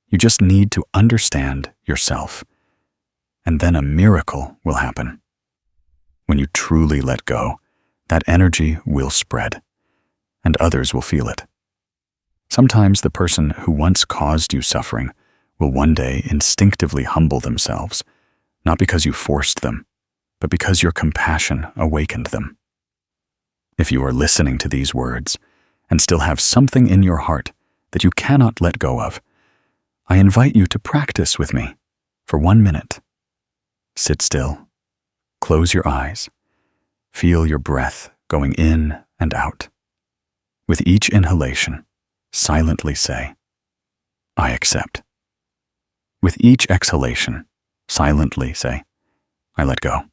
You just need to understand yourself, and then a miracle will happen. When you truly let go, that energy will spread, and others will feel it. Sometimes the person who once caused you suffering will one day instinctively humble themselves, not because you forced them, but because your compassion awakened them. If you are listening to these words and still have something in your heart that you cannot let go of, I invite you to practice with me for 1 minute. Sit still, close your eyes, feel your breath going in and out. With each inhalation, silently say, I accept. With each exhalation, silently say, I let go.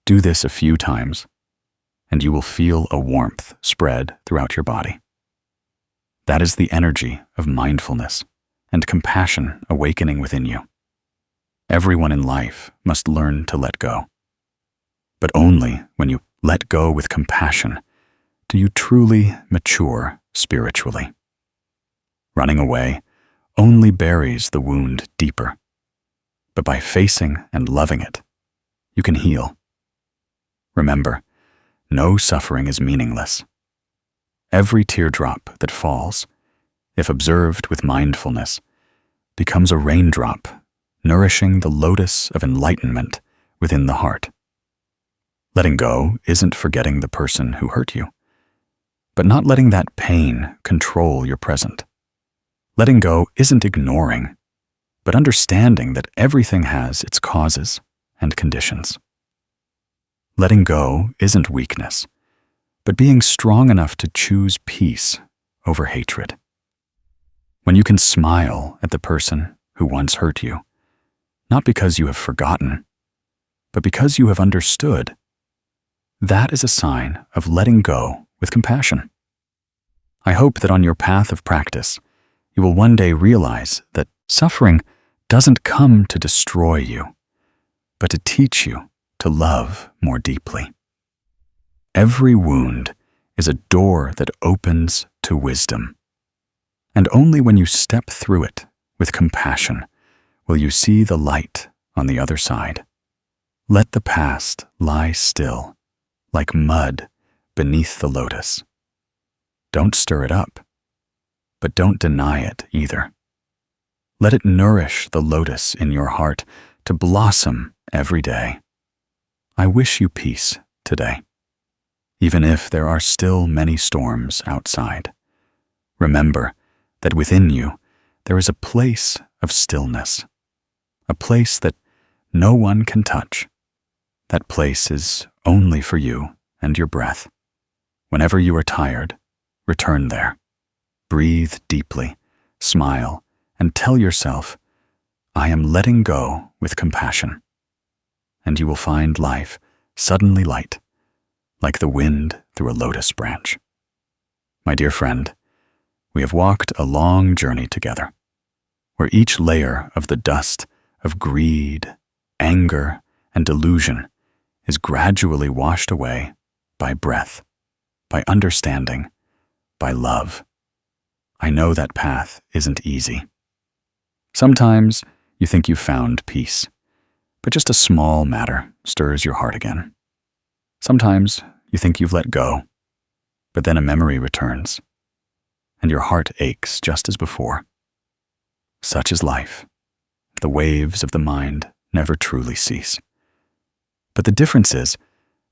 Do this a few times, and you will feel a warmth spread throughout your body. That is the energy of mindfulness and compassion awakening within you. Everyone in life must learn to let go. But only when you let go with compassion do you truly mature spiritually. Running away only buries the wound deeper. But by facing and loving it, you can heal. Remember, no suffering is meaningless. Every teardrop that falls, if observed with mindfulness, becomes a raindrop nourishing the lotus of enlightenment within the heart. Letting go isn't forgetting the person who hurt you, but not letting that pain control your present. Letting go isn't ignoring, but understanding that everything has its causes and conditions. Letting go isn't weakness, but being strong enough to choose peace over hatred. When you can smile at the person who once hurt you, not because you have forgotten, but because you have understood, that is a sign of letting go with compassion. I hope that on your path of practice, you will one day realize that suffering doesn't come to destroy you, but to teach you to love more deeply. Every wound is a door that opens to wisdom, and only when you step through it with compassion will you see the light on the other side. Let the past lie still, like mud beneath the lotus. Don't stir it up, but don't deny it either. Let it nourish the lotus in your heart to blossom every day. I wish you peace today, even if there are still many storms outside. Remember that within you there is a place of stillness, a place that no one can touch. That place is only for you and your breath. Whenever you are tired, return there. Breathe deeply, smile, and tell yourself, I am letting go with compassion. And you will find life suddenly light, like the wind through a lotus branch. My dear friend, we have walked a long journey together, where each layer of the dust of greed, anger, and delusion is gradually washed away by breath, by understanding, by love. I know that path isn't easy. Sometimes you think you've found peace, but just a small matter stirs your heart again. Sometimes you think you've let go, but then a memory returns, and your heart aches just as before. Such is life. The waves of the mind never truly cease. But the difference is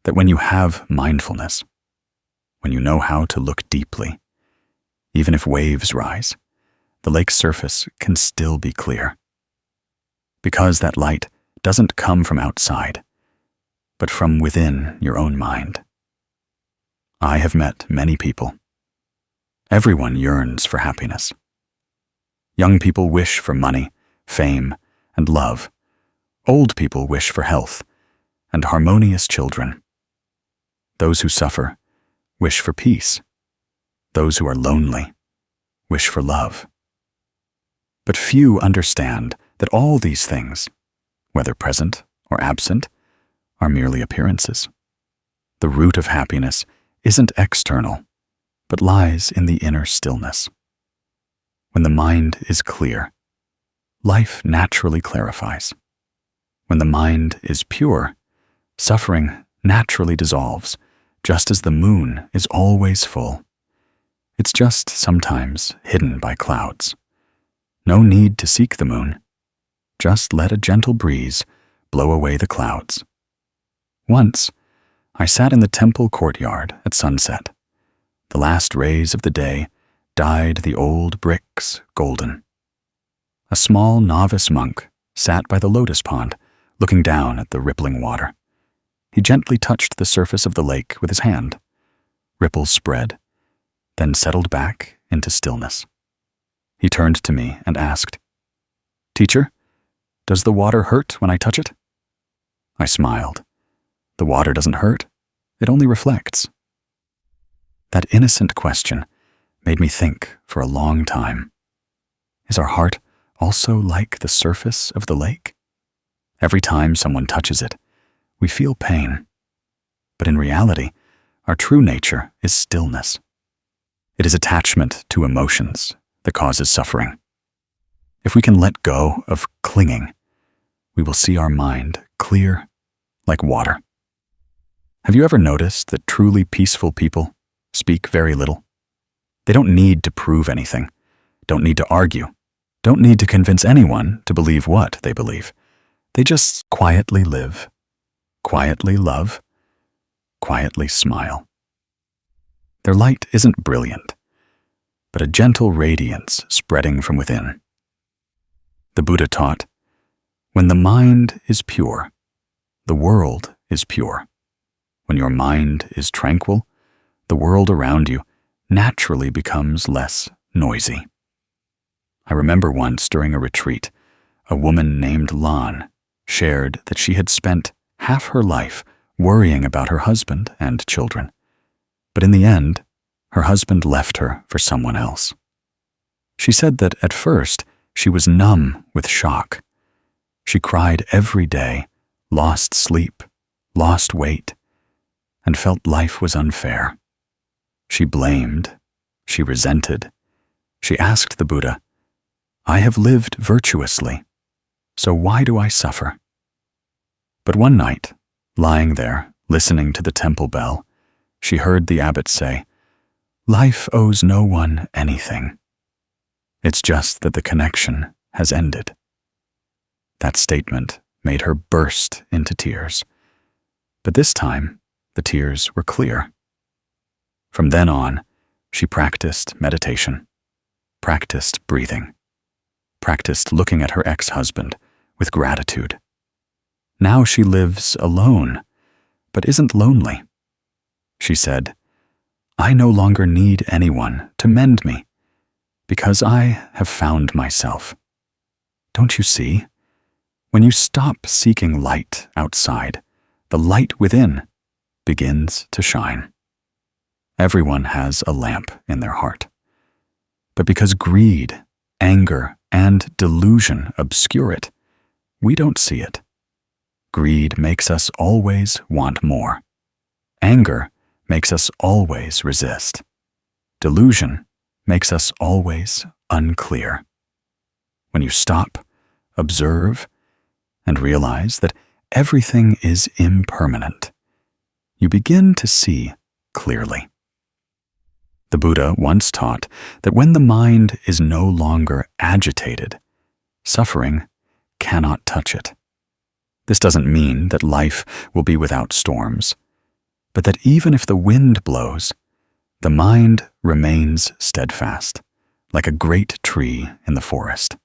that when you have mindfulness, when you know how to look deeply, even if waves rise, the lake's surface can still be clear. Because that light doesn't come from outside, but from within your own mind. I have met many people. Everyone yearns for happiness. Young people wish for money, fame, and love. Old people wish for health and harmonious children. Those who suffer wish for peace. Those who are lonely wish for love. But few understand that all these things, whether present or absent, are merely appearances. The root of happiness isn't external, but lies in the inner stillness. When the mind is clear, life naturally clarifies. When the mind is pure, suffering naturally dissolves, just as the moon is always full. It's just sometimes hidden by clouds. No need to seek the moon. Just let a gentle breeze blow away the clouds. Once, I sat in the temple courtyard at sunset. The last rays of the day dyed the old bricks golden. A small novice monk sat by the lotus pond, looking down at the rippling water. He gently touched the surface of the lake with his hand. Ripples spread, then settled back into stillness. He turned to me and asked, "Teacher, does the water hurt when I touch it?" I smiled. The water doesn't hurt, it only reflects. That innocent question made me think for a long time. Is our heart also like the surface of the lake? Every time someone touches it, we feel pain. But in reality, our true nature is stillness. It is attachment to emotions that causes suffering. If we can let go of clinging, we will see our mind clear like water. Have you ever noticed that truly peaceful people speak very little? They don't need to prove anything, don't need to argue, don't need to convince anyone to believe what they believe. They just quietly live, quietly love, quietly smile. Their light isn't brilliant, but a gentle radiance spreading from within. The Buddha taught, when the mind is pure, the world is pure. When your mind is tranquil, the world around you naturally becomes less noisy. I remember once during a retreat, a woman named Lan shared that she had spent half her life worrying about her husband and children. But in the end, her husband left her for someone else. She said that at first she was numb with shock. She cried every day, lost sleep, lost weight, and felt life was unfair. She blamed, she resented. She asked the Buddha, "I have lived virtuously, so why do I suffer?" But one night, lying there, listening to the temple bell, she heard the abbot say, "Life owes no one anything. It's just that the connection has ended." That statement made her burst into tears. But this time, the tears were clear. From then on, she practiced meditation, practiced breathing, practiced looking at her ex-husband with gratitude. Now she lives alone, but isn't lonely. She said, "I no longer need anyone to mend me, because I have found myself." Don't you see? When you stop seeking light outside, the light within begins to shine. Everyone has a lamp in their heart. But because greed, anger, and delusion obscure it, we don't see it. Greed makes us always want more. Anger makes us always resist. Delusion makes us always unclear. When you stop, observe, and realize that everything is impermanent, you begin to see clearly. The Buddha once taught that when the mind is no longer agitated, suffering cannot touch it. This doesn't mean that life will be without storms, but that even if the wind blows, the mind remains steadfast, like a great tree in the forest.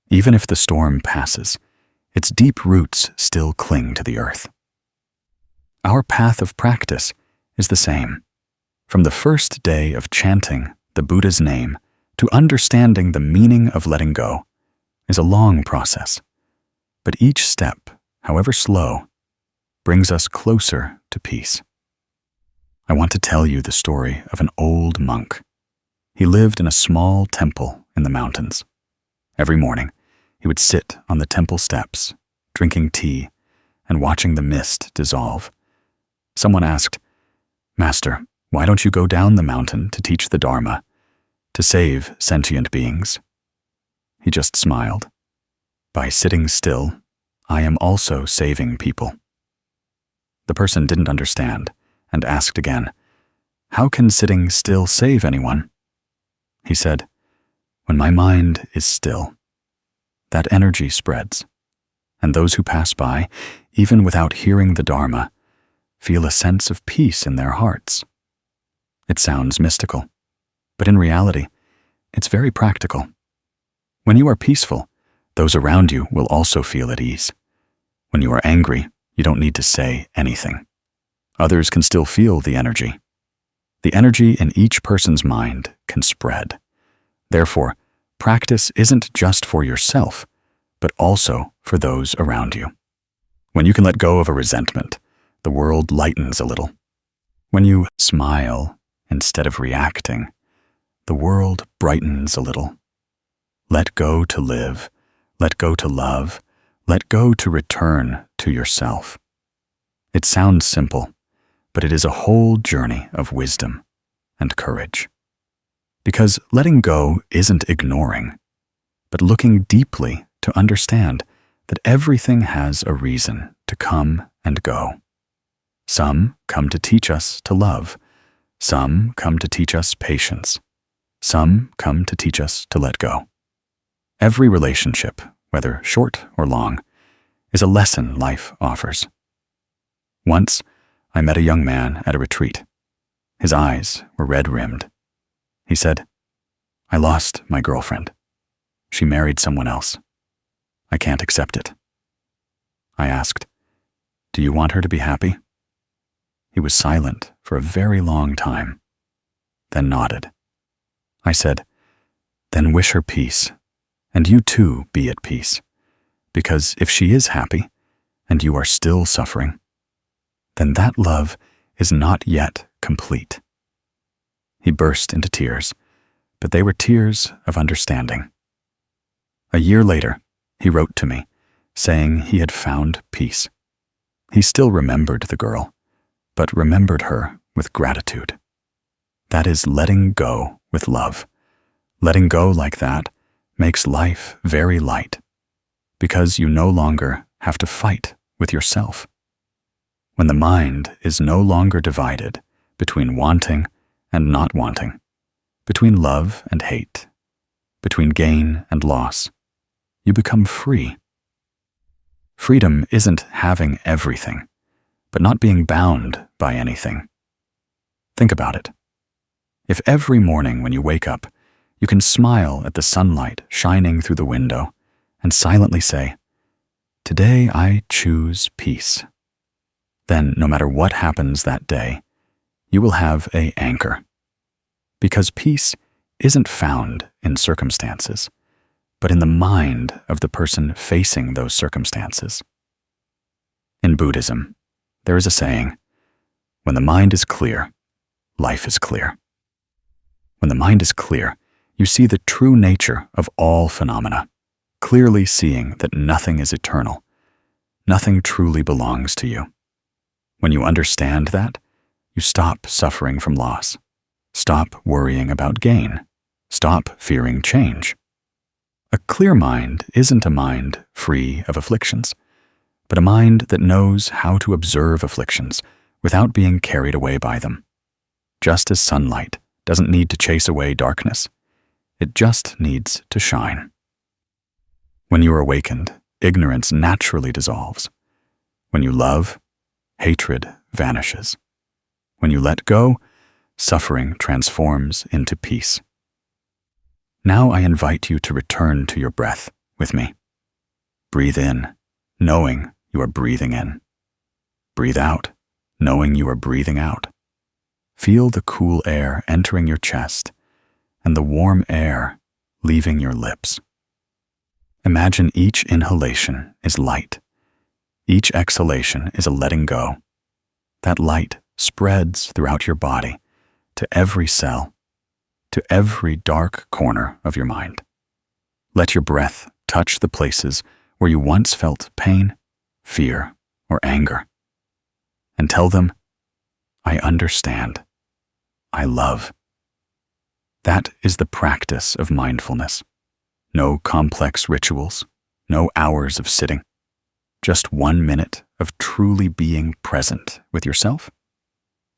Even if the storm passes, its deep roots still cling to the earth. Our path of practice is the same. From the first day of chanting the Buddha's name to understanding the meaning of letting go is a long process, but each step, however slow, brings us closer to peace. I want to tell you the story of an old monk. He lived in a small temple in the mountains. Every morning, he would sit on the temple steps, drinking tea and watching the mist dissolve. Someone asked, "Master, why don't you go down the mountain to teach the Dharma, to save sentient beings?" He just smiled. "By sitting still, I am also saving people." The person didn't understand and asked again, "How can sitting still save anyone?" He said, "When my mind is still, that energy spreads, and those who pass by, even without hearing the Dharma, feel a sense of peace in their hearts." It sounds mystical, but in reality, it's very practical. When you are peaceful, Those around you will also feel at ease. When you are angry, you don't need to say anything. Others can still feel the energy. The energy in each person's mind can spread. Therefore, practice isn't just for yourself, but also for those around you. When you can let go of a resentment, the world lightens a little. When you smile instead of reacting, the world brightens a little. Let go to live, let go to love, let go to return to yourself. It sounds simple, but it is a whole journey of wisdom and courage. Because letting go isn't ignoring, but looking deeply to understand that everything has a reason to come and go. Some come to teach us to love. Some come to teach us patience. Some come to teach us to let go. Every relationship, whether short or long, is a lesson life offers. Once, I met a young man at a retreat. His eyes were red-rimmed. He said, "I lost my girlfriend. She married someone else. I can't accept it." I asked, "Do you want her to be happy?" He was silent for a very long time, then nodded. I said, "Then wish her peace, and you too be at peace, because if she is happy, and you are still suffering, then that love is not yet complete." He burst into tears, but they were tears of understanding. A year later, he wrote to me, saying he had found peace. He still remembered the girl, but remembered her with gratitude. That is letting go with love. Letting go like that makes life very light, because you no longer have to fight with yourself. When the mind is no longer divided between wanting and not wanting, between love and hate, between gain and loss, you become free. Freedom isn't having everything, but not being bound by anything. Think about it. If every morning when you wake up, you can smile at the sunlight shining through the window and silently say, "Today I choose peace," then no matter what happens that day, you will have an anchor. Because peace isn't found in circumstances, but in the mind of the person facing those circumstances. In Buddhism, there is a saying, "When the mind is clear, life is clear." When the mind is clear, you see the true nature of all phenomena, clearly seeing that nothing is eternal, nothing truly belongs to you. When you understand that, you stop suffering from loss, stop worrying about gain, stop fearing change. A clear mind isn't a mind free of afflictions, but a mind that knows how to observe afflictions without being carried away by them. Just as sunlight doesn't need to chase away darkness, it just needs to shine. When you are awakened, ignorance naturally dissolves. When you love, hatred vanishes. When you let go, suffering transforms into peace. Now I invite you to return to your breath with me. Breathe in, knowing you are breathing in. Breathe out, knowing you are breathing out. Feel the cool air entering your chest and the warm air leaving your lips. Imagine each inhalation is light. Each exhalation is a letting go. That light spreads throughout your body, to every cell, to every dark corner of your mind. Let your breath touch the places where you once felt pain, fear, or anger. And tell them, "I understand. I love." That is the practice of mindfulness. No complex rituals, no hours of sitting, just 1 minute of truly being present with yourself,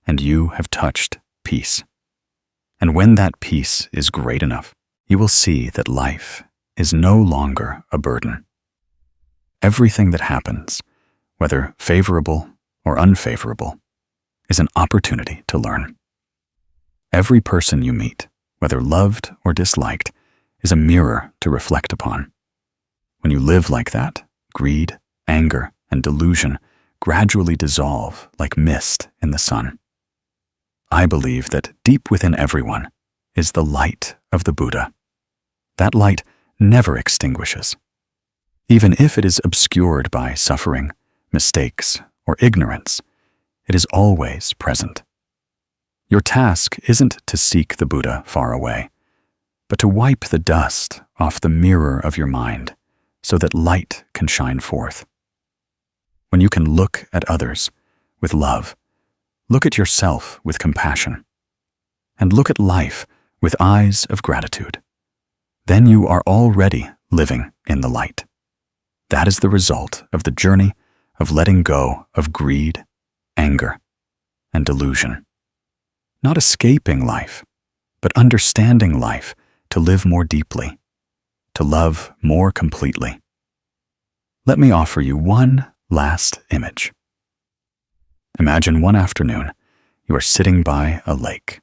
and you have touched peace. And when that peace is great enough, you will see that life is no longer a burden. Everything that happens, whether favorable or unfavorable, is an opportunity to learn. Every person you meet, whether loved or disliked, is a mirror to reflect upon. When you live like that, greed, anger, and delusion gradually dissolve like mist in the sun. I believe that deep within everyone is the light of the Buddha. That light never extinguishes. Even if it is obscured by suffering, mistakes, or ignorance, it is always present. Your task isn't to seek the Buddha far away, but to wipe the dust off the mirror of your mind so that light can shine forth. When you can look at others with love, look at yourself with compassion, and look at life with eyes of gratitude, then you are already living in the light. That is the result of the journey of letting go of greed, anger, and delusion. Not escaping life, but understanding life to live more deeply, to love more completely. Let me offer you one last image. Imagine one afternoon you are sitting by a lake.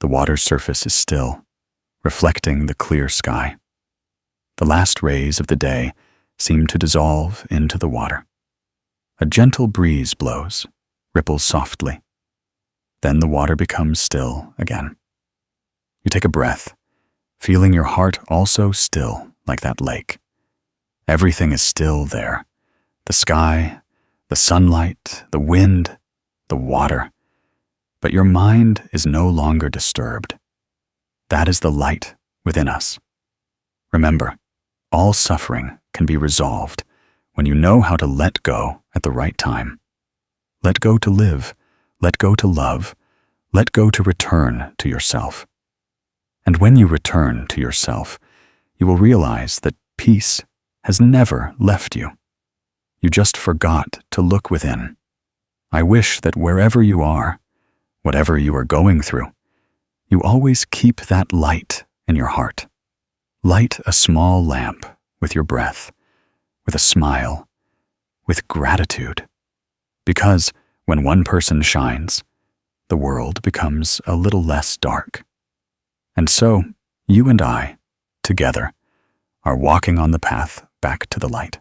The water's surface is still, reflecting the clear sky. The last rays of the day seem to dissolve into the water. A gentle breeze blows, ripples softly. Then the water becomes still again. You take a breath, feeling your heart also still like that lake. Everything is still there. The sky, the sunlight, the wind, the water. But your mind is no longer disturbed. That is the light within us. Remember, all suffering can be resolved when you know how to let go at the right time. Let go to live, let go to love, let go to return to yourself. And when you return to yourself, you will realize that peace has never left you. You just forgot to look within. I wish that wherever you are, whatever you are going through, you always keep that light in your heart. Light a small lamp with your breath, with a smile, with gratitude. Because when one person shines, the world becomes a little less dark. And so, you and I, together, are walking on the path back to the light.